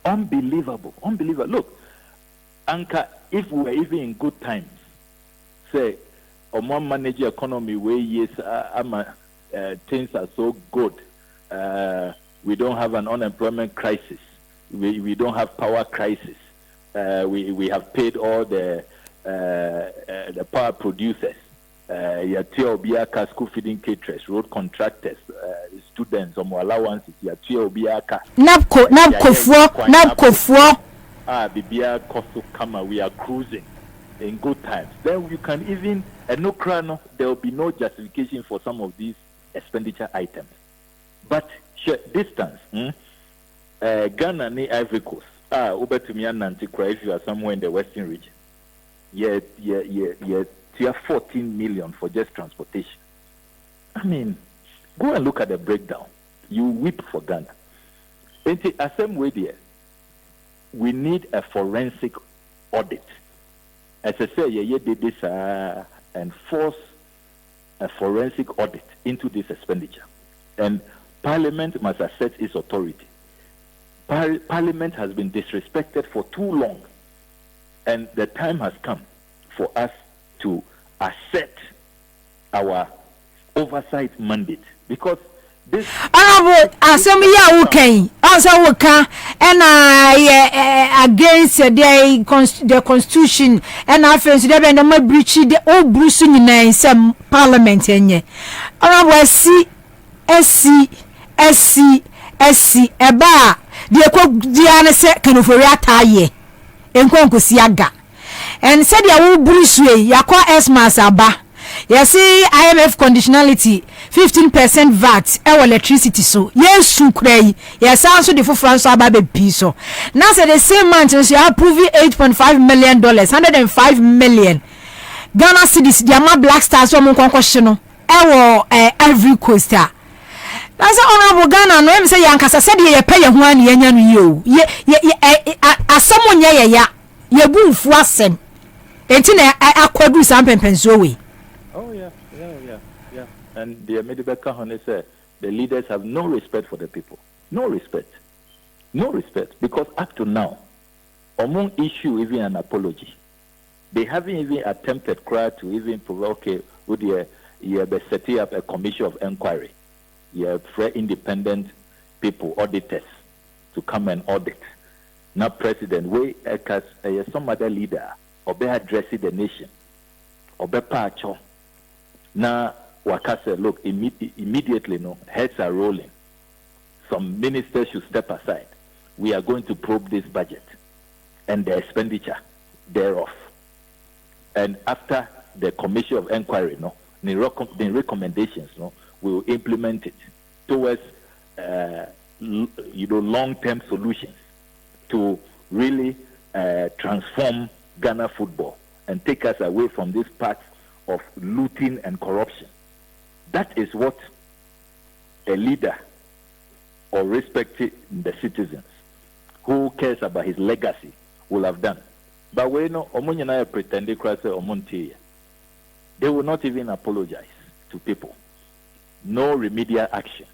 Unbelievable. Look, Anka, if we were even in good times, say, one manage economy where yes, things are so good. We don't have an unemployment crisis. We don't have power crisis. We have paid all the power producers. School feeding caterers, road contractors, students, allowances. Napco. Bibia Koso Kama, we are cruising in good times. Then you can even, there will be no justification for some of these expenditure items. But distance, Ghana ni Ivory Coast. Over to me and if you are somewhere in the Western region. You have 14 million for just transportation. I mean, go and look at the breakdown. You weep for Ghana. In the same way there, we need a forensic audit. As I say, did this and force a forensic audit into this expenditure. And Parliament must assert its authority. Parliament has been disrespected for too long. And the time has come for us to assert our oversight mandate, because this against the constitution and offense the breach the old Bruce in some parliament SC eba the se Kenoforiata ye enkonko siaga. And said ya will Bruce way, yakwa S-Mass aba. You see IMF conditionality, 15% VAT, our electricity so. Yes, sukray. Yes, also the for France ababe piso. Now say the same month, you are approving $8.5 million, 105 million. Ghana cities, Yama Black Stars, one question. Every coaster. That's honorable Ghana. No, I'm saying Yankasa said you pay your one you. As someone ya. Ye bu fuasem entina akwadu sampen pensowe. Oh yeah. And the Medibeka Honey said the leaders have no respect for the people. No respect, because up to now among issue even an apology. They haven't even attempted to even provoke would you be setting up a commission of inquiry? You have independent people, auditors, to come and audit. Now, President, we as some other leader, or be addressing the nation, or be pacho. Now, Wakase, look, immediately, no, heads are rolling. Some ministers should step aside. We are going to probe this budget and the expenditure thereof. And after the commission of inquiry, no, the recommendations, no, we will implement it towards, long-term solutions to really transform Ghana football and take us away from this path of looting and corruption. That is what a leader or respecting the citizens who cares about his legacy will have done. But we know Omunyana pretending Omunti. They will not even apologize to people. No remedial action.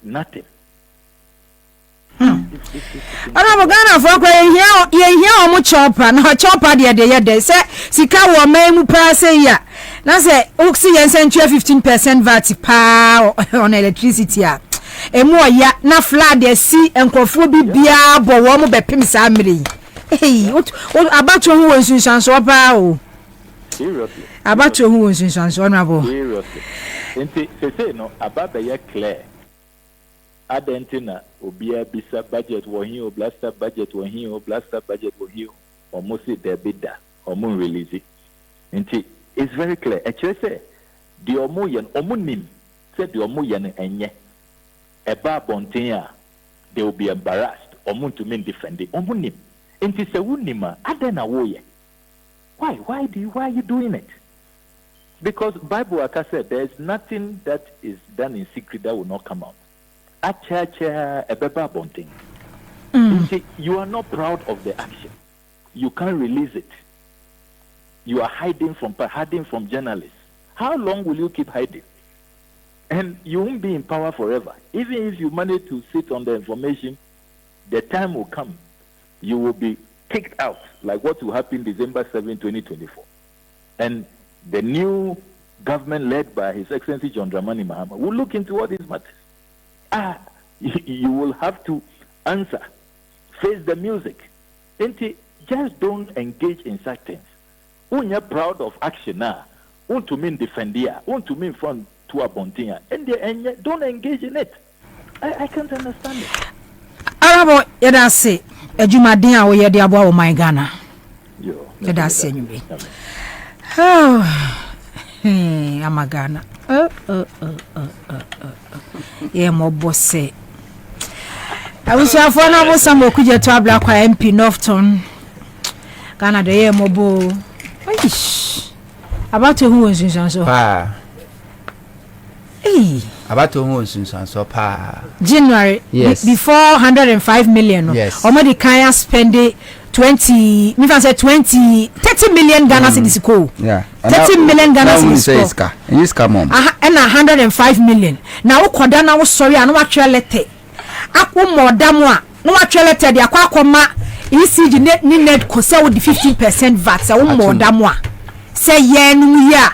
Nothing. Ana Ghana for here omo chopper na chopper de say sika wo memu pa say ya na say oxy yen 15% VAT pa on electricity a emu oya na flood de si enkrofo bibia bo wo mo bepem sa amiri abato hu wonsunsanso pa o seriously abato hu wonsunsanso na bo seriously enti say no ababa ye clear Adentina obia bisa budget wo hin o blaster budget wo hin o blaster budget wo hin o mo se de bida o mo release nti it's very clear e chere say the omo yen omo nim say the omo yen enye e ba bonten a they will be embarrassed omo to mean defend omo nim nti se wunima adena wo ye why are you doing it? Because Bible like I said there is nothing that is done in secret that will not come out. You are not proud of the action. You can't release it. You are hiding from journalists. How long will you keep hiding? And you won't be in power forever. Even if you manage to sit on the information, the time will come. You will be kicked out, like what will happen December 7, 2024. And the new government led by His Excellency John Dramani Mahama will look into all these matters. You will have to answer, face the music. Just don't engage in such things. When you're proud of action now, want to mean defendia, want to mean front to a bontia, and don't engage in it. I can't understand it. Arabo, yada say, ejumadin a we yede abo my Ghana. Yada say nyubi. Oh, I'm Ghana. Yeah, mo bosse. I wish I for na bo some okuje to abla kwa MP Northton. Ghana de ye mo bo. Ish. About who was in so pa. About who was in so pa. January, yes. Before 105 million. Yes. Already can spend it 30 million Ghana cedis ko. Yeah. 30 million Ghana cedis ko. And you come on. And 105 million. Now koda na wo sorry anu atwe letter. Akwo modam a no atwe letter de akwa akoma ECG net ko say wo di 15% VAT wo modam a. Say yenu ya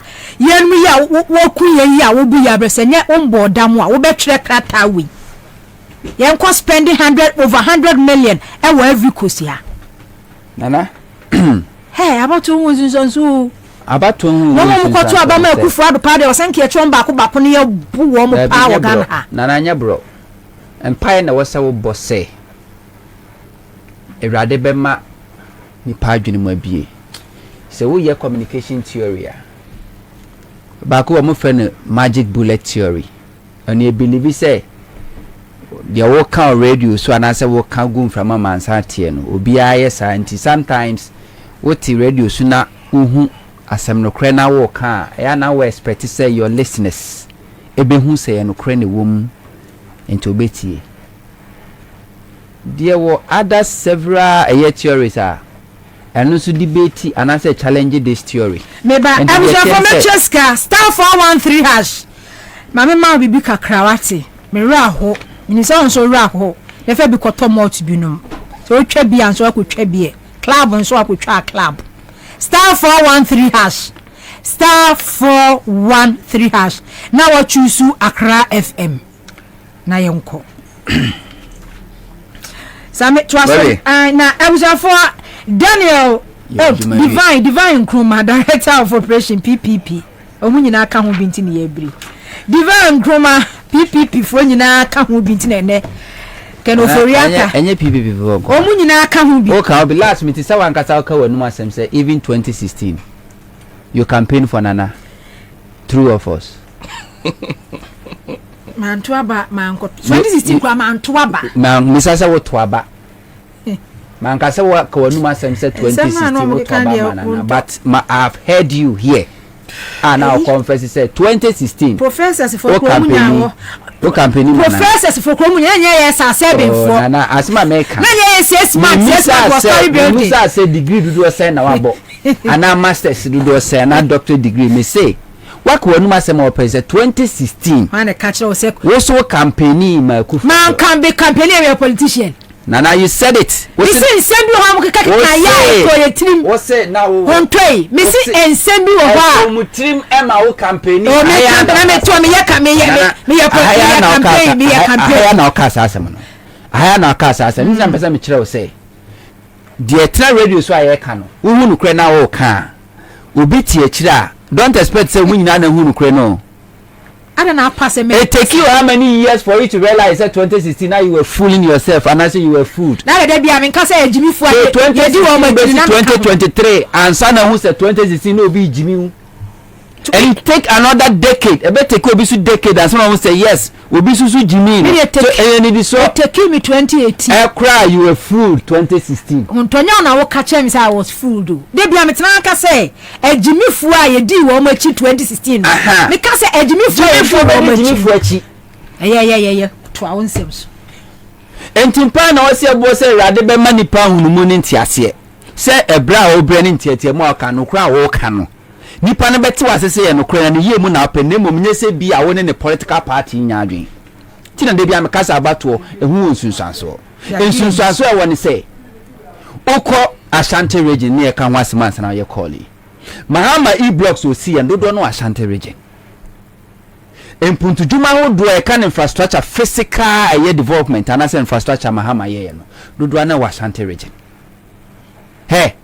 wo ku ye ya wo bu ya brese nye wo modam a wo betwe krata wi. Yen ko spending over 100 million e wo every coast ya. Nana hey about to wonsunsanso about to no mo ko to aba ma kufu ado pa de o sanke etwon ba ko ne ya bu wo mo pa wo Ghana ha nana nya bro empire na wasa wo bosse ewrade be ma ni pa adwene mu abie se wo ye communication theory ba ko mo fe no magic bullet theory and you believe say the work on radio so and answer work can go from a man's heart here no obi yes anti sometimes what the radio so na asem no kre na work ya na we expect say your listeners ebe hu say no kre ne wom into betie there were other several theories and also debate and answer challenge this theory meba am sure for Cheska star 413 hash mama ma bibi kakrawati me raho ni so nso raho e fe bi koto malt binum so twa bi anso akotwa bi club nso akotwa club star 413 hash *413#. Now what choose Accra FM. Na yonko. Same trust na ebusa for Daniel Divine Nkrumah, Director of Operation PPP. Omu nyina aka ho binti ne yebri. Divine Nkrumah PPP fo nyina aka ho binti ne ne. Keno Foriaka. Enye PPP fo. Omu nyina aka ho bi. Okay, be last meeting say wan kasa ka wanu asem say even 2016 you campaign for Nana. True or false? Mantuaba manko 2016 kwa mantuaba. Misasa wo tuaba. Mankasa wa ka wanu asem say 2016 wo tuaba Nana, but I've heard you here. Now confess say 2016 professors for Kromunya professors for Kromunya yes are 7 for na asima meka na yes for story building Musa say degree do say na wabo ana masters do say na doctor degree me say waka wanu asem o pese 2016 man catch o say wo so campaign ma kufu man can be campaigning a politician. Nana, you said it. Missy Sembi Hamka ya for your team. What say now? One tray. Missy and Sembi Oba. Mutrim Emma campaign. Oh, me campaign. I now cast asem. I now cast asem. Some person me chiro say. The tra radio so I can. Who no kre na o kan. Obi tie chira. Don't expect say we na hu no kre no. I don't know pass a it take you how many years for you to realize that 2016 now you were fooling yourself and I say you were fooled. Now they be having say Jimmy for 2023 and Sana who said 2016 no be Jimmy. And you take another decade. I bet take obisu decade and someone will say yes. Obisu Jimmy. So take me 2018. I cry you were fooled 2016. Untonya na wo catch me say I was fooled. They be am tena say e Jimmy fu a ye di wo machi 2016. Me ka say e Jimmy fu achi. Yeah. To our selves. Entimpa na wo se ebo say rade be manipa hunumu ni ntiase. Say ebra obre ni ntiatie mo aka no kra wo ka no. Nipa na beti wa sese ye no kra na ye mu na apene mom nye se bia wo ne political party nya adwen. Ti na de bia me kasa abato ehu nsunsanso. Nsunsanso e woni say ukọ Ashanti region ne e ka ho asema na ye call. Mahama e-blocks o si and do no Ashanti region. Empuntu juma ho do e kan infrastructure physical e development and as infrastructure Mahama ye no. Do na Ashanti region. Hey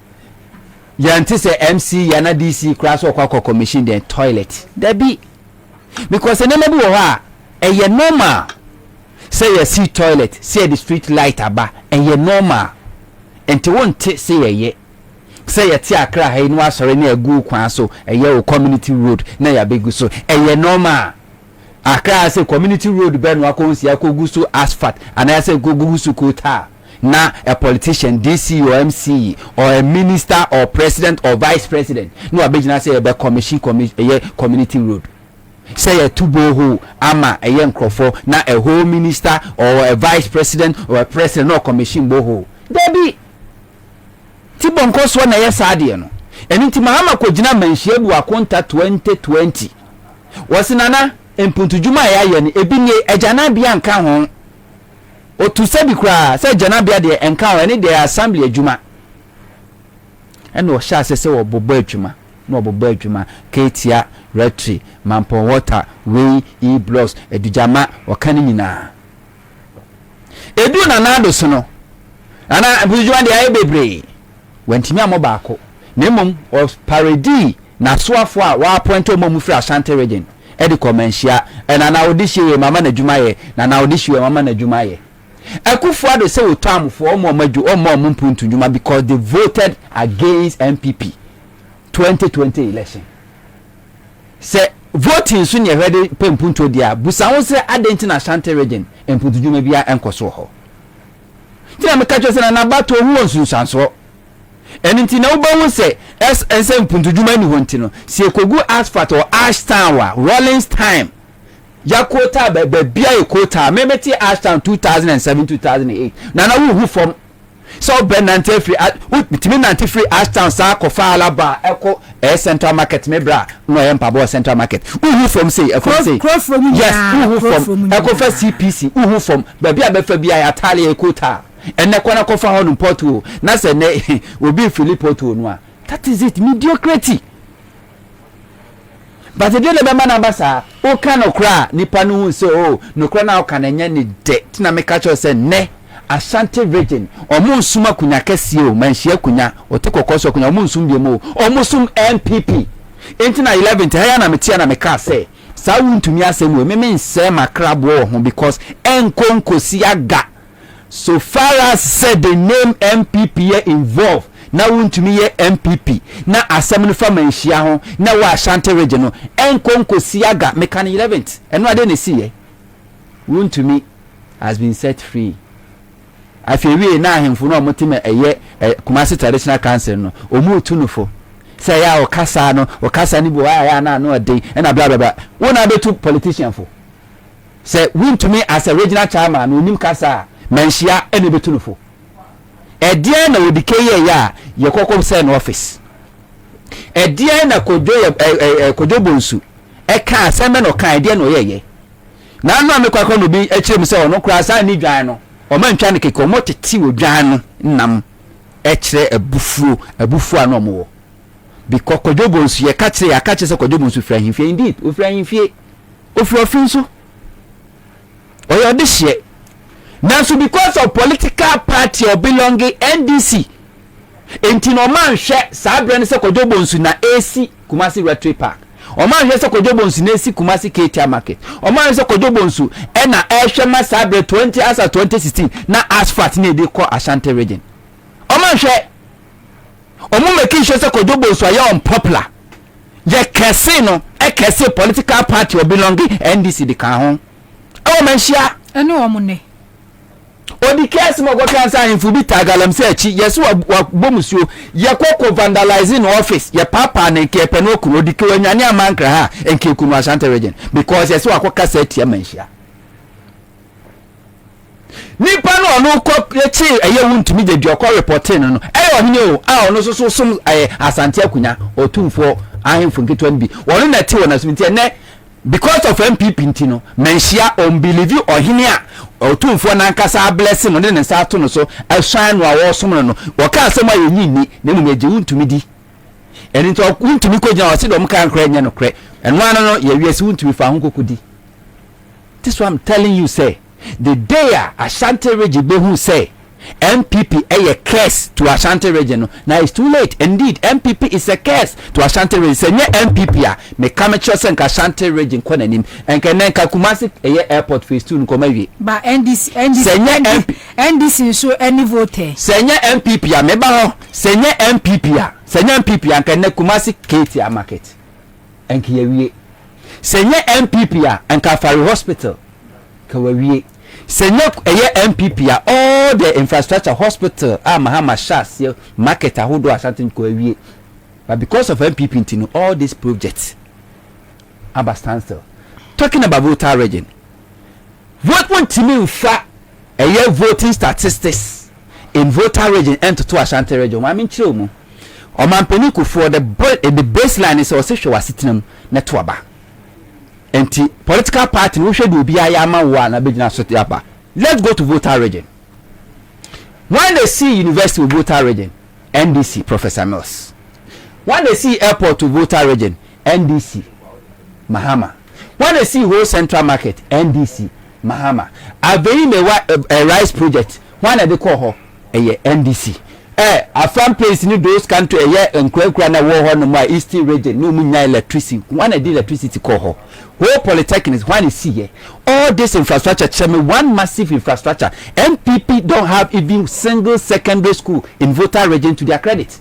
yanti say MC yana DC class or commission the toilet there be because enema bi wo ha eye normal say you see toilet say the street light aba eye normal enti wonte say ye say you ti Accra ha inu asore na agu kwan so eye o community road na ya begu so eye normal Accra say community road be no akonsi akogu so asphalt and I say gogu so kota na a politician DC or MC or a minister or president or vice president no abegina say a commission community road say a tubo ama a nkrofo na a whole minister or a vice president or a president no commission boho there be tibonko so na yes ade no enti Mahama ko gina manhia bu akonta 2020 wasinana empuntu juma ya ye ni ebi ne agana bia nka ho o to say bikra say janabia de enka any the assembly adwuma ene o sha se wo bobo adwuma no bobo adwuma ketia retri mampon water we e-blocks edujama o kan nyina edu na nado so no ana abujuma de aye bebre wantimi amobako nemom of parody na soafo a wa appoint omo free Ashanti region e de commencia na na odishiwe mama na adwuma ye na odishiwe mama na adwuma ye Akufo-Addo say otam for omo mpuntu njuma because they voted against MPP 2020 election. Say voting so ne ready pempuntu dia busa won say Auditing Ashanti region mpuntu njuma bia enkoso ho. Tina me ka say na bato hu onsunsanso. Enti na uba won say SNC mpuntu njuma ni honti no. Si ekogu asphalt or ash tower Rollins time. Yakota bebia ekota memeti Ashtown 2007 2008 na wu from so benante free bitimi nante free Ashtown sa kofa alaba eko central market mebra no empabo central market wu from say yes wu from eko fa CPC wu from bebia befa bia ya tale ekota enne kwana kofa ho no porto na se ne obi Philip porto no a that is it mediocrity but the day man ambassa o kan okra nipa no hu say oh no kra na o kan enya ni de tina me catch say ne Ashanti region omo nsuma kunya kese o manhia kunya otekokoso kunya omo nsum biem o omo sum MPP entina 11 haya na metia na meka say sa wuntumi asem we me nse makrabo ho because enkonkosi aga so far as said the name MPP involved na wuntumi ye MPP na asem no fa manhia ho na wa Ashanti region no enkonkosi aga meka na 11th eno ade na si ye wuntumi has been set free afewie na ahemfo no omotime eye Kumasi traditional council no omu tunufo say ya okasa no okasa ni bo ya na no dey na bla bla bla wona betu politician fo say wuntumi as a regional chairman onim kasa manhia ene betunufo edie na odikeye ya ye kokom say no office edie na kojo bonsu e ka aseme no kan edie no yeye na anu amekwa no bi ekire mu say ono kura sa ni dwan no o man twa ne keke o moteti wo dwan no nam ekire abufu ano mo because kojobo nsu ye ka kire ya ka kire se kojobo nsu fra himfie indeed o fra himfie o fra ofinso o yo de hye now so because of political party or belonging NDC enti no man hwe sa brand se kojobo nsu na AC Kumasi Retreat Park o man hwe se kojobo nsu na AC Kumasi Ketia Market o man hwe se kojobo nsu e na ehwe ma sa brand 20 as 2016 na asphalt na dey call Ashanti region o man hwe omo making sure say kojobo nsu ya unpopular ye kese no e kese political party or belonging NDC de kan ho o man hia ene o mo ne odi case mo go kansa info bi tagalam se achi yeso wa bomusuo ye kokko vandalizing office ye papa na ke pe no kuro odi ke wanyane amankra ha enke kunu Ashanti region because yeso akoka se atia manhia nipa no no ko echi eye wuntumi de dio ko reporting no e ohine o a ono so som Asante akunya otumfo ahemfo nketwa nbi wonu na ti wona sumiti ne because of MPP ntino manhia on believe ohine a otumfo na nkasa blessing no ne nsa ato no so ahwan no a wo som no wo ka asem aye nyinni na mu meje wuntumi di eni to wuntumi ko gina wase do mka nkra nya no kre eno ano no ye wiase wuntumi fa ho kokodi. This what I'm telling you say the day Ashanti region be who say MPP a curse to Ashanti region now it's too late. Indeed MPP is a curse to Ashanti region. Say MPP me come cho sen Ashanti region kwa nanim enka nenka Kumasi airport phase 2 nkoma wie ba NDC so any vote senye MPP me ba ho senye MPP enka ne Kumasi Ketia Market enka ye wie senye MPP enka Fari Hospital ka wie senye MPP all the infrastructure hospital Mahama Shas market ahodo Ashanti ko wie but because of MPP ntino all these projects understand still talking about voter region what want to mean fa voting statistics in voter region and to Ashanti region I mean chiro mu o man paniku for the baseline is also show asitinam na to aba enti political party no hwe do obi ayama wa na begina so tiapa. Let's go to voter region. When they see university with voter region NDC Professor Mills, when they see airport to voter region NDC Mahama, when they see whole central market NDC Mahama, Avery a rice project when they call her NDC a farm place in those country and Kwekwa na war no more eastern region no munya electricity when I did electricity call her whole polytechnics when you see here all this infrastructure chairman one massive infrastructure MPP don't have even single secondary school in voter region to their credit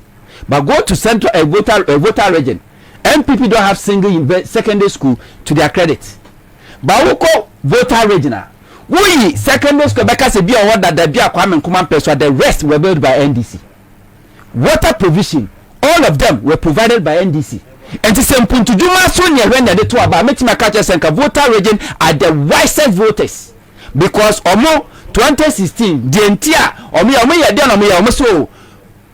but go to central voter region MPP don't have single secondary school to their credit but we call voter region we secondary school because be on that there be a Kwame Nkrumah person the rest were built by NDC. Water provision all of them were provided by NDC. And the same point to Juma Sonia when they to about making my catcher senka voter region are the wisest voters because omo 2016 the entire omo ya dey omo ya omo so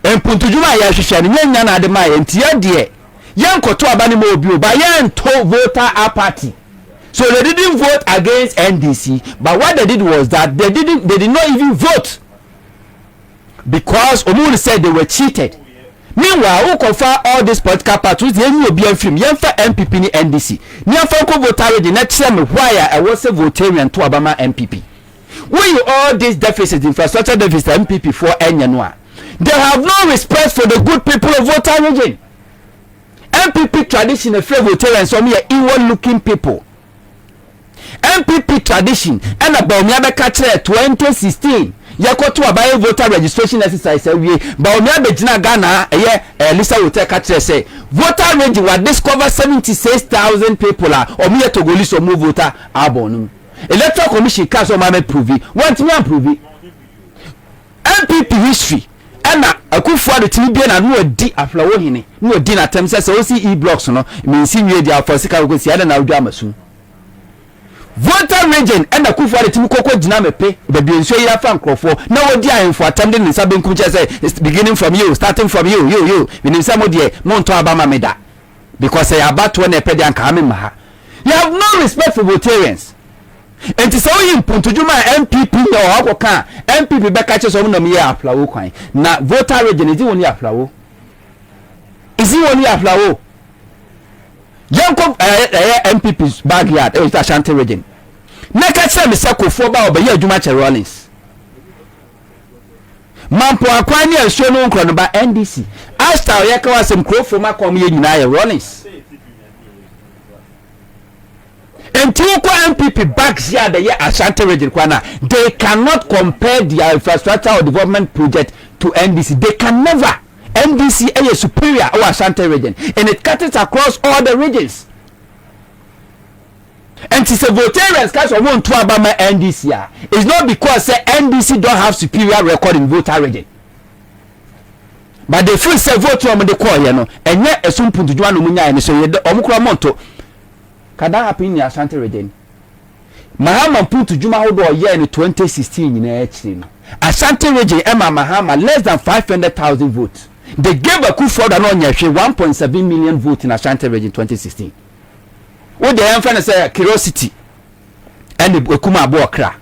en puntu Juma ya hwehwe ne nya na de mai entia de yan koto abani mo obi o ba yan to voter party. So they didn't vote against NDC, but what they did was that they did not even vote because Omuri said they were cheated Meanwhile, who confirm all these political parties, they will be film. Yenfa MPP ni NDC. Yenfa ko voter ready. Next time, why I was a votarian to Obama MPP. When you all these deficits, infrastructure deficit, MPP for Enyanwa, they have no respect for the good people of voter region. MPP tradition, a fair votarian, some here inward-looking people. MPP tradition, and about Miabeka 2016. Yakoto abaye voter registration exercise we ba omi abegina Ghana Lisa Hotel catch say voter range will discover 76,000 people are omi Togolese so move voter abonu electoral commission cast o ma prove want me approve MPP history and Akufo-Addo timi bia na no adi aflawo hene no adi na tem say o si e-blocks no me si wie dia for sika go si ada na odwa masu voter region and Akufo-Addo timi koko gina mepe baby nso yi afa nkrofo na wodi ahemfo attending in sabe nkum che say it's beginning from you, starting from you we need some de monto abama meda because say about when e pede anka ame ma ha. You have no respect for votarians. And so you puntujuma MPP or akoka MPP beka che so mo nam ye aplawo kwan na voter region is woni aplawo is woni aplawo Yanko MPP's backyard is Ashanti region. Neka say me say Kofo ba obaye adwuma che Rollins. Mampo akwani enso no nkro no ba NDC. Asta oyeka wasem Kofo makom ye nyina ye Rollins. Until MPP backyard ye Ashanti region kwana, they cannot compare their infrastructure or development project to NDC. They can never. NDC is superior or Ashanti region, and it cuts across all the regions. And it's a votarians cast on one to Abama NDC. It's not because say NDC don't have superior record in voter region, but they feel say vote from the call, you know, and yet a sumpu to Juan Munya and so the Omukra can that happen in the Ashanti region? Mahama put to Juma Hodo year in 2016 in the Ashanti region, Emma Mahama less than 500,000 votes. They gave Akufo-Addo 1.7 million votes in Ashanti region 2016. What they have say curiosity and the Ekuma Abuakra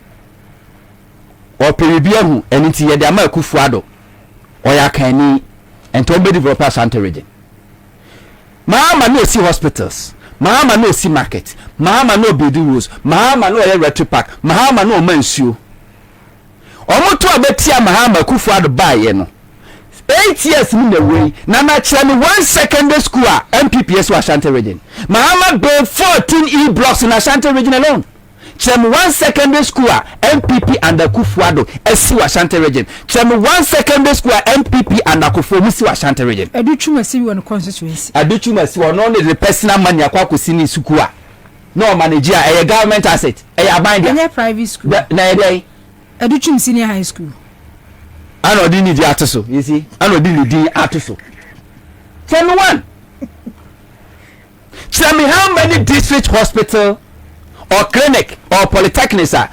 or Peribiahu and it's the Ama Akufo-Addo or Yakani and to be develop Ashanti region. Mahama no see hospitals, Mahama no see market, Mahama no building rules, Mahama no electric park, Mahama no mensu. Omoto abetia Mahama Akufo-Addo buy no. 8 years in the way. Nana Chami 1 secondary school MPPS was Ashanti region. Mahama built 14 e-blocks in Ashanti region alone. Chami 1 secondary school MPP and Akufo-Addo SC was Ashanti region. Chami 1 secondary school MPP and Akufo was Ashanti region. Educhuma si one constituency. Educhuma si one only the personal money akwa kusini sukua. No manager a government asset. A bind. Any private school. Na dey. Educhum senior high school. I know the need atoso, you see. I know the need atoso. Tell me one. Tell me how many district hospital or clinic or polytechnics are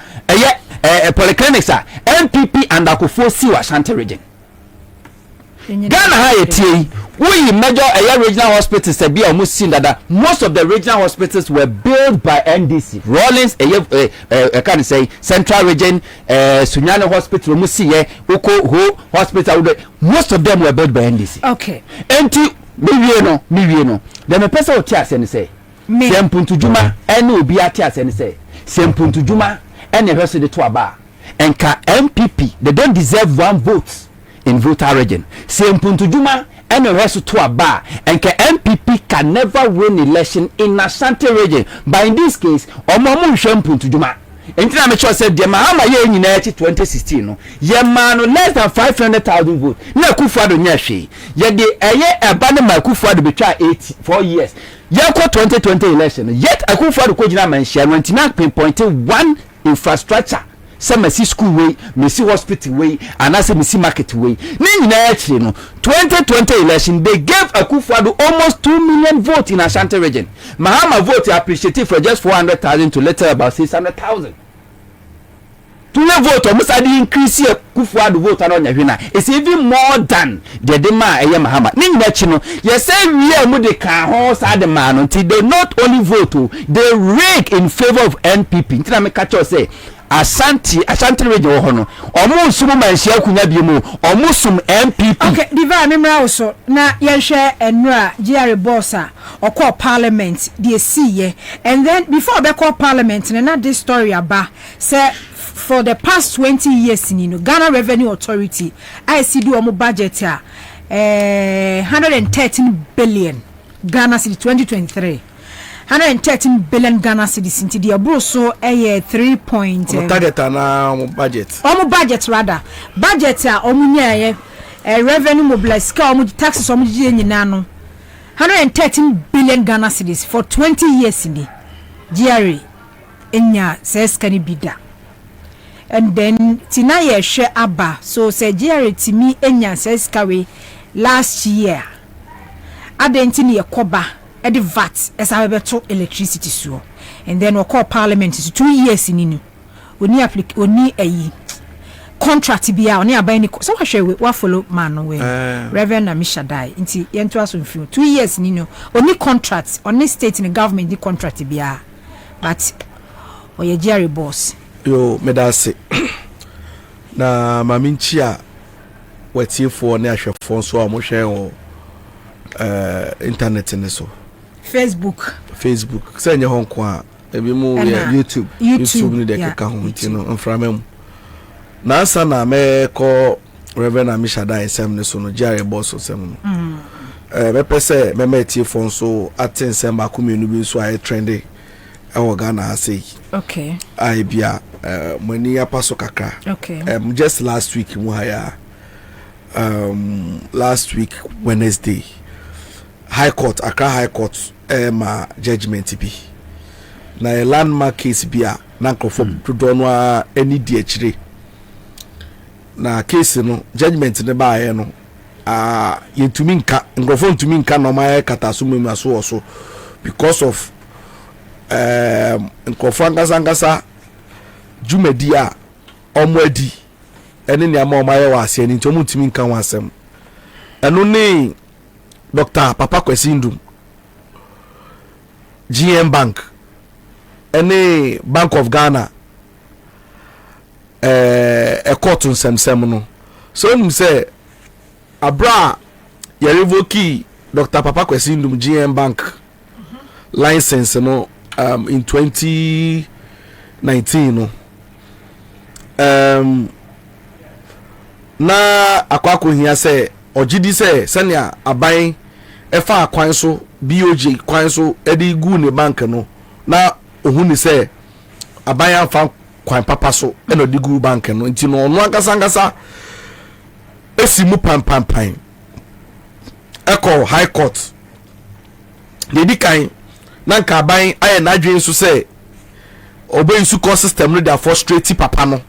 polyclinics are MPP and Akufo si Ashanti region. Ghana Hayeti, we major regional hospitals to be almost seen that most of the regional hospitals were built by NDC. Rollins, I can't say Central Region, Sunyani Hospital, Musiye, Uko Ho Hospital. Most of them were built by NDC. Okay. Enti me no. Then a person will tell us and say, Sempuntu Juma, and will be at us and say, Sempuntu Juma, and the rest of the Tuaba. And ka MPP, they don't deserve one vote in voter region. Sempuntu Juma and the rest to a bar and MPP can never win election in Ashanti region. But in this case, Omomu Sempuntu Juma. Until I'm sure said the Mahama year in 2016, no, ye man less than 500,000 votes. No Akufo-Addo nyashi. Ye the a banner my Akufo-Addo betray 4 years. Ye ko 2020 election. Yet Akufo-Addo ko jina mention when tina pinpointed one infrastructure. Some Messi school way, Messi hospital way, and I say Messi market way. No, 2020 election, they gave Akufo-Addo almost 2 million votes in Ashanti region. Mahama vote appreciative for just 400,000 to later about 600,000. To vote almost at the increase here, Akufo-Addo vote on your it's even more than the demand a Mahama. You say we are with the horse at the man until they not only vote, they rake in favor of NPP. Until I make catch say Asante region ho no omo sum manhia kunya bi mu omo sum MPP. Okay, diva memra also na yenhwe enura GR boss a okọ parliament dey see ye, and then before be call parliament na this story aba say for the past 20 years in Ghana Revenue Authority ICD omo budget a 113 billion Ghana cedi 2023 113 billion Ghana cedis into the abro so 3 point target na budget rather budget a omunya revenue mobilize ka omu taxes omu nyina no 113 billion Ghana cedis for 20 years in the GRA enya says can be da. And then tina ye hwe aba so say GRA timi enya says carry last year adenti ye koba e the VAT esa beto electricity so, and then we call parliament is 2 years in oni oni ayi contract bia oni aban ni so hwe we follow man no we Reverend Amishadai nti yento aso mfi 2 years ni oni contract oni state in government the contract bia but oye Jerry boss yo medase na maminchi a watiefo ne ahwefo so a mo hwe o internet ne so Facebook senya hon kwa ebi mu YouTube ni de keka ho ntino mframam na asa na me ko Reverend Amishada esem ne so no jare boss osem no me pese me metiefo so atensem ba komenu bi so ai trendy e Ghana asei. Okay. I bia money apaso kakra. Okay. Just last week mu haya last week Wednesday Accra High Court ma judgment bi na a landmark case bia na nkofo dodo no any di akire na case no judgment ne ba ye no yentumi nka nkofo ntumi nka no ma kataso mu aso so because of nkofo angasa jumedi a omwadi ene ne ama omaye wa ase ni ntomu ntumi nka wasem eno ne Dr. Papa Kwesindum GM Bank ene Bank of Ghana a court nsem no so nim say abra ye revoke Dr. Papa Kwesindum GM Bank license no in 2019 no na akwako hia say ogidi say senia aban efa akwan so BOJ kwan so edi gu ne bank no na ohuni say aban afa kwan papa so eno di gu bank no nti no no angasa esi mu pan eko high court dedi kan na nka aban aye na adwen so say obey su court system no dey frustrate papa no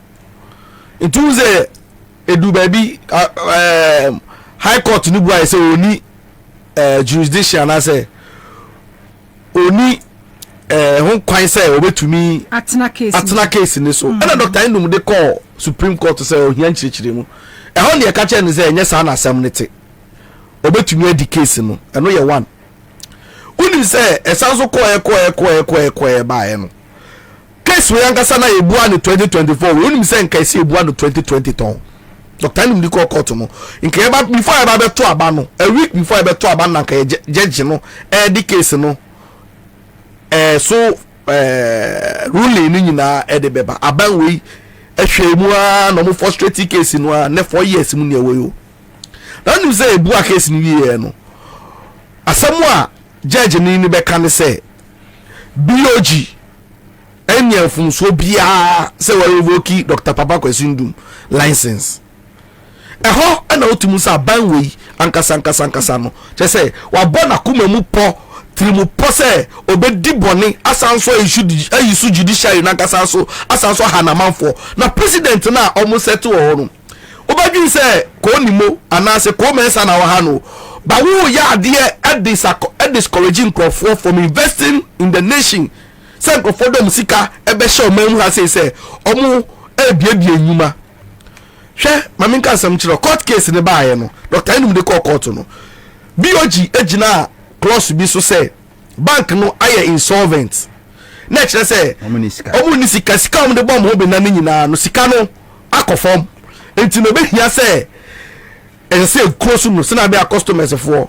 nti say edu baby high court ni bu say oni jurisdiction na say oni hon kwan say obetumi atena case ni so and Dr. Indum de call Supreme Court say ohia nchirichiri mu hon de ka che ni say enye sa na asem ne te obetumi adi case no eno ye one unim say esanso ko ba ye no case we yankasa na ebua no 2024 unim say nka ese ebua no 2020 ton Dr. Indum de call court no nka eba before eba be to aba no a week before eba to aba na nka judge no di case no so ruling ni nyina de beba aban we ehwemu a no mo frustrate case no na 4 years mu ne ewo na unim say ebua case ni wie no asemu a judge ni be kan say BOG enya funso bia say we revoke Dr. Papa Kwesindum license eho ana otumu sa banwe ankasa no che say wa bona kuma mu po trimu po say obedi boni asanso ayisu judiciary na ankasa so asanso hanamanfo na president na almost settle ho no obadwin say ko nimo anase ko mensa na wa ha no ba wo ya ade e discouraging crowd from investing in the nation say ko for dem sika e be show memu ha say omu e biebie nyuma hwe maminka sam chiro court case ne baaye no Dr. Indum de call court no BOG ejina clause bi so say bank no aye insolvent na kyerɛ sɛ ɔmo ni sika ɔmo de bɔ ɔmo ho bɛ na ne nyinaa no sika no akɔ fam nti no bɛhia sɛ ɛsɛ sɛ ekuro so no sɛnɛ abɛɛ customers foɔ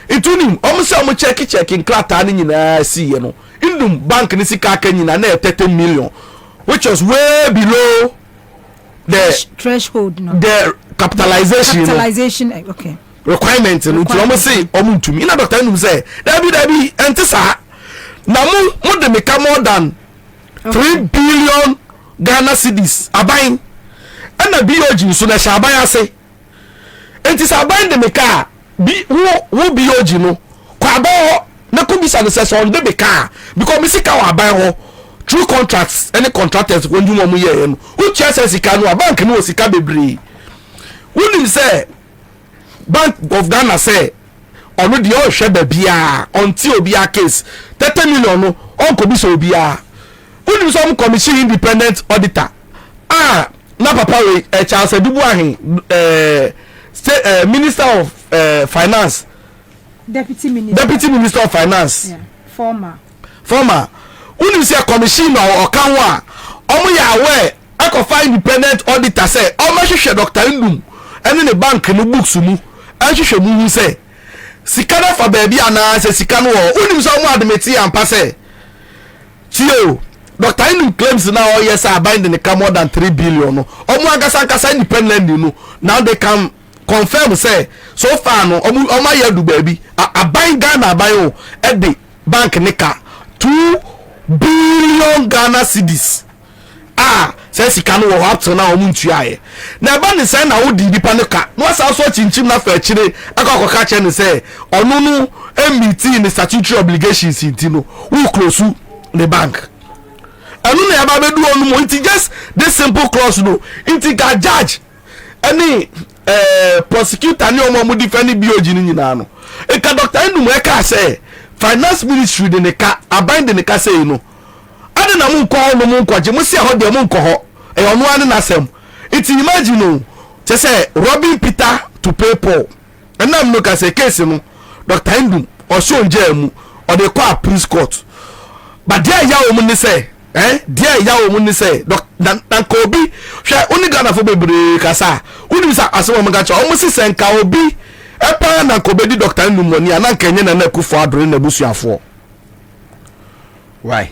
nti nim ɔmo sɛ ɔmo kyɛki nkrataa ne nyinaa si yɛ no ndum bank ne sika aka nyinaa na yɛ 30 million which was way below the threshold no the capitalization okay requirement no nti ɔmo se ɔmo ntumi na doctor ndum sɛ dabi ɛnte saa na mo de meka more than 3 billion Ghana cedis aban ɛna BOG nso na hyɛ aban ase enti sɛ aban de meka wo BOG no kɔ aban hɔ na ko bisa no sɛ sɛ ɔde meka because me sika wɔ aban hɔ through contracts any contractors when you mo yɛ no wo tia sɛ sika no bank no wɔ sika bebree wonim sɛ Bank of Ghana sɛ ɔno deɛ ɔhwɛ baabiaa ɔnte obiaa case 30 million no ɔnkɔbi sɛ obiaa wonim sɛ ɔmo commission independent auditor na papa wei Charles Adubu ahen Minister of Finance Deputy Minister of Finance former wonim sɛ commission na ɔka ho a ɔmo yɛ aware akɔfa independent auditor sɛ ɔmo hwehwɛ Dr. Ndum ɛne ne bank no books mu ahwehwɛ mu hu sɛ sika na fa baabi ana sɛ sika no wɔ wonim sɛ ɔmo admiti ampa sɛ tio Dr. Ndum claims na ɔyɛ sɛ aban de ne ka more than 3 billion no ɔmo ankasa independent no now they can confirm say so far no ɔmo ayɛ du baabi aban Ghana aban o ɛde bank ne ka 2 billion Ghana cedis sɛ sika no wɔ hɔ up to now ɔmo ntuaeɛ na ɛba ne sɛ na wodi nipa no ka na wasa so kyinkyim na fa akyire akɔkɔka kyɛ ne sɛ ɔno no meeting ne statutory obligations nti no wo close the bank ɛno na yɛba bɛdu ɔno mo nti just this simple clause no nti ka judge ɛne prosecutor ne ɔmo defend BOG no nyinaa no eka Dr. Ndum ɛka sɛ finance ministry de ne ka aban de ne ka sɛ no ade na mo nkɔ no mo nkɔgye mo si a hɔ de mo nkɔ hɔ ɔno ane na asɛm it imagine no kyɛ sɛ Robin Peter to pay Paul ɛnam no ka sɛ case no Dr. Ndum ɔhyɛ ongya mu ɔde kɔ a police court but deɛ ya wo mu ne sɛ deɛ ya wo mu ne sɛ na nka obi hwɛ oni Ghana fo bebree kasa wonim sɛ asɛm ɔmo ka kyɛ ɔmo si sɛ nka obi ɛpa na nka obedi Dr. Ndum mɔni a na nka nye na akufo adore na busuafoɔ why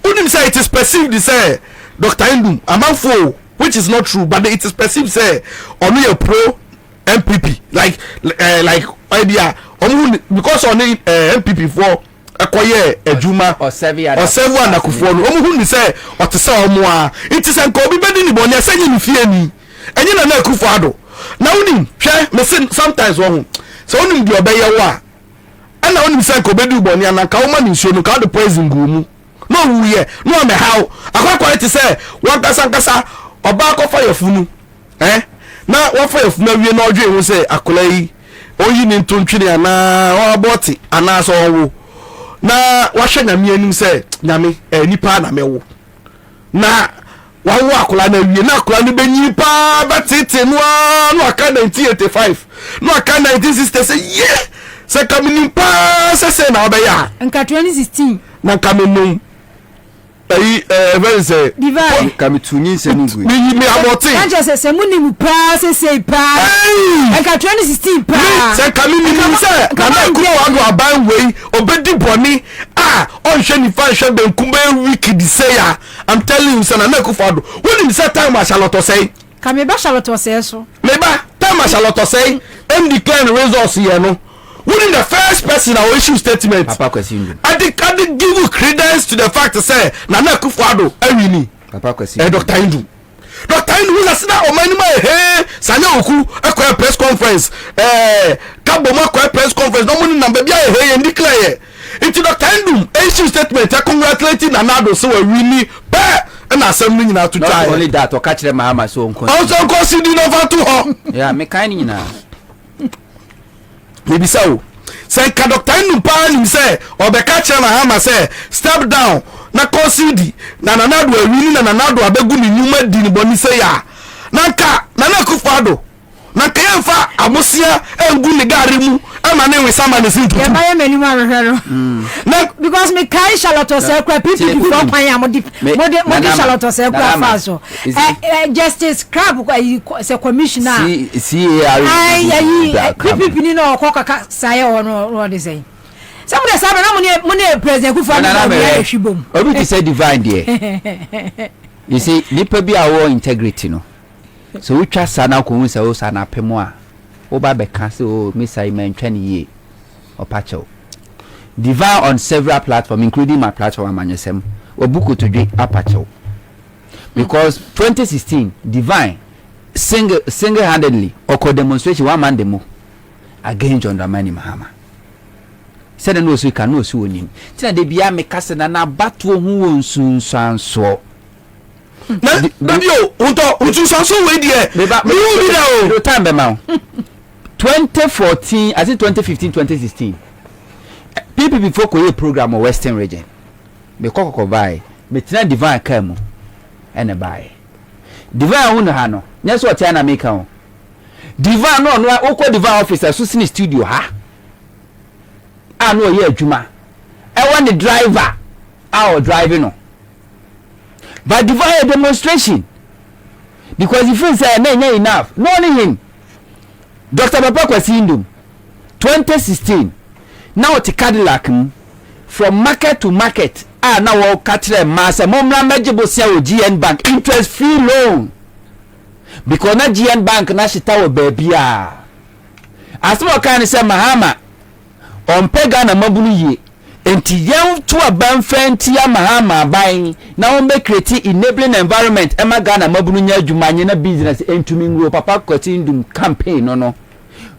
wonim sɛ it is perceived say Dr. Ndum amanfo which is not true but it is perceived say ɔno yɛ pro MPP like idea ɔmo because ɔno MPP for ɛkɔyɛ adwuma ɔsɛve anakofoɔ no ɔmo hu ni sɛ ɔte sɛ ɔmo a nti sɛ nka obi bɛdi ne bɔne ɛsɛ nye ne fie ni ɛnye na akufo ado na wonim hwɛ me se sometimes wɔ ho sɛ wonim deɛ ɔbɛyɛ wo a ɛna wonim sɛ nka obɛdi bɔne a na nka woma ne nsuo no ka wode poison gu mu na ɔwuyɛ na ɔmɛhaw akɔkɔre te sɛ wankasa ɔba akɔfa yɛfunu na wɔfa yɛfunu awie na ɔdwe ho sɛ akɔla yi ɔyi ne ntontwene anaa ɔabɔte anaasɛ ɔwo na wahwɛ nyame anim sɛ nyame nipa na mɛwo na wawo akɔla na awie na akɔla no bɛnyi paa bɛtete no a na aka 1985 na aka 1960 sɛ ye sɛ kamenim paa sɛ na wɔbɛyɛ a nka 2016 na kamenom very say kami tunyi se nungu mi aboti anja se mu ni mu pa se pa eka 2016 pa se kami ni se na na ku ado aban wei obedi boni on hwe ni fa hwe benkum be week di say ya I'm telling you say na na ku fado woni mi say time ma Charlotte say kami ba Charlotte say so me ba time ma Charlotte say em decline results here no wouldn't the first person I issue statement I did give you credence to the fact to say Nana Kufuado Ewini Dr. Ndum was not on my Sanya Oku a press conference Kaboma press conference no money number hey and declare into Dr. Ndum issue statement congratulating Nanado so Ewini and assembling now to try only that or catch them Mahama so also considering over to her yeah me kind now maybe so say ka Dr. Ndum pa nim say obeka che na hama say step down na concede na Nanado Ewini na Nanado abegu ni nyuma di ni boni say ya na nka na Akufo-Addo na ka yemfa amosia engu ni gari mu ama money with someone is into. Yeah, many because me carry Charlotte Osekwa people before paya mo Charlotte Osekwa faso. Justice Crab say commissioner. People ni no okaka say or they say. Somebody say na money president Kufuor na hwibom. Obi to say divine there. You see, nipa bi awo integrity no. So we trust sana ko hu say o sana pemo a. Oba be ka say o Mr. Mentwani ye. Opacho. Divine on several platforms, including my platform Amanyesem, Obuku to do Apacho. Because 2016, Divine single-handedly or demonstration one man demo against John Dramani Mahama. Said no so can no so him. Tina de bia me kase na na batu hu wonsun so. Na bio unto so we there. Me be there o. Time be ma. 2014, I think 2015, 2016. People before koye program of Western region. Me kokoko buy. Me tina Divine come and buy. Divine hu ha no. Nya so tia na make am. Divine no okọ Divine officer so sin studio ha. No ye adwuma. I want the driver our driving no. But Divine demonstration. Because if you say no enough. No only him. Dr. Papa Kwasindum 2016 now to Cadillac from market to market now catch them mass momra mejibo sia GN Bank interest free loan because na GN Bank na shita wo baby a asmo kan say Mahama on pega na mabunu ye enti yen to aban fenti ya Mahama ban na on be create enabling environment ema Ghana mabunu nya adwuma nye na business entumi ngro Papa Kwasindum campaign no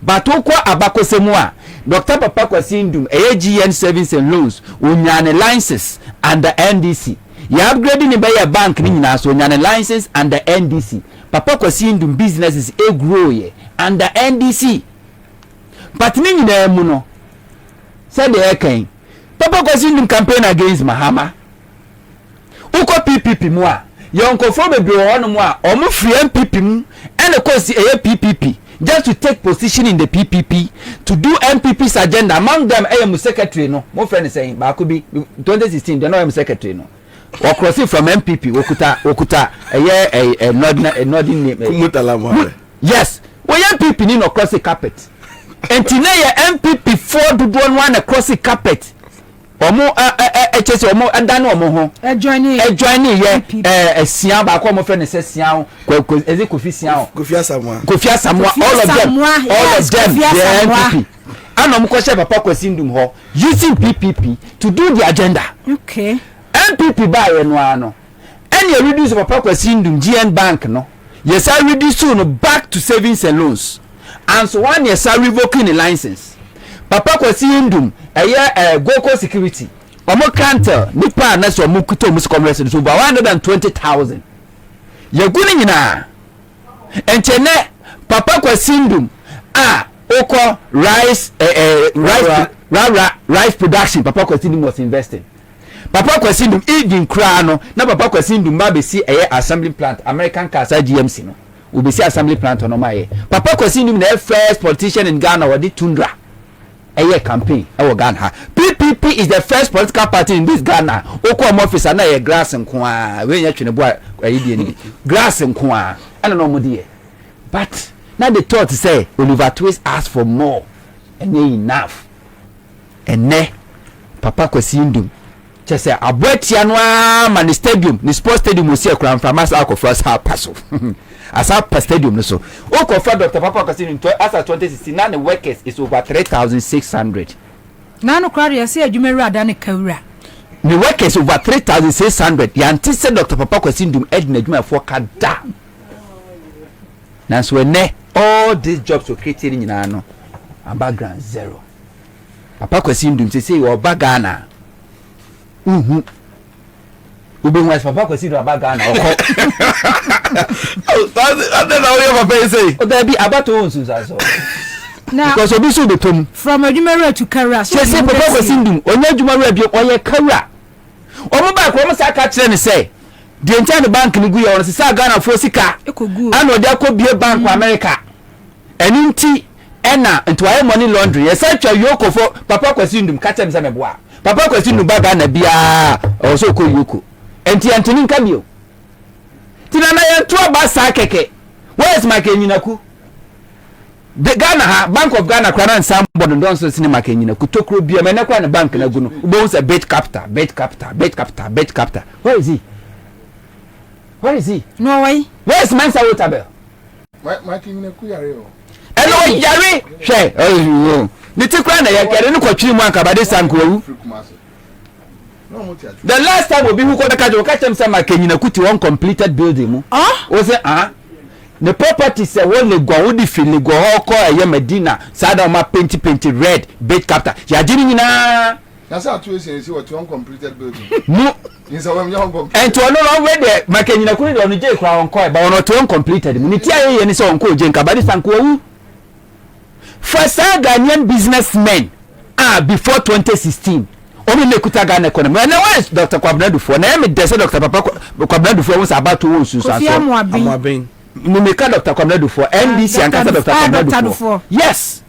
but okwa abakosemu a Dr. Papa Kwasindum GN Savings and Loans unyane licenses under NDC ya upgrading ni buy bank ni nyina so unyane licenses under NDC Papa Kwasindum businesses e grow ye under NDC but ni nyina mu no said the kan Papa Kwasindum campaign against Mahama uko PPP mu a yonkofo bebre wono mu a omo free MPP mu ene kosi PPP just to take position in the PPP to do MPP's agenda among them AM secretary no my friend is saying ba bi 2016 they know AM secretary no or crossing from MPP okuta a nodding name yes we MPP ni no cross the carpet and today MPP 4 do one across the carpet omo HS omo adano omo ho join ye sian ba ko mo friend say sian ezi Kofi sian Kofi Asamoah all of them the MPP anom ko she Papa Kwasindum ho using PPP to do the agenda okay MPP ba ye no ano any reduce Papa Kwasindum GN Bank no yes I reduce no back to savings and loans and so one yes I revoking the license Papa Kwasindum Goko security omo counter nipa na so omo kuto mus commerce so ba 120,000 yeguni nyina enchene Papa Kwasindum oko rice production Papa Kwasindum was investing Papa Kwasindum even kra no na Papa Kwasindum ba be si assembly plant American cars GMC no we be si assembly plant no maye Papa Kwasindum na first politician in Ghana with the tundra a campaign Ghana. PPP is the first political party in this Ghana. Oko office na ye grass nkwa we nya twene boy ayidi ni grass nkwa ana no modie but now they thought to say Oliver Twist asked for more and enough and ne Papa Kwasindum just say aboatia no ama ni stadium ni sports stadium o see kran from as akọ first half pass as a stadium no so oko for Dr. Papa Kwasindum as at 2016 na the workers is over 3,600 na no kwari ya say adwumeri adane kawura the workers over 3,600 ya antise Dr. Papa Kwasindum edna adwuma for kada na so ne all these jobs were created in no background zero Papa Kwasindum say you Ghana ube nwas Papa Kwasindum abagana oko then how Papa say o da bi abato onsu so now because obi so betom from adwumeri to kawura so say Papa Kwasindum onya adwumeri bi oye kawura omo ba ko mo sa ka kire ni say the entire bank ni guya on say Ghana for sika ekogu ana odi akobie bank America eninti Ghana into our money laundry. Yes, such a yoko for Papa Kwesindum, Katem Sameboa. Papa Kwesindum Bagana Bia, also call Yoko. And Tiantonin Camio. Tinana Tua Basa Keke. Where's my Kenyinaku? The Ghana, Bank of Ghana, Kwaran Sambon, and Donson Cinema Kenyinaku, Tokro Bia, Menakwan Bank, and Aguno, both a bed captor. Where is he? Where is he? No way. Where's Mansa Wotabel? My Kenyinaku. Hello, Jerry. Share. Oh, the Tikwana, I can't look at you, Mankabadi Sanko. The last time we who got a catch them some Kenyinaku uncompleted building. Was it? The property say when they go with the field, they go all call a Medina, Sadama painted red, bait captor. Ya didn't na. That's how to say what you uncompleted building. No. And to allow where the Kenyinaku on the J Crown coy, but not to uncompleted. Munitia and so on, Jenkabadi Sanko. First Ghanaian businessmen before 2016. Only Nekuta Ghana economy. And now is Dr. Kwabena Dufo. Now me dey say Dr. Papa Kwabena Dufo was about to won Susan. Amwabin. Mumeka Dr. Kwabena Dufo, NDC and Dr. Kwabena Dufo. Yes.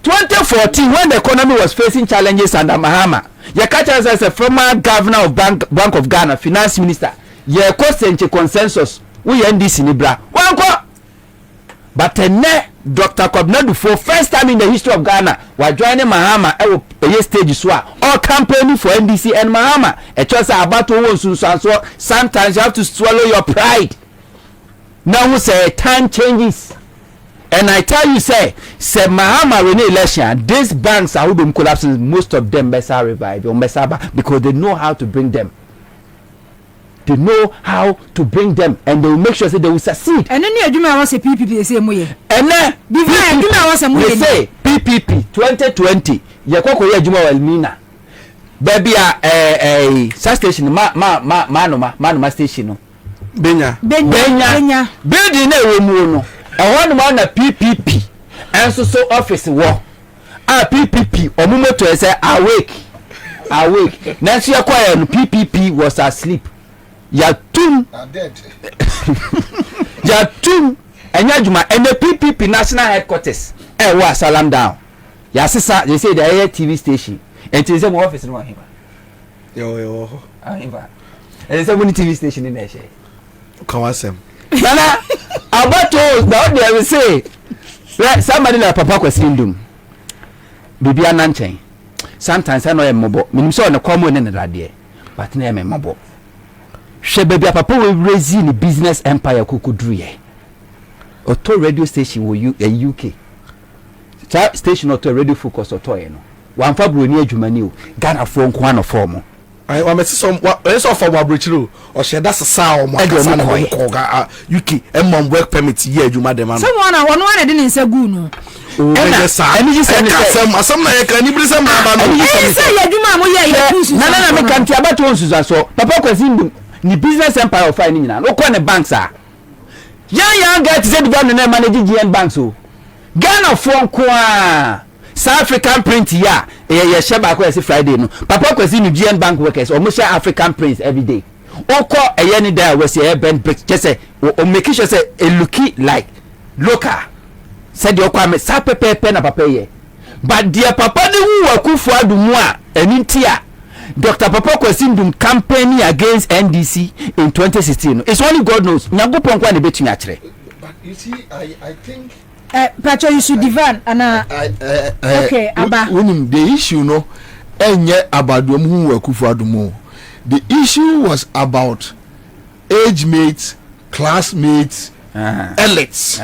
2014 when the economy was facing challenges under Mahama, you catch us as a former governor of Bank of Ghana, finance minister. You consensus. We NDC ni bra. Wanko. But Dr. Kwabena Dufo, first time in the history of Ghana, was joining Mahama a stage swap or campaigning for NDC and Mahama. A choice about to win so sometimes you have to swallow your pride. Now we say time changes. And I tell you, say Mahama win election, these banks are who collapsing, most of them Bessa revive or Bessa because they know how to bring them. They know how to bring them and they will make sure that they will succeed. And then you want to say PPP the same way. And then they say PPP 2020. Yakoko ya juma walmina. Baby station manuma station. Benya. Building na wemu no. One man na PPP. And so office wo. PPP omumo to say awake. Nancy acquire PPP was asleep. Yatum Enyajuma and the PPP national headquarters was salam down. Yasisa, they say the air TV station and it is a office in one. Yo. And it's a TV station in there. Kawasem. Nana, about those down there will say somebody like Papa Kwesindum. Bibi Ananchen. Sometimes I know a mobile. Minimum on the common in the radio, but name a mobile. She baby papa will raise in the business empire kukudruye. Auto radio station will UK. Station auto radio focus auto no. One fabro ni adwumani Ghana phone kwa no form. I want some for Wabrichru or she that's a sound UK and work permit here adwuma dem am. Someone didn't say good no. And you say some like can you some baba. Say adwuma mo here. Na me kan ti about won Susan so. Papa Kwesindum ni business empire of finding na no kwa ne banks a young get say the government na manage GN banks o Ghana phone kwa South African print ya share back where Friday no Papa Kwesindum GN bank workers or share African prints every day oko any day we say bend break just say o make sure say it looky like local said the okwa sa pepe na papa ye but dear papa de wu akufu adumu a enintia Dr. Papa Kwesindum campaigning against NDC in 2016. It's only God knows. Nyagopon kwa ne betumi akire. But you see, I think Pacho you should divan and okay, Aba. The issue no enye abadom hu akufu adumo. The issue was about age mates, classmates, elites.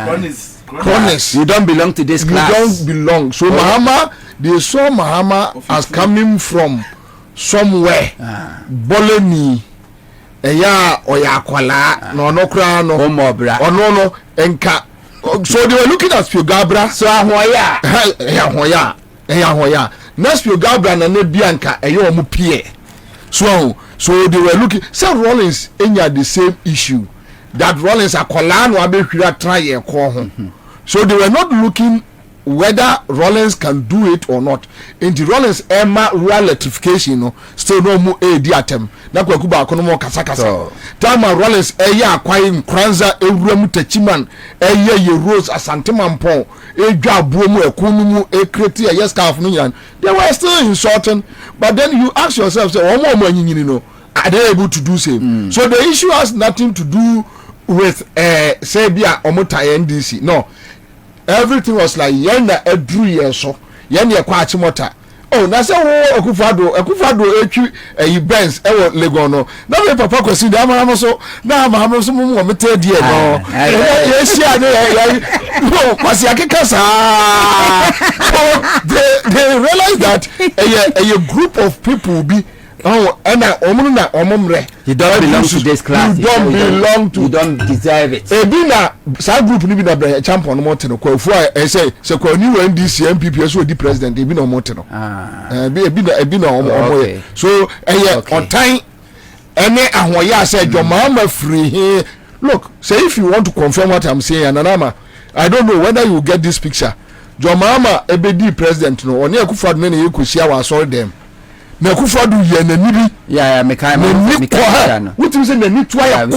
Chronics. You don't belong to this class. You don't belong. So Mahama, they saw Mahama as coming from somewhere boloni eya oyakwala no kra no omobra no enka so they were looking at Spiogabra so ahoya na Spiogabra na bianka eya omu pie so they were looking some Rollins enya the same issue that Rollins akwala no abehwira try e ko ho so they were not looking whether Rollins can do it or not. In the Rollins Emma rural electrification, no, still no more a diatem. Na kwa kuba akono mo kasa. Tama Rollins eya acquiring Kranza Ewremu Techiman eye ye Rose Asante Mampon edwa abuomu ekonumu e create a yes calf no yan. They were still insulting, but then you ask yourself, say omo mo anyinyini no, are they able to do same? So the issue has nothing to do with say bia omota NDC. No. Everything was like yena edru yeso yena kwa achimota. Oh na say wo akufado etu Benz e wo Lagos no na me papa kwesi da amara so na amara so mo mete die no yes ya no kwasi akeka sa. They realize that a group of people be and omumre. You don't belong to this class. You don't belong to. You don't deserve it. Ebina side group ni bi na champion mountain no kwa fu say kwa ni NDC MPP so di president ebina mountain no. Ebina omo. So on time any ahoya say Jomama free here. Look, say if you want to confirm what I'm saying, Ananama, I don't know whether you get this picture. Jomama ebedi president no oni akufado na ye kosia wa sorry them. Na kufadu ye na nibi mekai what you say na ni twa ya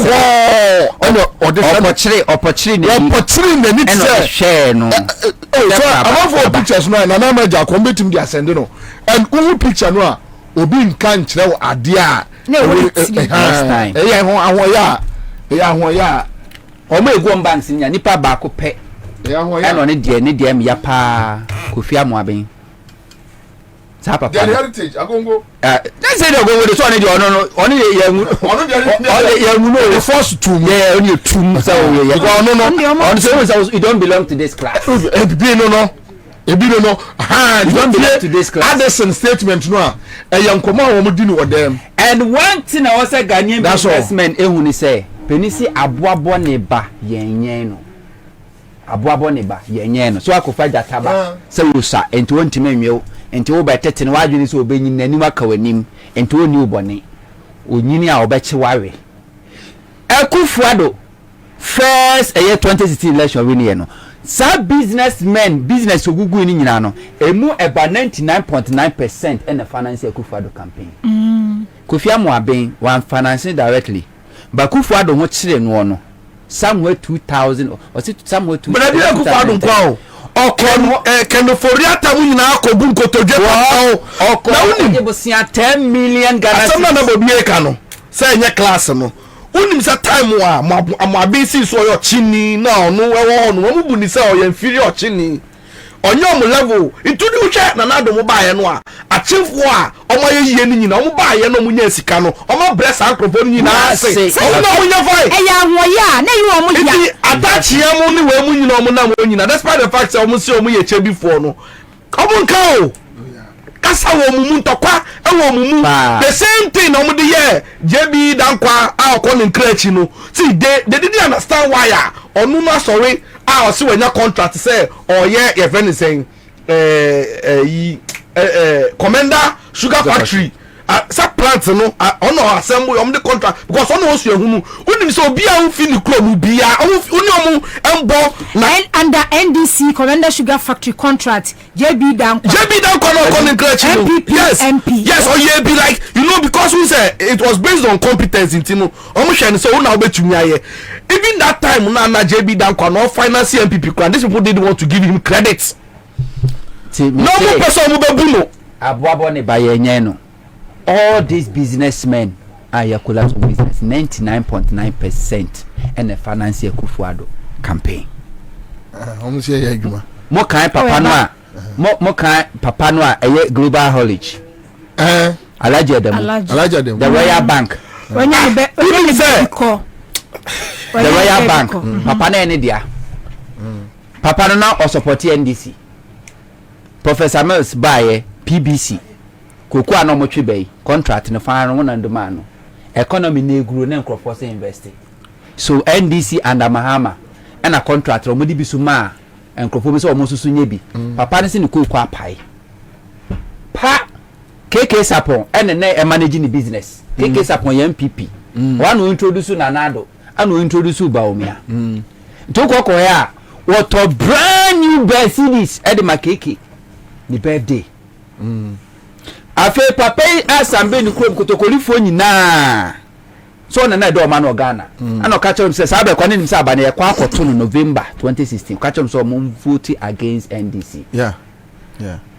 opportunity na ni say share no so about for pictures no na ma ja ko betim dia send no and who picture no a obi nkan kire wo ade a next time ho ahon ya o ma egu banks nya nipa ba ko pe ho ya no ne de me ya pa Kofi Amoaben. The heritage, Agongo. Let's say they go with the one only the first two. Yeah, only two. So you don't belong to this class. No. You don't belong to this class. Addison statement no. A young command woman with them. And one thing I was a Ghanaian businessman ehuni say, penisi aboabo ne ba yenyen no. Aboabo ne ba yenyen no. So I could find that taba. Say you sir, and to want to me enti wo betete ne wadwene so obenyin nanim akawanim enti oni ubone onyini a obeche wawe Akufuado first year 2016 election win here no sa business ogugu ni nyina no emu eba 99.9% in the finance Akufuado campaign Kofi Amoaben one financing directly but Akufuado ho kire no no somewhere 2000 or somewhere 2000 but Akufuado kwa Okon Kenoforia tamu nyina akobu nkotodwe pa okon na bosia 10 million Ghana asama na bobie ka no say nye class no unim sa time wa amabisi so yo chini na onu wewo onu mu buni say o inferior chini onyo mu level itudi uhwe na nado mu baaye no a achimfo a omo ye ni nyina omo baaye no mu nya sika no omo bless ankropo ni nyina say omo nya fai eya hoya na yi omo ya atachi emu ni we mu nyina omo na mu nyina despite the fact say omo si omo ye che before no omo nka o kasa wo mumu ntokwa ewo mumu the same thing omo de ye JB dankwa a okon nkrechi no see they didn't understand why onu na sorry I see when your contract say oh yeah your friend is saying Commander Sugar Factory sa plant no ono assemble the contract because ono osu ehunu unim so bia un fini krom bia oni embo under NDC Commander Sugar Factory contract JB Danko no calling MPP yes MP yes or you be like you know because we say it was based on competence intino omo hwe so una obetumi aye even that time na JB Danko no finance MPP and these people didn't want to give him credit no more person mo bebu no aboabo ne baye no all these businessmen are yakula to business 99.9% and the finance Akufuado campaign almost say adwuma mo kan papa no a global haulage Alhaji Adamu the Royal Bank the Royal Bank papa na ene dia papa no na o support NDC Professor Mills baye PBC koku ano mo twebei contract no fa no na ndoma no economy na eguro na nkrofo se invest so NDC and Mahama and a contract mo di bisu ma nkrofo bi so mo susu nye bi papa ne se ne koku apai pa KK Sapon and na managing the business KK Sapon ya MPP one who introduce Nanado and who introduce Baomia to kokko ya what a brand new bed series at the makeke the birthday afe papa asambe ni krom kotokolifo nyina so na do man Ghana ana ka tell him say sabe kwa nim say abane kwa akoto no November 2016 ka tell him so mum vote against NDC yeah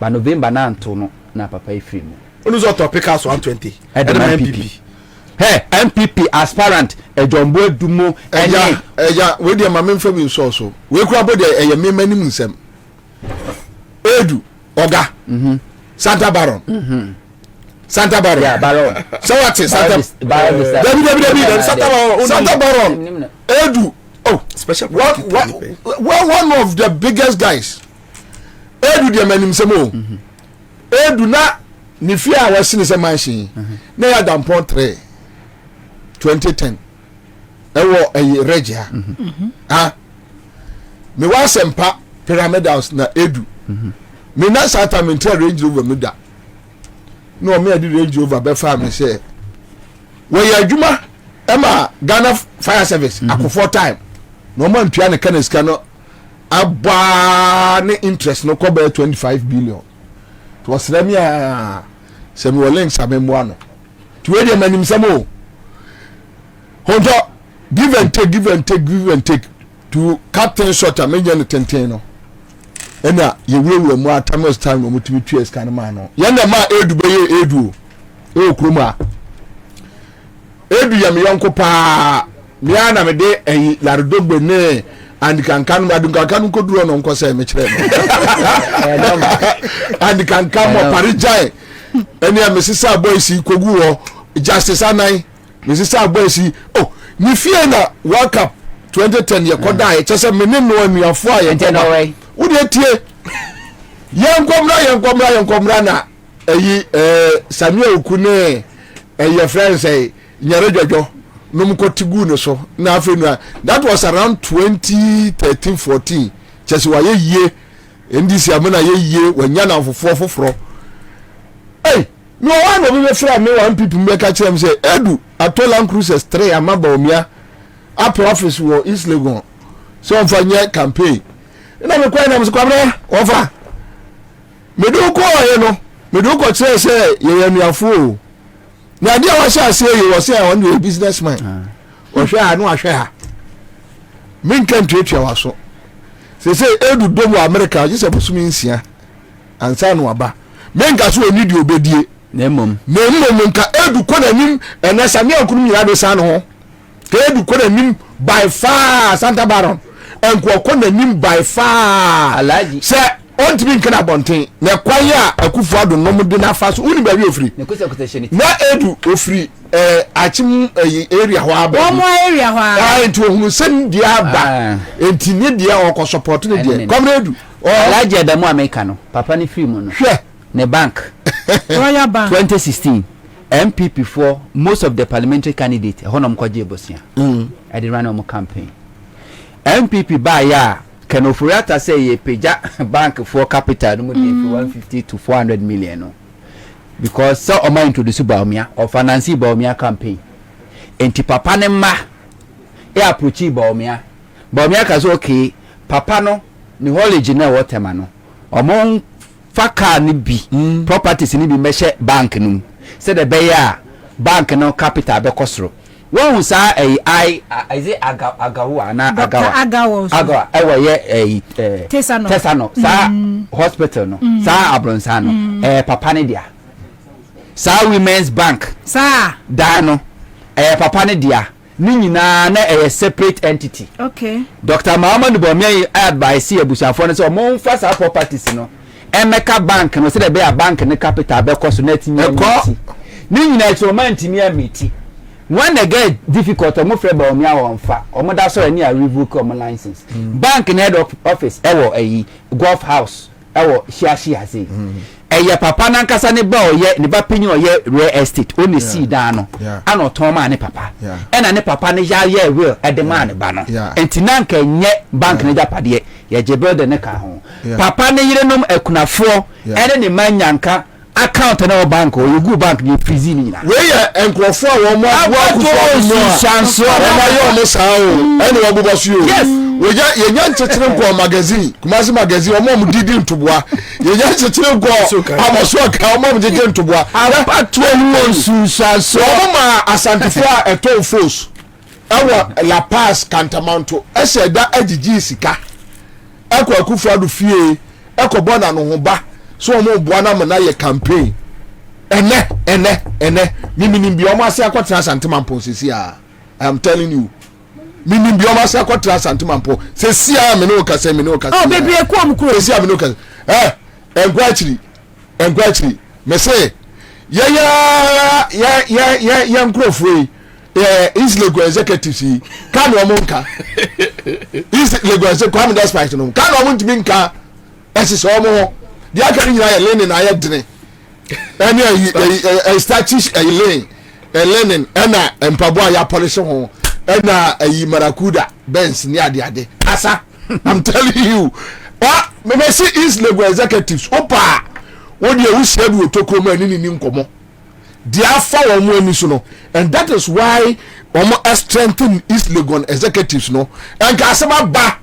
ba November na anto no na papa ifri mu onu zo topic as 120 MPP hey MPP aspirant ejombo edumo eja we dey ma memfa bi so we kura bo dey eye memanim nsem edu oga Santa Baron Santa Baron yeah Baron so what is Santa Baron Santa Baron edu oh special one of the biggest guys edu dey manim nsem o edu na ni fi a wasini se mansion na ya dampon 3 2010 ewo regia me wa sempa pyramid house na edu me na sata me tell Range Rover me da no me adi Range Rover be fa me say we ya adwuma ema Ghana Fire Service akofo time no man tua ne kaneska no aba ne interest no ko be 25 billion to was let me se me links amemmo ano to we dey manim samo honto give and take to captain shot amenya no tenten no ena ye wewe mu atamos time no mutumi tu escan man no ye na ma edu beye edu e okroma edu ya me yonko pa me ana me de eyi larodogbe ne and kankan adunkankan ko duro no nko se me kire no and kankan mo parijai eni a mesisa boys kogu wo justice anai mesisa boys oh ni fie na World Cup 2010 ye koda ye chese mene no anuafo a ye tena wo de tie yenkomra na eyi Samuel Okune eye friends say nyare jojo no mkotigu no so na afenu that was around 2013-14 chese wa ye yie ndisi amena ye yie wanya na foforo hey no one of me friend me one people make a chem say edu atola cruises 3 amaba omia up office wo East Legon so mfanye campaign ina me kwa na msikwamre ofa meduko ye no meduko chere say ye yanuafo na dia wa sha say ye wo say on the businessman o hwa anu ahwe ha min kan twetwa waso say edu domo America je se busumi nsia ansa no aba men ga so oni di obedie nemom nka edu kona nim ena Samuel Okunu nyira do san ho ke edu kona nim by far Santa Baron enko kona nim by far alaji se ontimi nkana bonten na kwaya akufu ado nom de na fa so uni ba wi ofri ne kusa na edu ofri achim area ho aba omo area ho ah enti ohunu sen dia aba enti ne dia okọ support ne dia komre edu alaji adamu America no papa ni free mu no hwe ne bank Royal Bank 2016 MPP for most of the parliamentary candidates honom kwaje bosia I did run on campaign MPP ba ya Kenofuriata say ye peja bank for capital no dey 150 to 400 million no because so o ma introduce Baumia or finance Baumia campaign enti papa ne ma e approach Baumia ka so okay papa no ni college na whatever no omo faka ni bi properties ni bi meshe bank num say the beya bank no capital be kosoro won sa is it agawa na agawa ewo ye tesano sa hospital no sa abronsa no papa ne dia sa women's bank sa dano papa ne dia ni nyina na separate entity okay Dr. Muhammad Bomiye advice abusiafo ne so mo fa sa properties no Emeka bank no say the be a bank ne capital be cost net ni nyina experiment mi amiti when they get difficult omo frɛ ba omi awon fa omo da so any a revoke omo license bank ne head office ewo eyi golf house ewo shia say eye papa na nkasa ne ba oye ne ba penyi oye real estate oni see da no ana oton ma ne papa ena ne papa ne ya ye will edema ne ba no enti na nka nye bank ne japade ye je build ne ka ho papa ne yire nom akunafo ene ne manyanka account na bank or you go bank you freeze ni na. We ya enkrofo a wo mo akufo chance o ma yo mo sa o ene wo bobo su o. Yes. We ya yenya nchechire nko magazine Kumasi magazine o mo didi ntoboa yenya nchechire nko amoso ka o mo didi ntoboa apatu mo su chance o ma asantifo a eto force ewo La Paz Cantamanto ese da agigi sika ekọ akufo adu fie ekọ bona no ho ba so o mo boa na me na ye campaign ene mimi bi o ma se akotra santimampo sesi a I am telling you mimi bi o ma se akotra santimampo sesi a me no kase oh baby e ko amkuro sesi a me no kase enkwachiri me say ya nkrofo East Lagos executives can no monka East Lagos Kwame Despite no can no muntu minka esese omo dia kan nyina ya lenin na ya dene ene statish lenin ena empabo ya polish ho ena marakuda Benz ni ade asa I'm telling you me see East Lagos executives opa wodi e wusia bi otoko ma ni nkomo dia fa wo mu ani so no and that is why strengthen East Legon executives no and ka asema ba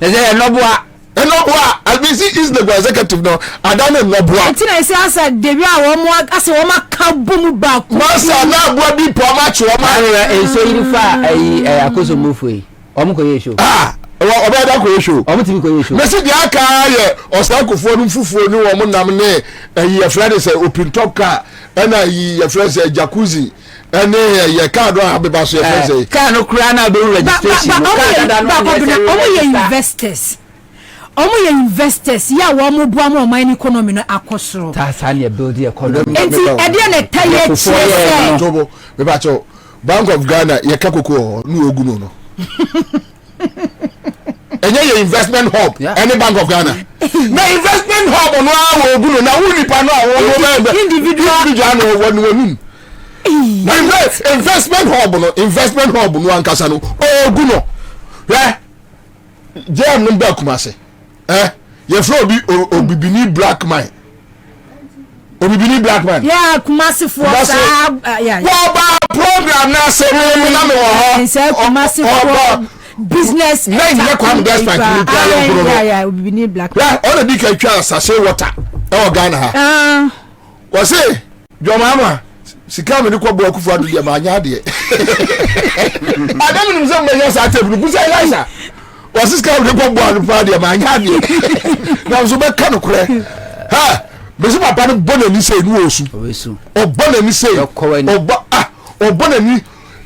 enoboa albisi East Legon executive no adane enoboa ntina ese asa debi a wo mu ase wo maka bomu ba masa na aboa bi po ma che wo ma so irifa akoso mofoi omuko ye show oba da ko show omutimi ko show mesi dia ka ye osakofo no fufuo ni wo mu nam ne ye friend say open top car ena ye friend say jacuzzi ene ye car do abeba so ye friend say car no kura na be registration investors ya wo mo bua mo man economy no akosoro ta ne build the economy enti e dia na taye chie tobo me ba cho Bank of Ghana ye kakoko no oguno no enye investment hub any Bank of Ghana na investment hub no a oguno na wuni pa no a wo individual no wonu na investment hub no ankasa no oguno jam no ba Kumasi ye flow bi obibini black man yeah Kumasi for yeah what about program na se mo na me wo ho say Kumasi for business na ye kwam despite ni kwa yeah obibini black yeah all the ka twa sase water e Ghana ha wo say jomama sika me ni kwa bo akufu adu dia ma anya de adam ni mzo me yasa table ku say laisa wo sika me ni kwa bo akufu dia ma anya de na so be ka no kure ha besi papa no bona ni say nu osu obona ni say obona ni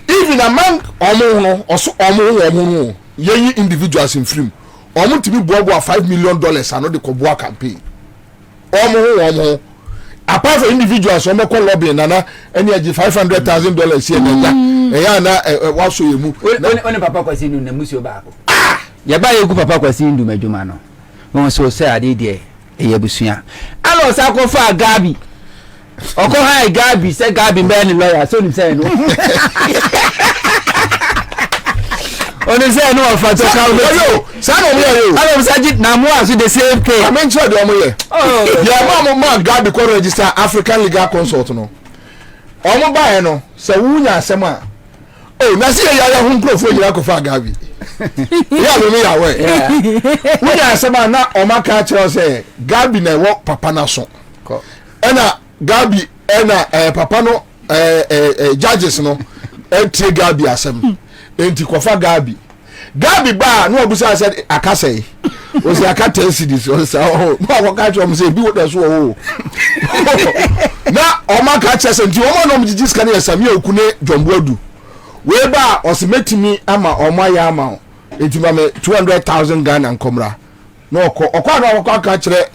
even among omo no oso omo ye individuals in film omo tibi boabo $5 million ano de koboa campaign omo apart from individuals omo ko lobby nana eni agi $500,000 here na ya na waso yemu oni papa kwasi nu na musio baako ya ba yegu papa kwasi ndu madwuma no won so say ade de eyabusua alo sa ko fa gabi oko ha gabi say gabi be ni lawyer so ni say no oni say no of fato ka yo say no mo yo alo say jit na mo aso the same pay amen sure de omo ye ya ma gabi ko register African Legal Consult no omo ba ye no say wunya asem a na say ya hu nkrofo yira ko fa gabi ya lo mi ya we wunya asem na omo ka kire say gabi na wo papa na so ena gabi ena papa no judges no tie gabi asem enti kofa gabi ba no obusa said akase o se akata cities o se o no ka twa mo se bi wo da so o na o ma ka twa se enti o ma no mjiji scan ya samia okune jomboadu we ba o se metimi ama o ma ya ama enti ma me 200,000 Ghana nkomra no okwa na okwa ka kire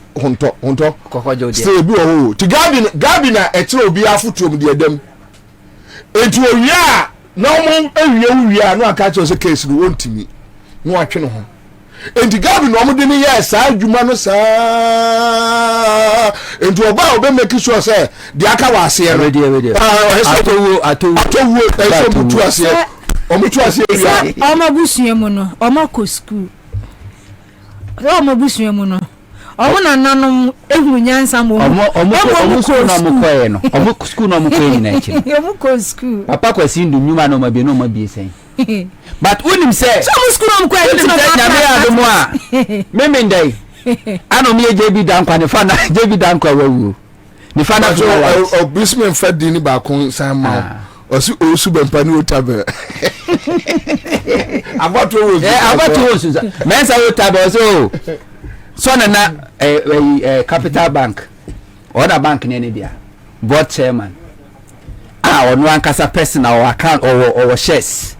honto kokojo de se bi o ti gabi na etire obi afutuom de edam enti o wia na mo awia no aka cho se case no wontimi no atwe no ho enti gabi no mo de ne yes adwuma no saa enti oba obe make sure say de aka wa ase no atowu eso mutu ase omutu ase ria omo busua mu no omo ko school omo busua mu no na nanom ehuru nyansa mo omo school na mo koye no omo school na mo koye na echi omo ko school papa kwasi ndu nyuma na omabi no omabi sen but unim say so mo school na mo koye no nyame adomo a meme ndai ano me JB dankwa ne fa na JB dankwa wawu ne fa na o bismen fadi ni ba kon san ma osu osu bempa ni otabe abato wo mensa otabe so na Capital Bank other bank ne dia board chairman ono ankasa personal account or shares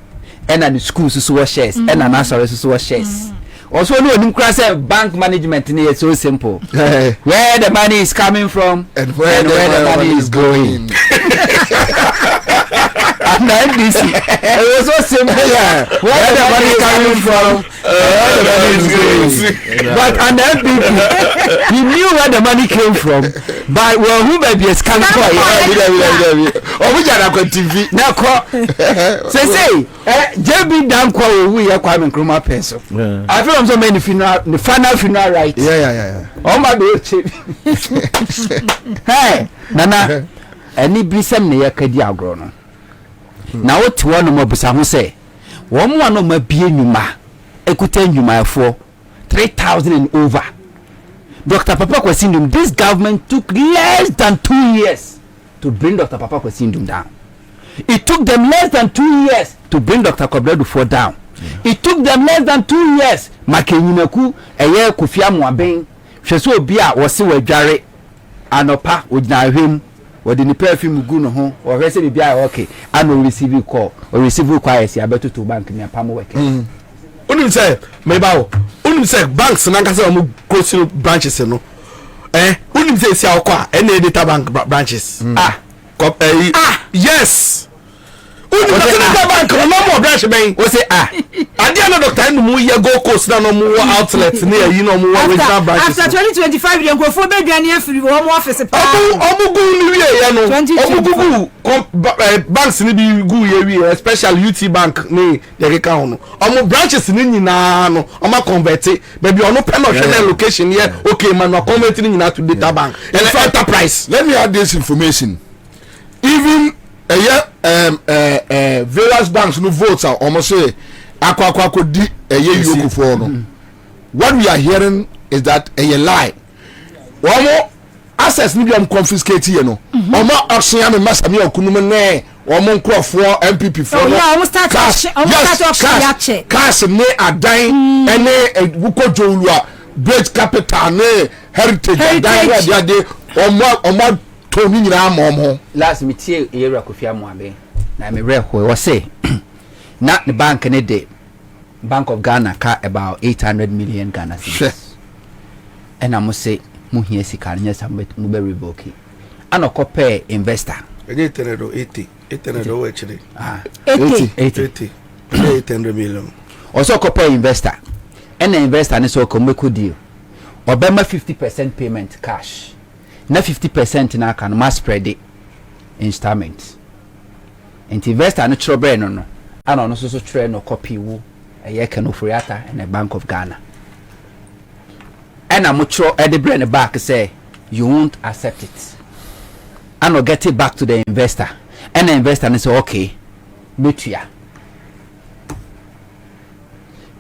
and the schools so shares and na nursery so shares also no nim kra say bank management is so simple where the money is coming from and where the money is going. And this it was so simple. Where the money is coming from, where the money is going. But and then he knew where the money came from, but well, who may be a scam for? Oh, we got a TV. Now, say, JB Dankwa, we are Kwame Nkrumah person. I feel so many the final right. Yeah. Oh my God, hey, Nana, any brisem ne yakadi agro no. Na what one mo busa ho say wo mo no ma bie nyuma ekuta nyuma fo 3,000 and over. Dr. Papa Kwasindum, this government took less than 2 years to bring Dr. Papa Kwasindum down. It took them less than 2 years to bring Dr. Kobredu for down. It took them less than 2 years makenyinaku eye Kofi Amoaben hweso obi a wo se wadware anopa ogina hwem wodi ni perfume gu no ho o hwese bibia okay and receive call or receive call yes abeto to bank ni apam work unim say mebawo unim say banks na nkasa o close branches no unim say si akwa any data bank branches yes unim say data bank no more branch ben o say adia no doctor no ye go coast na no mo outlet na yi no mo regional branches after 2025 dem go for be dwane afiri wo mo office pa omugu ni wie ye no omugu banks ni bi gu ye wie especially UT bank ni ye ka ho no omu branches ni nyina no oma convert baby ono pe no hwe na location here okay man no convert ni nyina to data bank and enterprise. Let me add this information. Even various banks no votes are almost say akwa di yoku for no. What we are hearing is that a lie. Omo access ni dem confiscate here no. Omo auction am masami okunume ne omo nkrofo MPP for no. Omo start auction cash ne adan ene wuko jowlu a great capital ne heritage adan where they omo Tony Nyina last me tie area Kofi Amoaben na me reho we say na the bank ne de Bank of Ghana ka about 800 million Ghana cedis and I must say mu hia sika nya sambe mu be revoke ana kopay investor 880 actually 800 million also kopay investor and the investor ne so ko make deal obema 50% payment cash na 50% na aka no ma spread it installment and investor no trobe no ana no so trade no copy wo eye ka no furiata in the Bank of Ghana and am tro e de brand back say you won't accept it and no get it back to the investor and the investor no say okay betua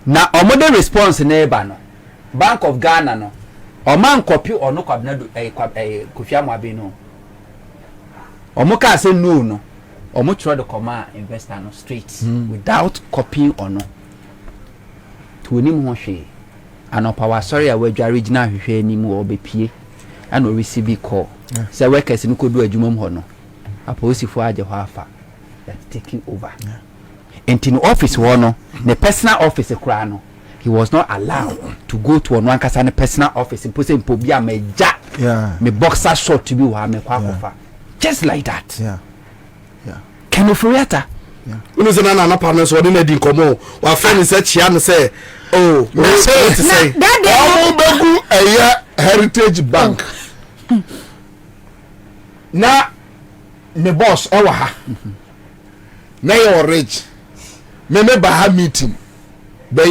na omo response na eba no Bank of Ghana no o man copy or no Kwabnadu Kofi Amoaben no o ka say no o try the comma investor no straight without copying or no to nim ho hwe and power sorry a wadwa regional hwe nim wo be pie and o receive call say workers no kodu adwumam ho no aposifo age ho afa that taking over in office wo no the personal office kra no he was not allowed to go to one kasa personal office in pose impobia meja me boxer short to be wa me kwakofa just like that can you forget unu se na partners wo dey di nkomo wa friend say chia no say oh say to say Begu Heritage Bank na me boss e wa ha na you rich me ba ha meeting be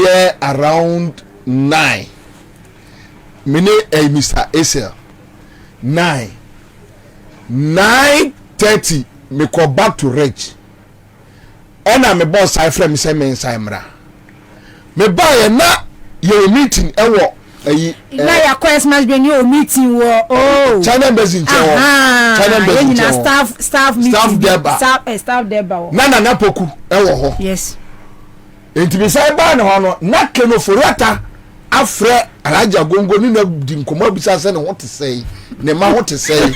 around 9 mene Mr. Esel 9:30 me call back to Reg ena me boss I frame say me inside mra me buy na your meeting ewo na ya Christmas be new meeting wo China embassy in China embassy in staff meeting staff deba na poku ewo ho yes enti me say ba na ho no na kenoforata afre alaja gongo ni na di nkomo bisa se ne ho te sei ne ma ho te sei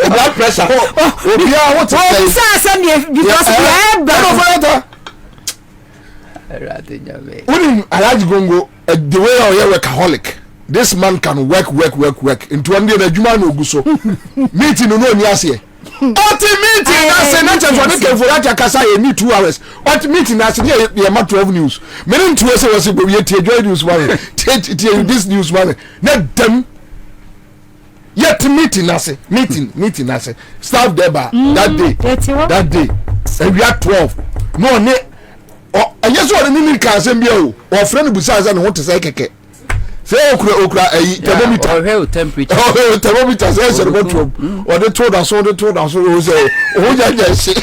blood pressure obi a ho te sei bisa se ne because Unim alaji gongo the way you workaholic this man can work into one day na juma no guso meeting no ni ase meeting na say na chance one can for that kasa you need 2 hours meeting na say you ma 12 news me no to say was go ye tie joy news one this news one na dem yet meeting na say meeting na say staff there ba that day we are 12 no ne anya so ni kan asem bia o friend busa say no what say keke say okura thermometer thermometer say say go to or they told us o say o ja say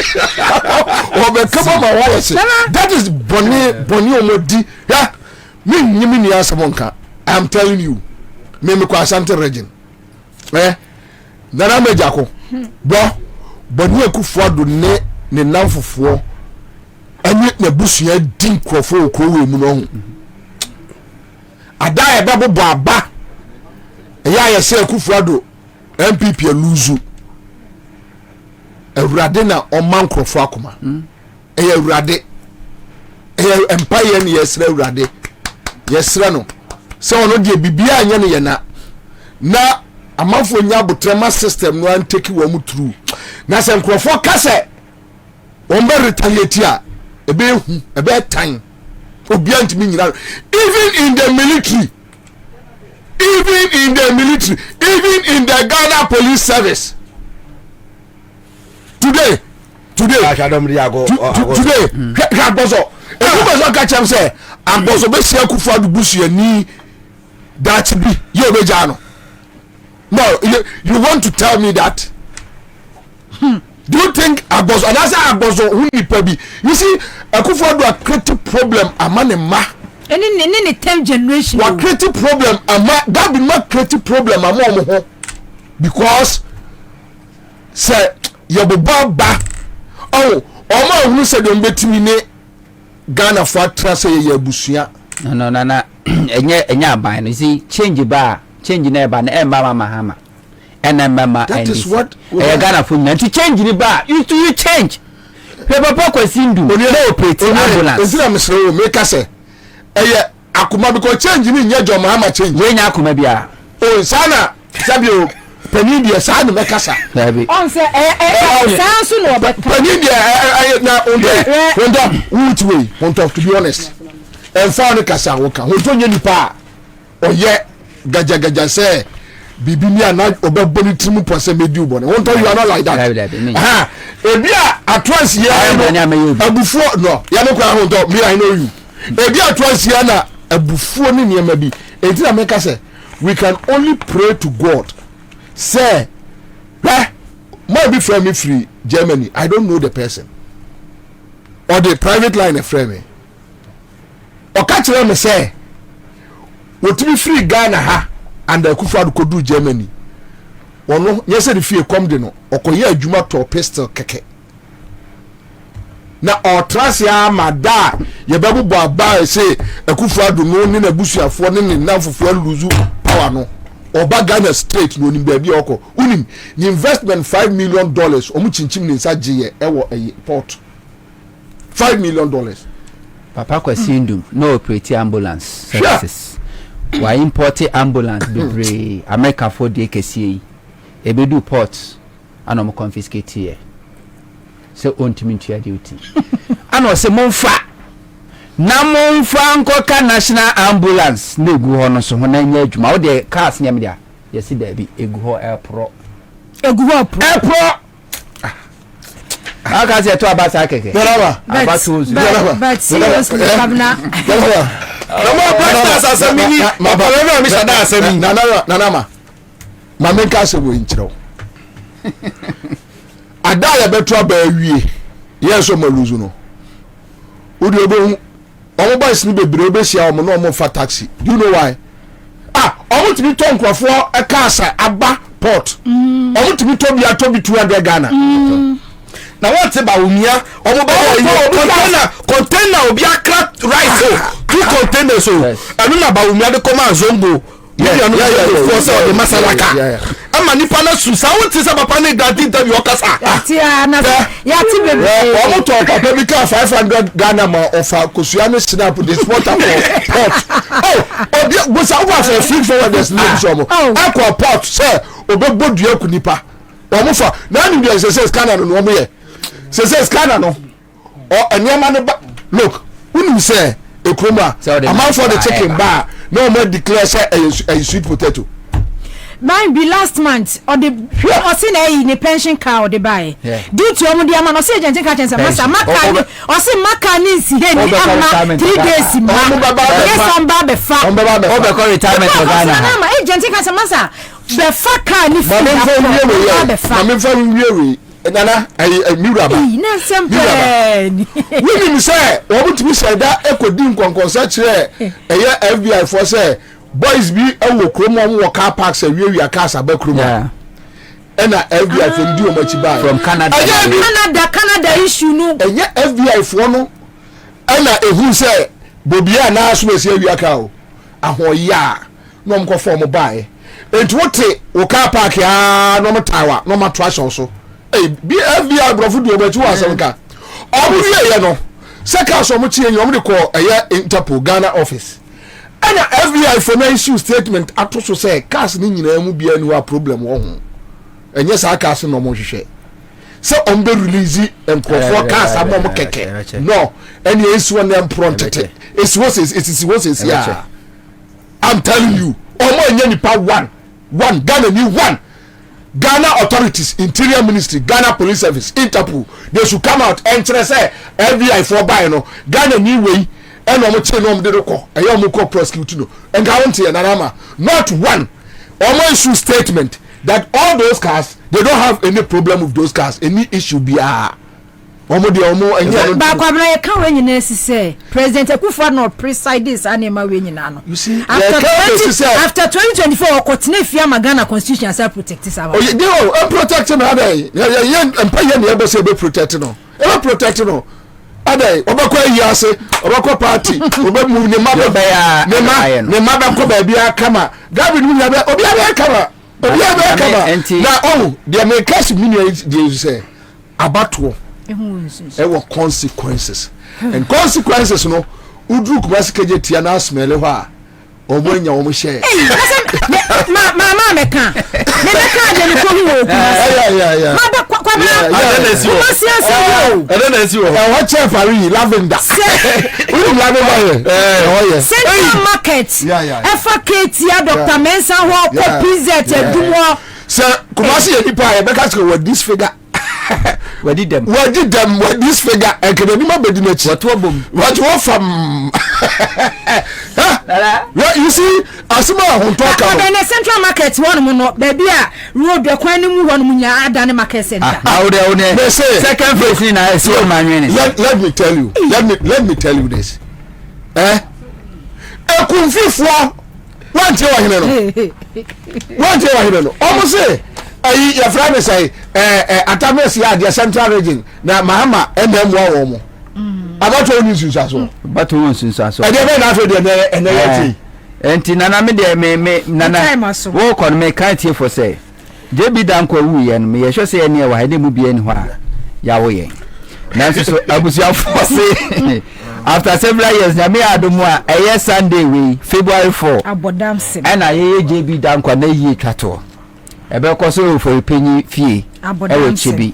o be kama ma wa say that is boni omodi ya me ni asamonka I am telling you me kwa Asante region dara meja ko boni akufo ado ne namfofo anye na busua din krofo okrowe mu no ada e bebo aba ya se akufuado MPP aluzu ewrade na oman krofo akoma ewrade empire ni yesra ewrade yesra no se ono de bibia anya ne ye na amafo nya botrema system no anteki wo mu true na se krofo kase ombe retaliate a ebe time obiant me nyina even in the military even in the Ghana police service today Agboso catch him say Agboso be sia kufu adubusu ni that be you be jano no you want to tell me that do you think Agboso and as Agboso who ni pebi you see Akufo-Addo a creative problem amane ma any 10th generation what creative problem ama that be not creative problem ama ho because say your baba oh oma hunu say dem betimi ne Ghana for trase ye abusua no enya aban no see change na eba na emba mama mama that is what Ghana for na to change ni ba you change papa kwasindu no operate ambulance ezira mesrewo make say akuma because change ni nya jo mama change we nya akuma bia o sana sabio panidia sa no make sa on say sansu no be panidia na which way want to be honest and found kasa woka honto nya nipa oye gaja say bibini ana obeboni trimu pose medi ubone won't you are not like that ebia atwas ye abufuo no ya me kwa honto me I know you ebia atwas ye na abufuo ni niam bi enti na make say we can only pray to God say might be from me free Germany I don't know the person or the private line a frame or catch them say what be free Ghana ha and Akufo-Addo ko do Germany wono yese de fie kom de no okoye adwuma to pistol keke na otrasia mada ye bebubo aba say Akufo-Addo no ni na busuafo ni namfofo luzu power no oba Ghana straight no ni baabi oko unim ni investment $5 million omu chinchim ni nsa giye ewo port $5 million papa kwasindu no operate ambulance services wa import ambulance bebre America for the KCA ebedu port anom confiscate here so ontimi ntua duty ano se monfa nkoka national ambulance na egu ho no so ho na nya adwuma wo de cars nya me dia yesi da bi egu ho airpro How can you talk about Sakeke? But seriously, Kabna. No more practice as a mini. Nanama. My main castle will intro. I die a better by yes, or Maluzuno. Would you go? All by Snibby Brebesia or no more for taxi. Do you know why? I want to be talking for a casa, Abba port. I want to be told you to be 200 Ghana. Now what's about Umia? Container will be a cracked rice. 2 containers. I don't know about Umia the command Zombo. Yeah. The Masalaka. I'm a Nipana Susa. What is about panic that interview? I want to talk about 500 Ghana of our Kusiana snap this water port. Was I was a free forward this name. Aqua port, sir. Obo Dio Kunipa. Omofa. None of you says Canada no more. Says Canada. Or a Yaman. Look, when you say a Kuma, a man for the chicken bar. No more declare a sweet potato. Mine be last month or the or seen a pension car or the buy. Due to the man or say gentle catching some master Macani or say Macani 3 days in Baba fat retirement of Ghana. Gentle catching master the fuck can if Nana, a mirror. Women say, what to be said that echo dim concert a FBI for say, boys be a chrome car parks and we are cast a backroom. And FBI from do much by from Canada. Canada issue no. And yet FBI for no. And who say, Bobia now swears here we are cow. A whole ya, no more form of buy. And what o car park ya no more tower, no more trash also. Hey, FBI brofo do obetu asemka. Obuye ye no. Seka so mo tie nyom de call Interpol Ghana office. Ana FBI for no issue statement ato so say cars ni nyina mu bia ni wa problem wo ho. Enye sa cars no mo hwehwe. So on be release for cars amom keke. No, any issue one them prontete. It was yeah. I'm telling you, omo enye nipa one Ghana ni one. Ghana authorities, Interior Ministry, Ghana Police Service, Interpol, they should come out and say FBI for buy no Ghana new way and no chain no de ko e yo mo ko prosecute no and guarantee na nama not one almost issue statement that all those cars they don't have any problem with those cars any issue bia omo de omo enye ba kwa bra ye kan we nyina say President Akufo no preside this anema we nyina no you see after 2024 continue fia Ghana constitution say protect this about oh you protect no adai ye empire ne be say be protect no e protect no adai obakwa yi ase obakwa party obamu ne mababa ya ne mababa ba bia kama David mu ya be obi ya kama na oh the make cash millions they say abatwo there were consequences and consequences no udru kubasi keje tia na smell ho a omonya omo share mama meka de ni ko hu yeah mama kwa what chef are you lavender Central Market FKT ya Dr. Mensa ho ko PZ edumo se kubasi ye nipa ye beka se with this figure we did them with this figure and can anybody be the next what from well you see asuma hon talk about the Central Market one no baby a road the kwan mu one mu nya adane market center how they say second phase na I see man let me tell you this ekunfifo wante wa hene no almost say your friend say atames ya the Central region na mahama ememwa wo mo about one news so but one so e dey na afọ dey eneyati enti nana me dey me nana wo kon me kan tie for say JB Danko wu ye no me ye hwe say ene wa hede mu bia ni ho a ya wo ye nanso so abusia for say after several years na me adomu a eye Sunday we February 4 abodam sim and ye JB Danko na yi twato ebe ko so for penyi fie e we chibi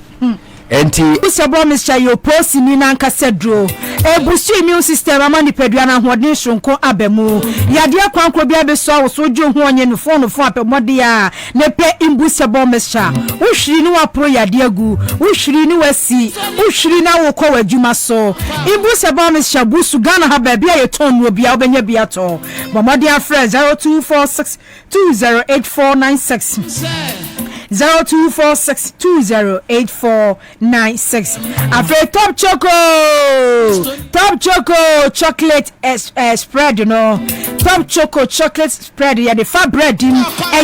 enti usabo Mr. Yo post ni na nkasa dro ebusu immune system amani pedua na hoden sonko abemu yade kwankro bia be so so dwo ho onye no phone apemode a ne pe imbusabo Mr. Ushiri ni wa pro yade agu ushiri ni wasi ushiri na wo kwa wadwuma so imbusabo Mr. busu Ghana ha ba bia ye ton no bia obenya bia to bomode afre 0246 208496 0246208496. After Top Choco chocolate spread, you know. Top Choco chocolate spread. Yeah, the fat bread in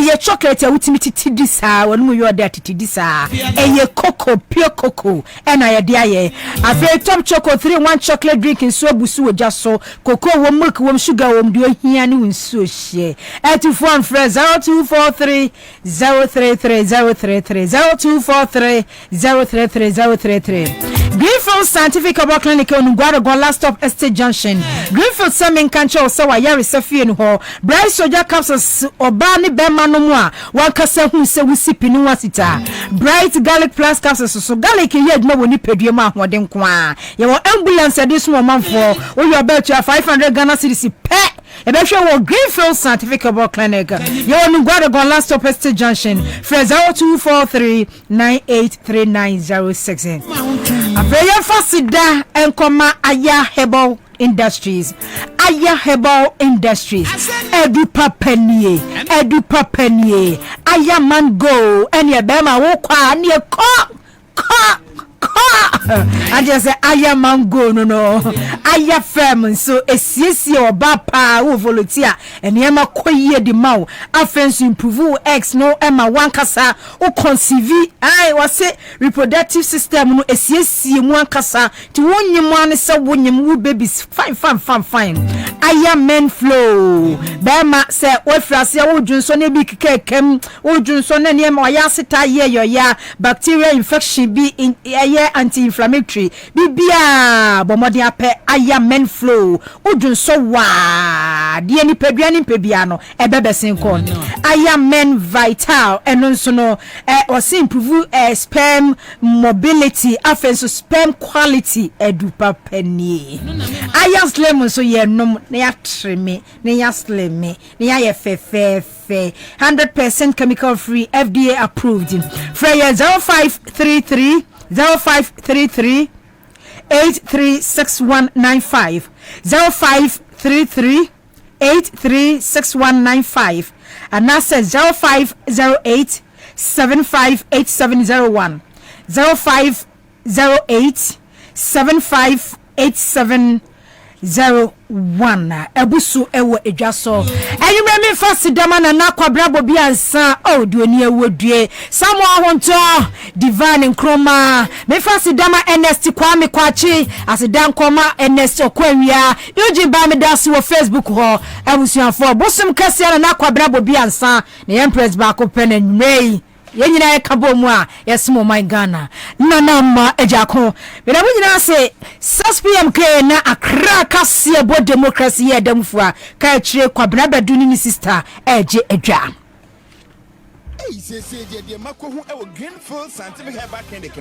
your chocolate. Ultimate tidisa. When you are there, tidisa. A cocoa, pure cocoa. And I dear. After Top Choco 3-1 chocolate drink in so busu just so cocoa, milk, sugar, do here and so she. 241 fresh 0243 033 033 Greenfield Scientific About Clinic on Guadagon Last Stop Estate Junction. Greenfield Salmon Cancho Sawa Yari Safi and Ho. Bright Soja Capsules Obani Bemanomwa. Wakasa who say we sip in Wasita. Bright Garlic Plus Capsules. So garlic yet no one pediuma or dem qua. Your ambulance at this moment for all your bet you 500 Ghana cedis pet. Ebe sure wo Greenfield Scientific About Clinic. You on Guadagon Last Stop Estate Junction. Fresh 0243983906. Aveya fasida enkoma Aya Herbal Industries. Aya Herbal Industries. Edu papenie. Aya mango. Enya bema wo kwa ni ko. I just say Aya mango no. Aya firm so esiesi oba pa wo volunteer and yema koye di maw afenso improve x no ema wankasa o conceive I was say reproductive system no esiesi mu ankasa ti wonyim ane se wonyim wo babies fine Aya men flow bema se ofrase wo dwunso ne bi kekem wo dwunso ne ne ma ya seta ye ya bacterial infection bi in anti-inflammatory bibia bomode ape Aya men flow udun so wa de ni pebia no ebebesen kon Aya men vital eno so no was improve sperm mobility afenso sperm quality edupa pani Aya slim so ye nom na ya treme na ya slim na ya ye fe 100% chemical free FDA approved Freya 0533 836195 0533 836195 and that says 0508 758701 0508 758701 ebusu ewo edwaso enyume me fasidama na nakwabra bobi ansa duani ewodue samo ahonto divine nkroma me fasidama NST kwame kwachi asidan koma NST okwawia yuji ba me dasi wo Facebook ho ebusuafo bosum kase na nakwabra bobi ansa na empress ba ko penenwei yenyina ekabo mu a yesimo my Ghana nana ma ejako be na munyina se 6 pm ke na akra kase bo democracy ye damfua ka chire kwabra baduni ni sister eje edwa say de makohu e Greenfield Scientific Herbal Clinic